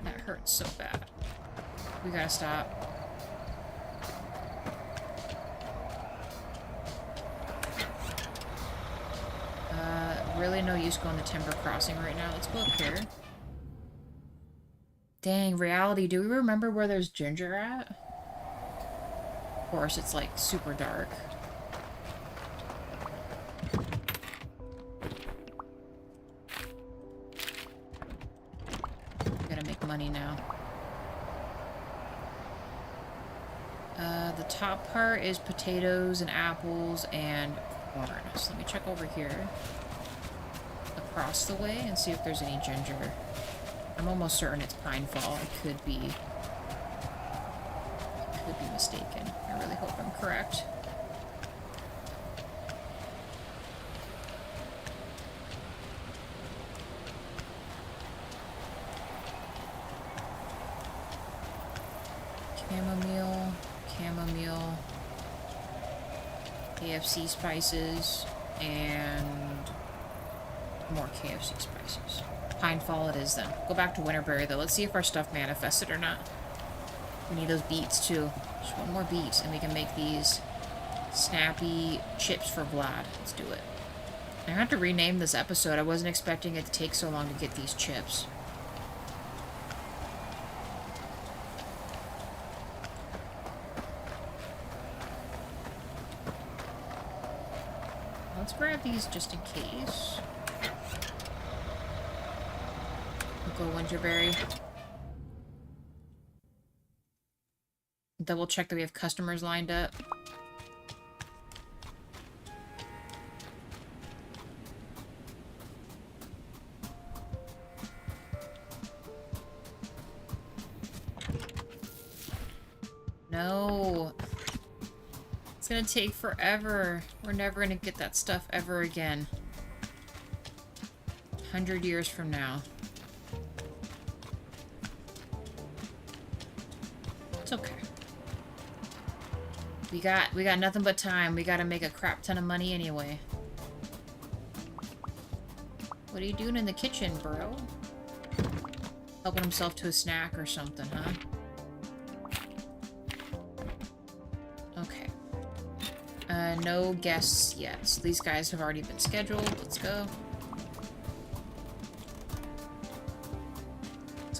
That hurts so bad. We gotta stop. Really no use going to Timber Crossing right now. Let's go up here. Dang, reality, do we remember where there's ginger at? Of course, it's like super dark. Gotta make money now. The top part is potatoes and apples and corn. So let me check over here. Across the way and see if there's any ginger. I'm almost certain it's Pinefall. I could be mistaken. I really hope I'm correct. Chamomile, chamomile, KFC spices, and more KFC spices. Pinefall it is then. Go back to Winterberry though. Let's see if our stuff manifested or not. We need those beets too. Just one more beet and we can make these snappy chips for Vlad. Let's do it. I had to rename this episode. I wasn't expecting it to take so long to get these chips. Let's grab these just in case. Go Winterberry. Double check that we have customers lined up. No. It's gonna take forever. We're never gonna get that stuff ever again. 100 years from now. Okay. We got nothing but time. We gotta make a crap ton of money anyway. What are you doing in the kitchen, bro? Helping himself to a snack or something, huh? Okay. No guests yet. So these guys have already been scheduled. Let's go.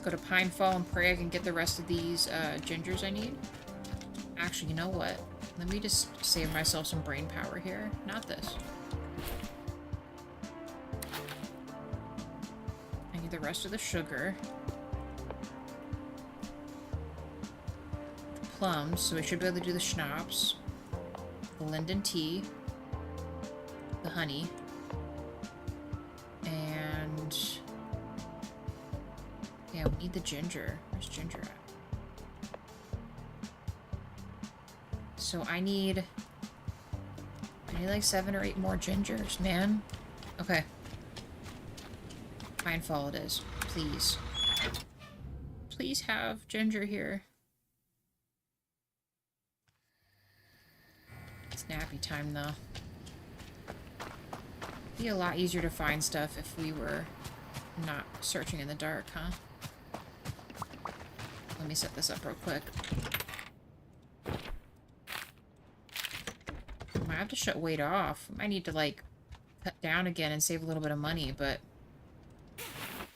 Go to Pinefall and pray I can get the rest of these gingers I need. Actually, you know what? Let me just save myself some brain power here. Not this. I need the rest of the sugar. The plums, so we should be able to do the schnapps. The linden tea. The honey. And... yeah, we need the ginger. Where's ginger at? so I need like 7 or 8 more gingers, man. Okay. Pinefall it is. Please. Please have ginger here. It's nappy time, though. Be a lot easier to find stuff if we were not searching in the dark, huh? Let me set this up real quick. I have to shut weight off. I need to, like, cut down again and save a little bit of money, but...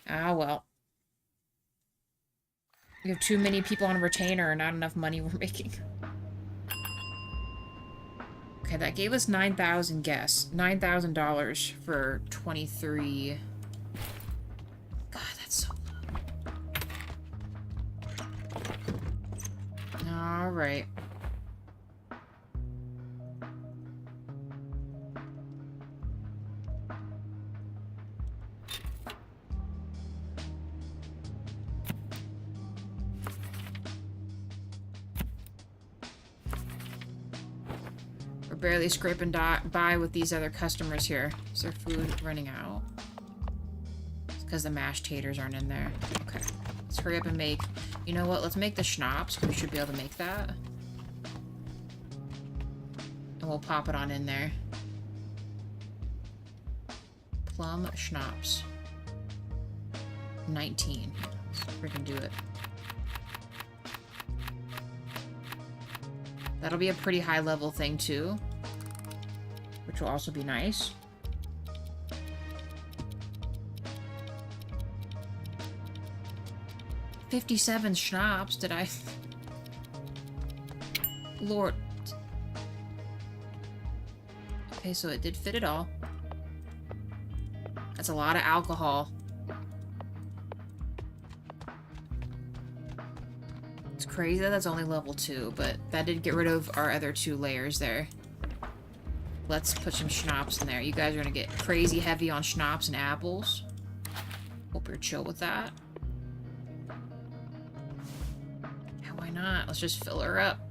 Ah, well. We have too many people on retainer and not enough money we're making. Okay, that gave us 9,000 guess. $9,000 for 23... God, that's so low. Alright. Barely scraping by with these other customers here. Is their food running out? It's because the mashed taters aren't in there. Okay. Let's hurry up and make... You know what? Let's make the schnapps. We should be able to make that. And we'll pop it on in there. Plum schnapps. 19. Let's freaking do it. That'll be a pretty high level thing too, which will also be nice. $57 schnapps, did I? Lord. Okay, so it did fit it all. That's a lot of alcohol. Crazy that that's only level 2, but that did get rid of our other 2 layers there. Let's put some schnapps in there. You guys are gonna get crazy heavy on schnapps and apples. Hope you're chill with that. Yeah, why not? Let's just fill her up.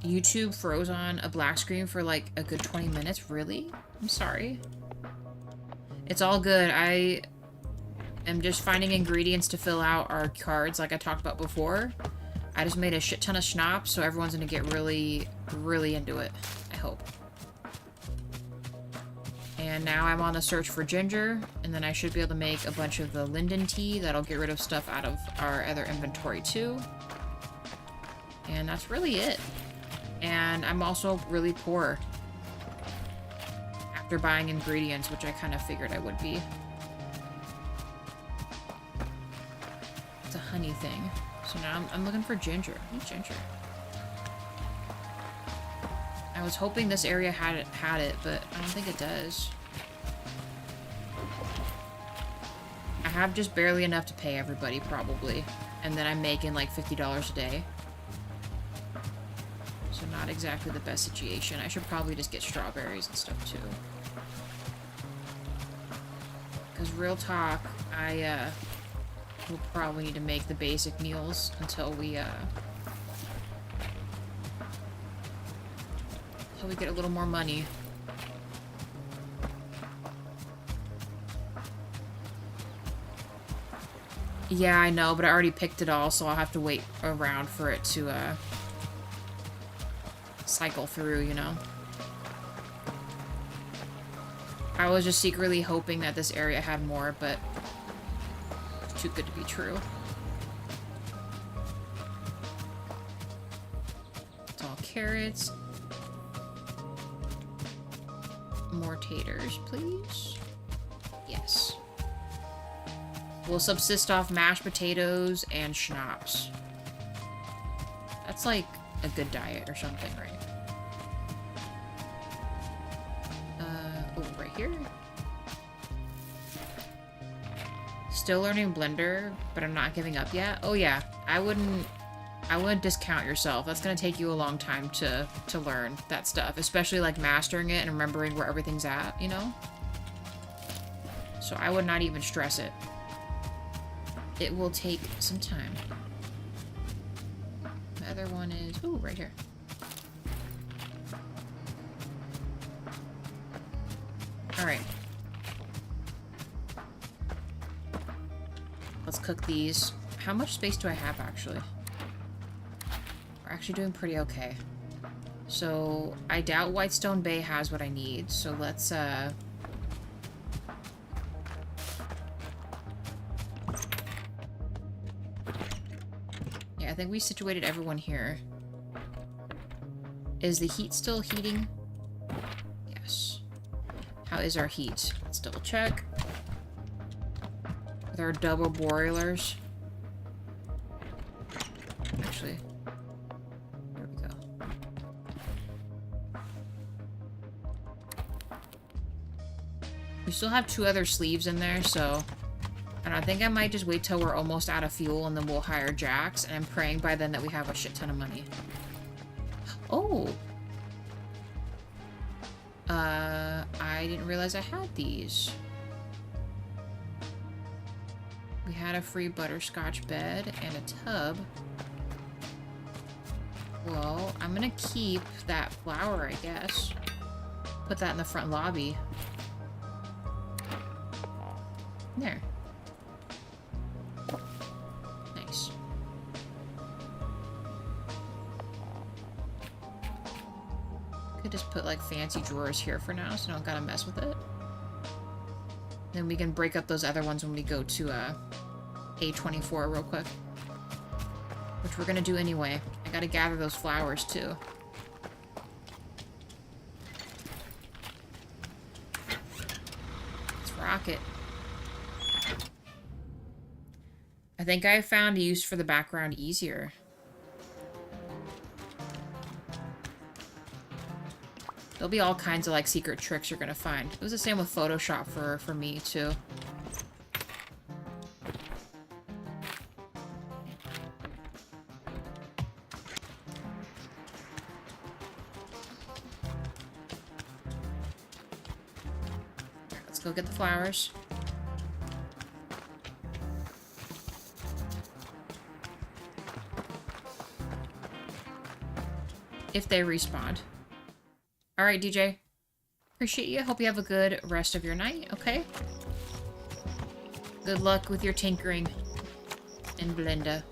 YouTube froze on a black screen for like a good 20 minutes. Really? I'm sorry. It's all good. I'm just finding ingredients to fill out our cards like I talked about before. I just made a shit ton of schnapps, so everyone's gonna get really, really into it. I hope. And now I'm on the search for ginger, and then I should be able to make a bunch of the linden tea. That'll get rid of stuff out of our other inventory too. And that's really it. And I'm also really poor after buying ingredients, which I kind of figured I would be. It's a honey thing. So now I'm looking for ginger. I need ginger. I was hoping this area had it, but I don't think it does. I have just barely enough to pay everybody, probably. And then I'm making like $50 a day. So not exactly the best situation. I should probably just get strawberries and stuff too. Because real talk, we'll probably need to make the basic meals until we get a little more money. Yeah, I know, but I already picked it all, so I'll have to wait around for it to cycle through, you know? I was just secretly hoping that this area had more, but too good to be true. It's all carrots. More taters, please. Yes. We'll subsist off mashed potatoes and schnapps. That's like a good diet or something, right? Oh, right here. Still learning Blender, but I'm not giving up yet. Oh yeah, I wouldn't discount yourself. That's gonna take you a long time to learn that stuff, especially like mastering it and remembering where everything's at, you know? So I would not even stress it. It will take some time. other one is... Ooh, right here. Alright. Let's cook these. How much space do I have, actually? We're actually doing pretty okay. So, I doubt Whitestone Bay has what I need, so let's, Yeah, I think we situated everyone here. Is the heat still heating? Yes. How is our heat? Let's double check. With our double boilers. Actually, there we go. We still have 2 other sleeves in there, so... And I think I might just wait till we're almost out of fuel and then we'll hire Jax, and I'm praying by then that we have a shit ton of money. Oh! I didn't realize I had these. We had a free butterscotch bed and a tub. Well, I'm gonna keep that flower, I guess. Put that in the front lobby. There. Nice. Could just put like fancy drawers here for now, so I don't gotta mess with it. Then we can break up those other ones when we go to A24 real quick. Which we're gonna do anyway. I gotta gather those flowers too. Let's rock it. I think I found a use for the background easier. There'll be all kinds of like secret tricks you're gonna find. It was the same with Photoshop for me too. Let's go get the flowers. If they respawn. Alright, DJ. Appreciate you. Hope you have a good rest of your night, okay? Good luck with your tinkering and Belinda.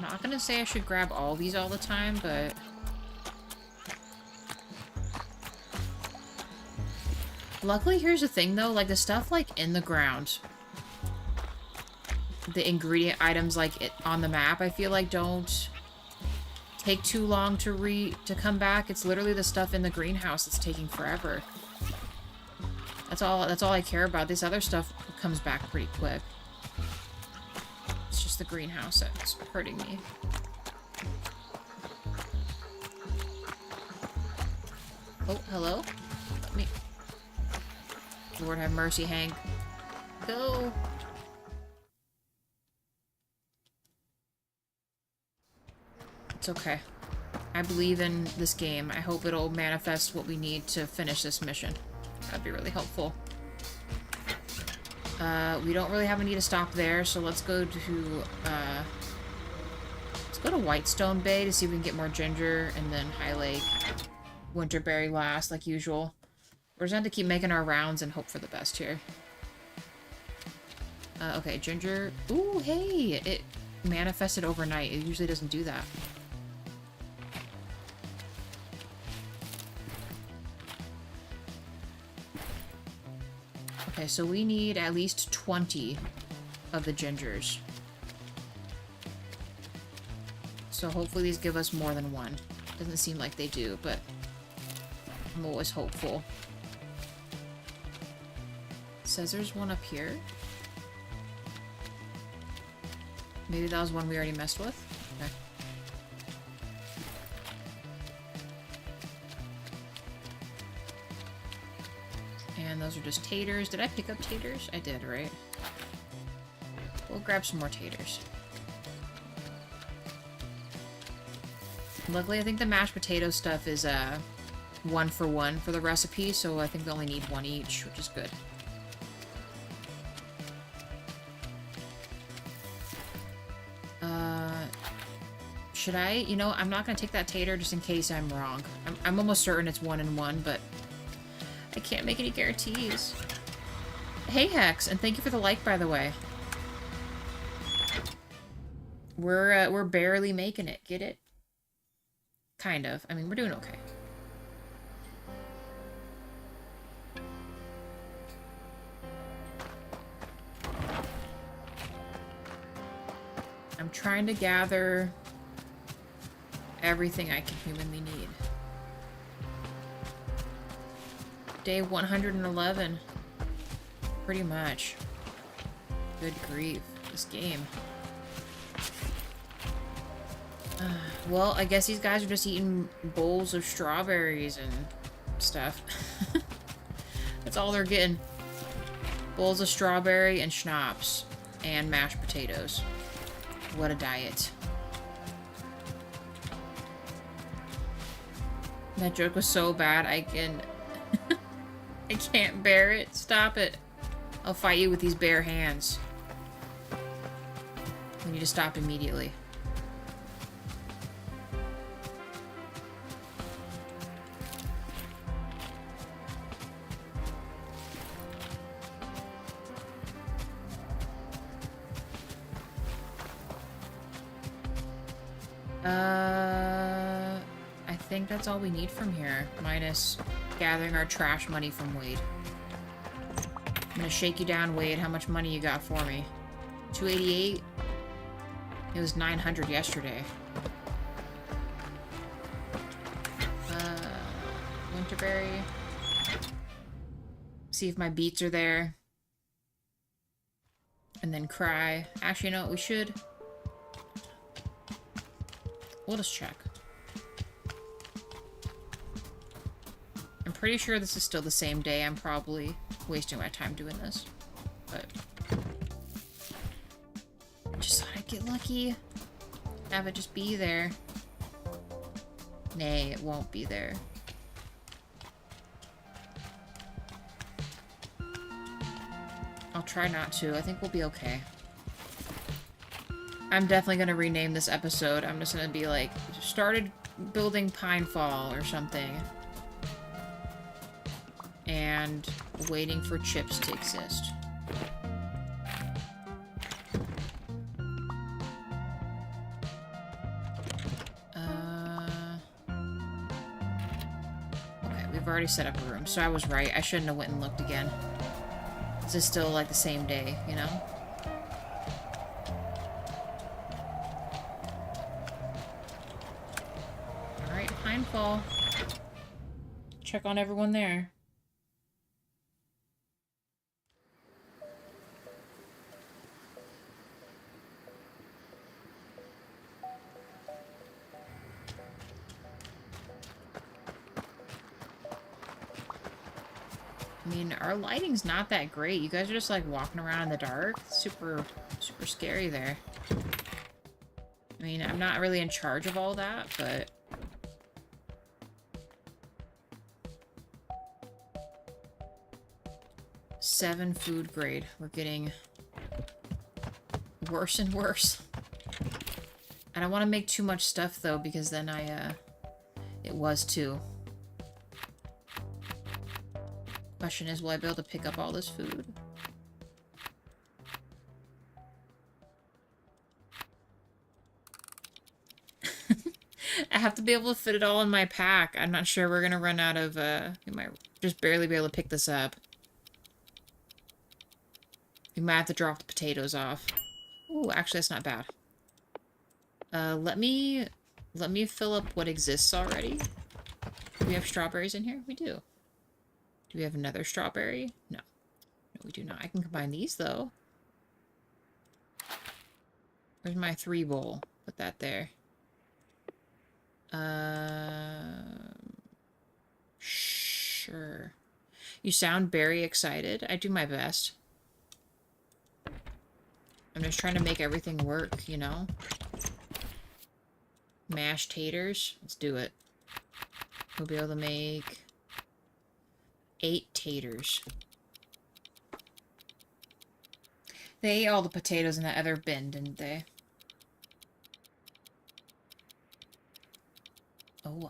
Not gonna say I should grab all these all the time, but... Luckily, here's the thing though, like the stuff like in the ground, the ingredient items like it on the map, I feel like don't take too long to come back. It's literally the stuff in the greenhouse that's taking forever. That's all I care about. This other stuff comes back pretty quick. It's just the greenhouse that's hurting me. Oh, hello? Let me... Lord have mercy, Hank. Go! It's okay. I believe in this game. I hope it'll manifest what we need to finish this mission. That'd be really helpful. We don't really have a need to stop there, so let's go to, let's go to Whitestone Bay to see if we can get more ginger, and then High Lake, Winterberry last, like usual. We're just going to have to keep making our rounds and hope for the best here. Okay, ginger. Ooh, hey! It manifested overnight. It usually doesn't do that. Okay, so we need at least 20 of the gingers. So hopefully these give us more than one. Doesn't seem like they do, but I'm always hopeful. It says there's one up here. Maybe that was one we already messed with. Okay. Those are just taters. Did I pick up taters? I did, right? We'll grab some more taters. Luckily, I think the mashed potato stuff is 1-for-1 for the recipe, so I think they only need one each, which is good. Should I? You know, I'm not gonna take that tater just in case I'm wrong. I'm almost certain it's 1-in-1, but I can't make any guarantees. Hey, Hex, and thank you for the like, by the way. We're barely making it. Get it? Kind of. I mean, we're doing okay. I'm trying to gather everything I can humanly need. Day 111. Pretty much. Good grief. This game. Well, I guess these guys are just eating bowls of strawberries and stuff. That's all they're getting. Bowls of strawberry and schnapps. And mashed potatoes. What a diet. That joke was so bad, I can't bear it. Stop it. I'll fight you with these bare hands. You need to stop immediately. I think that's all we need from here, minus gathering our trash money from Wade. I'm gonna shake you down, Wade. How much money you got for me? 288? It was 900 yesterday. Winterberry. See if my beets are there. And then cry. Actually, you know what? We should... We'll just check. I'm pretty sure this is still the same day. I'm probably wasting my time doing this. But... just thought I'd get lucky. Have it just be there. Nay, it won't be there. I'll try not to. I think we'll be okay. I'm definitely gonna rename this episode. I'm just gonna be like, started building Pinefall or something. And waiting for chips to exist. Okay, we've already set up a room, so I was right. I shouldn't have went and looked again. This is still like the same day, you know? Alright, Pinefall. Check on everyone there. I mean, our lighting's not that great. You guys are just like walking around in the dark. Super, super scary there. I mean, I'm not really in charge of all that, but... 7 food grade. We're getting worse and worse. I don't want to make too much stuff, though, because then it was too. Question is, will I be able to pick up all this food? I have to be able to fit it all in my pack. I'm not sure we're gonna run out of, we might just barely be able to pick this up. We might have to drop the potatoes off. Ooh, actually, that's not bad. Let me fill up what exists already. Do we have strawberries in here? We do. Do we have another strawberry? No. No, we do not. I can combine these, though. Where's my 3 bowl? Put that there. Sure. You sound very excited. I do my best. I'm just trying to make everything work, you know? Mashed taters. Let's do it. We'll be able to make 8 taters. They ate all the potatoes in that other bin, didn't they? Oh.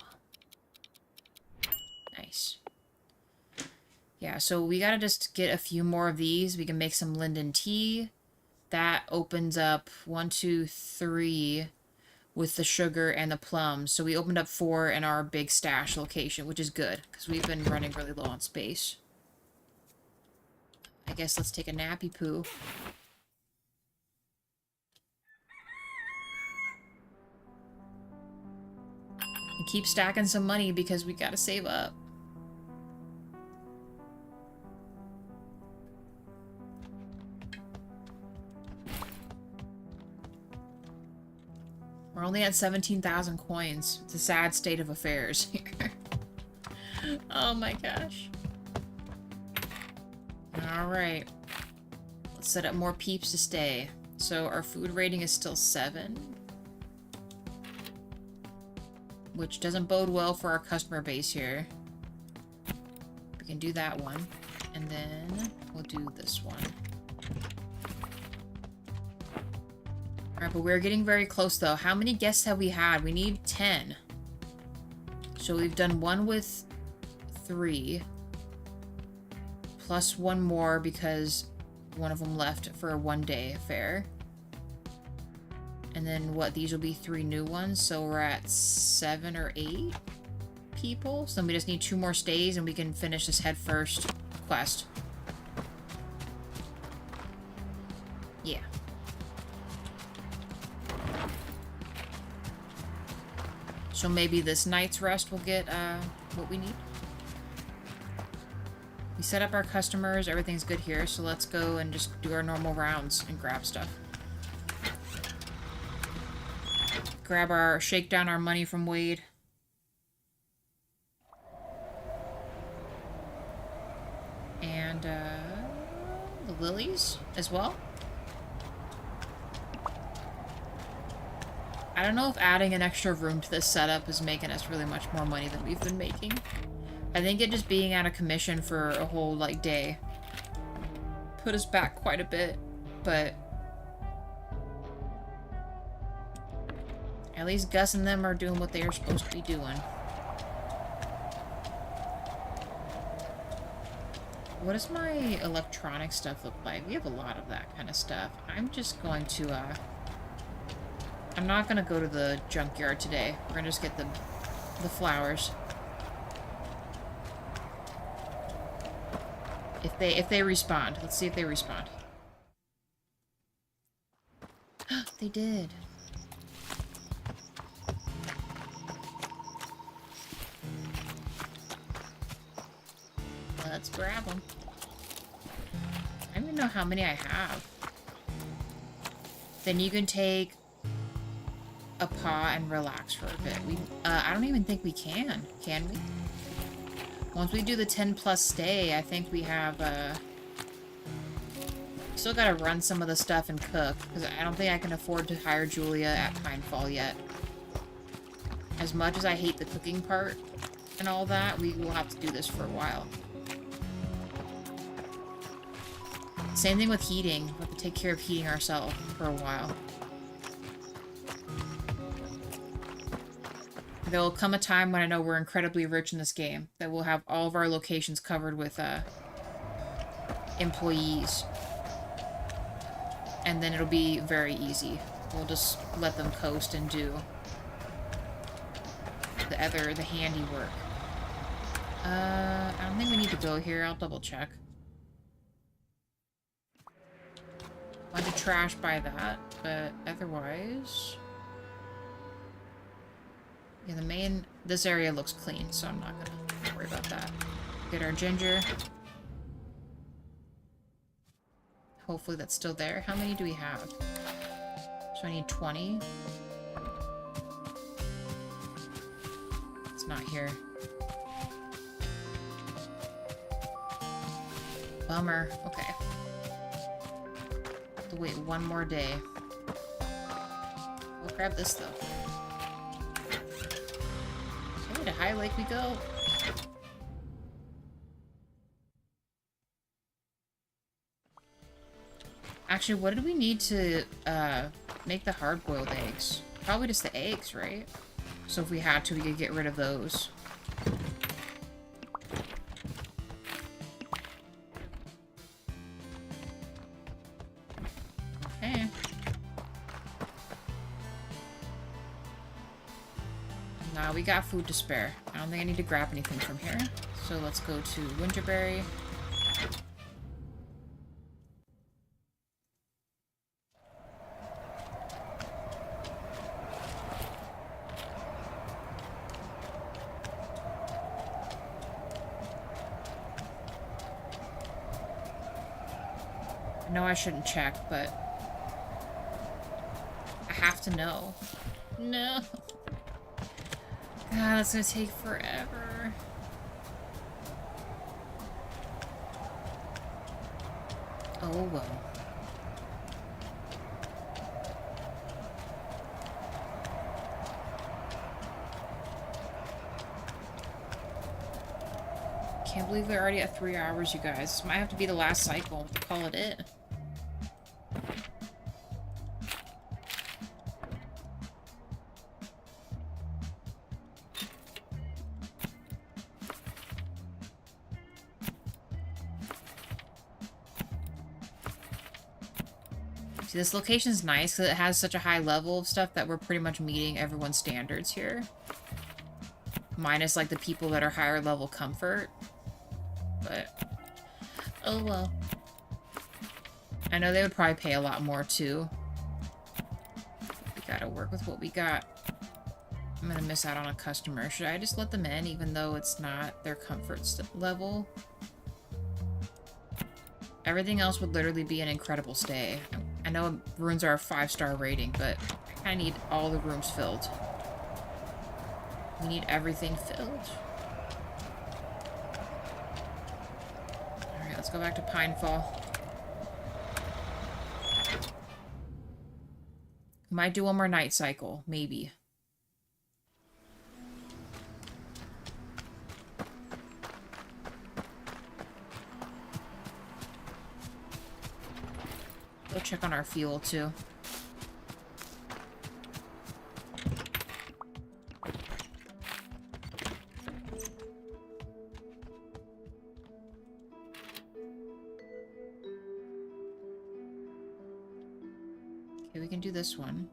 Nice. Yeah, so we gotta just get a few more of these. We can make some linden tea. That opens up 1, 2, 3 with the sugar and the plums. So we opened up 4 in our big stash location, which is good, because we've been running really low on space. I guess let's take a nappy poo. And keep stacking some money because we gotta save up. We're only at 17,000 coins. It's a sad state of affairs here. Oh my gosh. Alright. Let's set up more peeps to stay. So our food rating is still 7. Which doesn't bode well for our customer base here. We can do that one. And then we'll do this one. Alright, but we're getting very close though. How many guests have we had? We need 10. So we've done one with 3. Plus 1 more because one of them left for a 1-day affair. And then what? These will be 3 new ones. So we're at 7 or 8 people. So then we just need 2 more stays and we can finish this head first quest. Yeah. So maybe this night's rest will get what we need. We set up our customers, everything's good here, so let's go and just do our normal rounds and grab stuff. Shake down our money from Wade. And the lilies as well. I don't know if adding an extra room to this setup is making us really much more money than we've been making. I think it just being out of commission for a whole, like, day put us back quite a bit, but at least Gus and them are doing what they are supposed to be doing. What does my electronic stuff look like? We have a lot of that kind of stuff. I'm just going to, I'm not gonna go to the junkyard today. We're gonna just get the flowers. If they respond. Let's see if they respond. They did. Let's grab them. I don't even know how many I have. Then you can take a paw and relax for a bit. I don't even think we can we? Once we do the 10 plus stay, I think we have, still gotta run some of the stuff and cook, because I don't think I can afford to hire Julia at Pinefall yet. As much as I hate the cooking part and all that, we will have to do this for a while. Same thing with heating. We have to take care of heating ourselves for a while. There will come a time when I know we're incredibly rich in this game, that we'll have all of our locations covered with employees. And then it'll be very easy. We'll just let them coast and do the handiwork. I don't think we need to go here. I'll double check. Bunch of trash by that, but otherwise... Yeah, this area looks clean, so I'm not gonna worry about that. Get our ginger. Hopefully that's still there. How many do we have? So I need 20. It's not here. bummer. Okay. Have to wait one more day. We'll grab this, though. Okay, to High Lake we go. Actually, what did we need to make the hard-boiled eggs? Probably just the eggs, right? So if we had to, we could get rid of those. Okay. Nah, we got food to spare. I don't think I need to grab anything from here. So let's go to Winterberry. I know I shouldn't check, but I have to know. No. God, that's gonna take forever. Oh well. Can't believe we're already at 3 hours, you guys. This might have to be the last cycle to call it it. See, this location's nice because it has such a high level of stuff that we're pretty much meeting everyone's standards here. Minus, like, the people that are higher level comfort. But, oh well. I know they would probably pay a lot more, too. We gotta work with what we got. I'm gonna miss out on a customer. Should I just let them in, even though it's not their comfort level? Everything else would literally be an incredible stay. I know rooms are a 5-star rating, but I kinda need all the rooms filled. We need everything filled. Alright, let's go back to Pinefall. Might do one more night cycle, maybe. Go check on our fuel, too. Okay, we can do this one.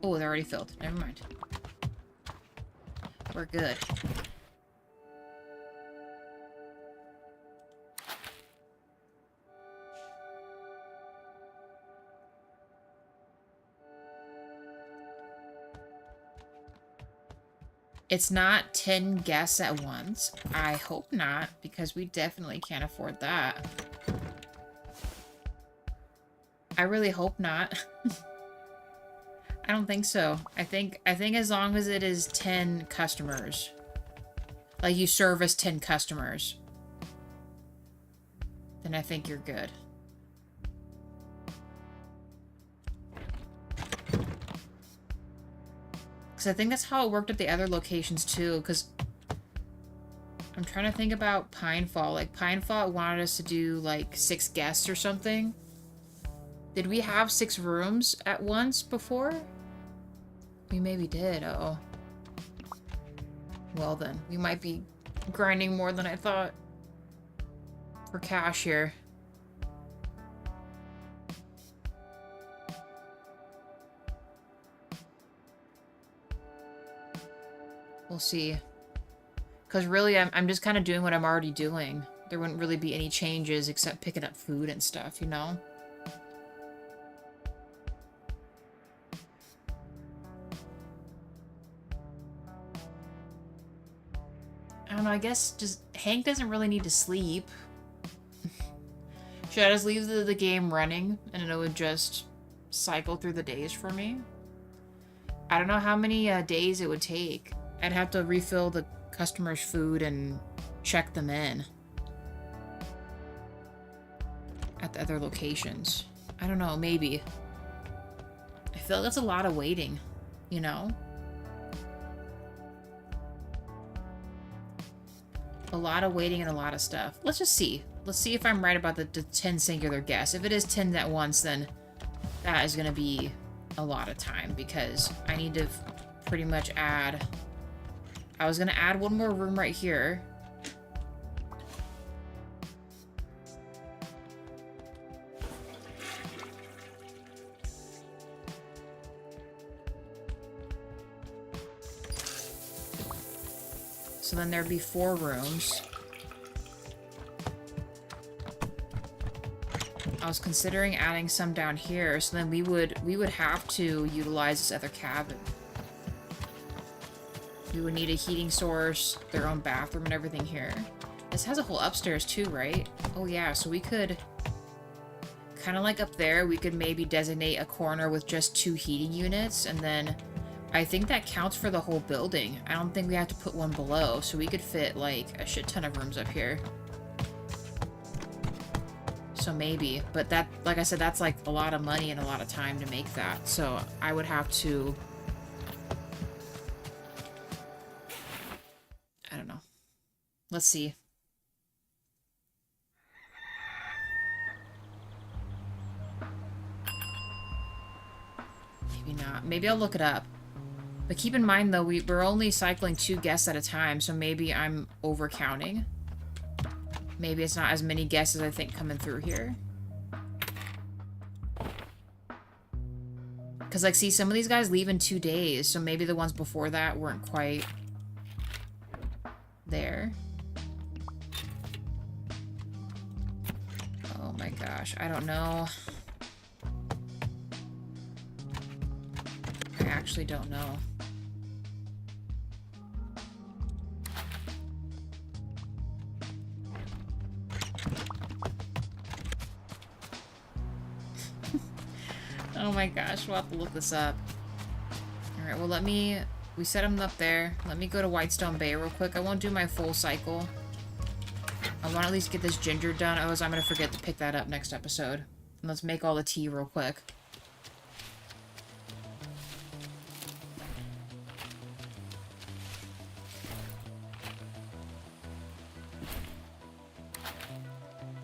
Oh, they're already filled. Never mind. We're good. It's not 10 guests at once. I hope not, because we definitely can't afford that. I really hope not. I don't think so. I think as long as it is 10 customers. Like you service 10 customers. Then I think you're good. Because I think that's how it worked at the other locations too, because I'm trying to think about Pinefall. Like, Pinefall wanted us to do, like, 6 guests or something. Did we have 6 rooms at once before? We maybe did, oh. Well then, we might be grinding more than I thought. For cash here. We'll see. Because really, I'm just kind of doing what I'm already doing. There wouldn't really be any changes except picking up food and stuff, you know? I don't know, I guess just... Hank doesn't really need to sleep. Should I just leave the game running and it would just cycle through the days for me? I don't know how many days it would take. I'd have to refill the customer's food and check them in. the other locations. I don't know, maybe. I feel like that's a lot of waiting, you know? A lot of waiting and a lot of stuff. Let's just see. Let's see if I'm right about the 10 singular guests. If it is 10 at once, then that is going to be a lot of time because I need to pretty much add... I was going to add one more room right here. So then there'd be 4 rooms. I was considering adding some down here, so then we would have to utilize this other cabin. We would need a heating source, their own bathroom and everything here. This has a whole upstairs too, right? Oh yeah, so we could... Kind of like up there, we could maybe designate a corner with just 2 heating units, and then... I think that counts for the whole building. I don't think we have to put one below, so we could fit, like, a shit ton of rooms up here. So maybe. But that, like I said, that's, like, a lot of money and a lot of time to make that. So I would have to... I don't know. Let's see. Maybe not. Maybe I'll look it up. But keep in mind, though, we're only cycling 2 guests at a time, so maybe I'm overcounting. Maybe it's not as many guests as I think coming through here. Because, like, see, some of these guys leave in 2 days, so maybe the ones before that weren't quite there. Oh my gosh, I don't know. I actually don't know. Oh my gosh, we'll have to look this up. Alright, well we set them up there. Let me go to Whitestone Bay real quick. I won't do my full cycle. I want to at least get this ginger done, otherwise I'm going to forget to pick that up next episode. And let's make all the tea real quick.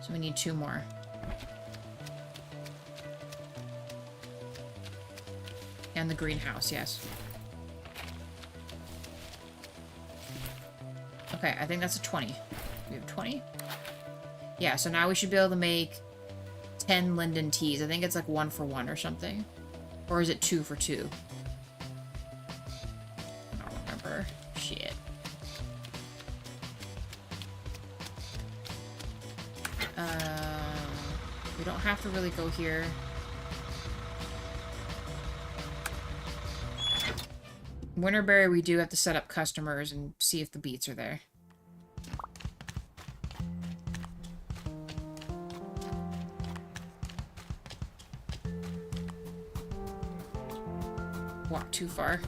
So we need 2 more. And the greenhouse, yes. Okay, I think that's a 20. We have 20? Yeah, so now we should be able to make 10 linden teas. I think it's like 1 for 1 or something. Or is it 2 for 2? I don't remember. Shit. We don't have to really go here. Winterberry, we do have to set up customers and see if the beets are there. Walk too far.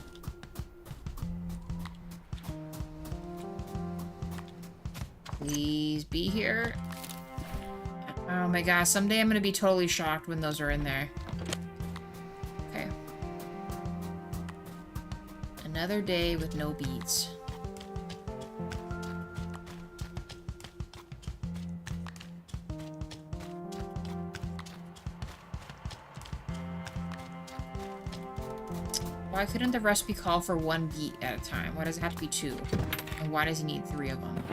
Please be here. Oh my gosh, someday I'm gonna be totally shocked when those are in there. Okay. Another day with no beets. Why couldn't the recipe call for 1 beet at a time? Why does it have to be 2? And why does he need 3 of them?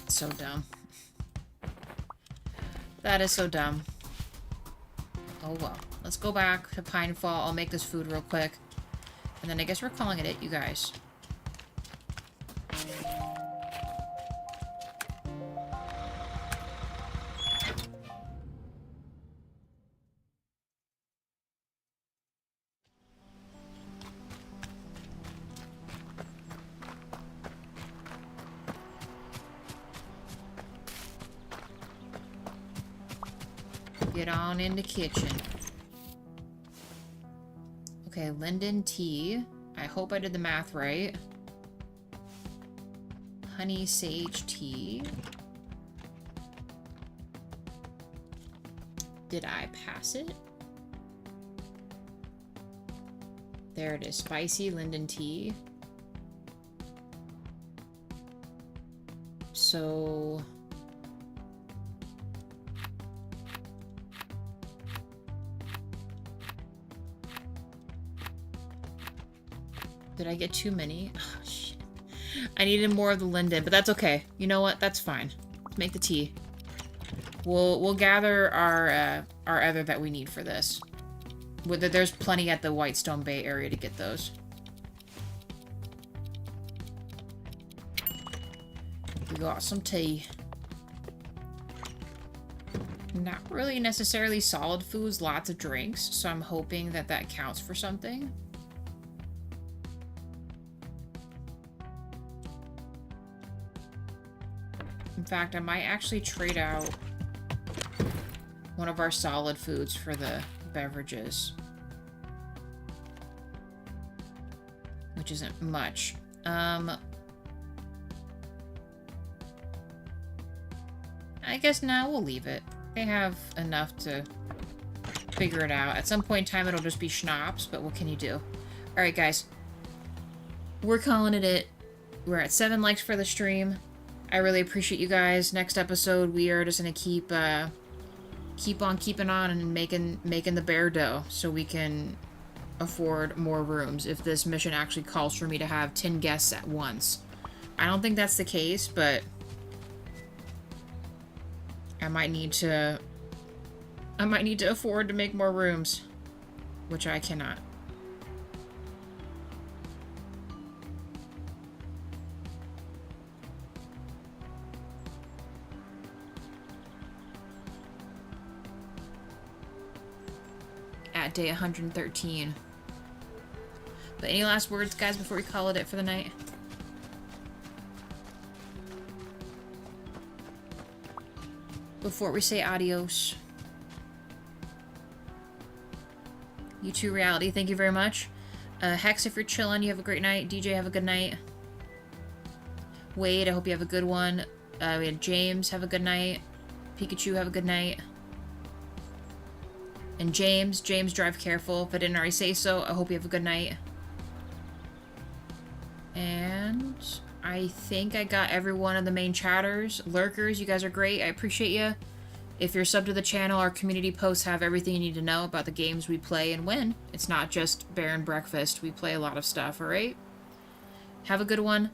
So dumb. That is so dumb. Oh well. Let's go back to Pinefall. I'll make this food real quick. And then I guess we're calling it, you guys. Get on in the kitchen. Okay, linden tea. I hope I did the math right. Honey sage tea. Did I pass it? There it is. Spicy linden tea. So... did I get too many? Oh, shit. I needed more of the linden, but that's okay. You know what? That's fine. Let's make the tea. We'll gather our other that we need for this. There's plenty at the Whitestone Bay area to get those. We got some tea. Not really necessarily solid foods, lots of drinks, so I'm hoping that that counts for something. In fact, I might actually trade out one of our solid foods for the beverages. Which isn't much. I guess now we'll leave it. They have enough to figure it out. At some point in time, it'll just be schnapps, but what can you do? Alright, guys. We're calling it. We're at 7 likes for the stream. I really appreciate you guys. Next episode, we are just gonna keep on keeping on and making the bear dough so we can afford more rooms if this mission actually calls for me to have 10 guests at once. I don't think that's the case, but I might need to afford to make more rooms, which I cannot. At day 113. But any last words, guys, before we call it for the night? Before we say adios. You too, Reality. Thank you very much. Hex, if you're chilling, you have a great night. DJ, have a good night. Wade, I hope you have a good one. We had James, have a good night. Pikachu, have a good night. And James, drive careful. If I didn't already say so, I hope you have a good night. And I think I got every one of the main chatters. Lurkers, you guys are great. I appreciate you. If you're subbed to the channel, our community posts have everything you need to know about the games we play and win. It's not just Bear and Breakfast. We play a lot of stuff, alright? Have a good one.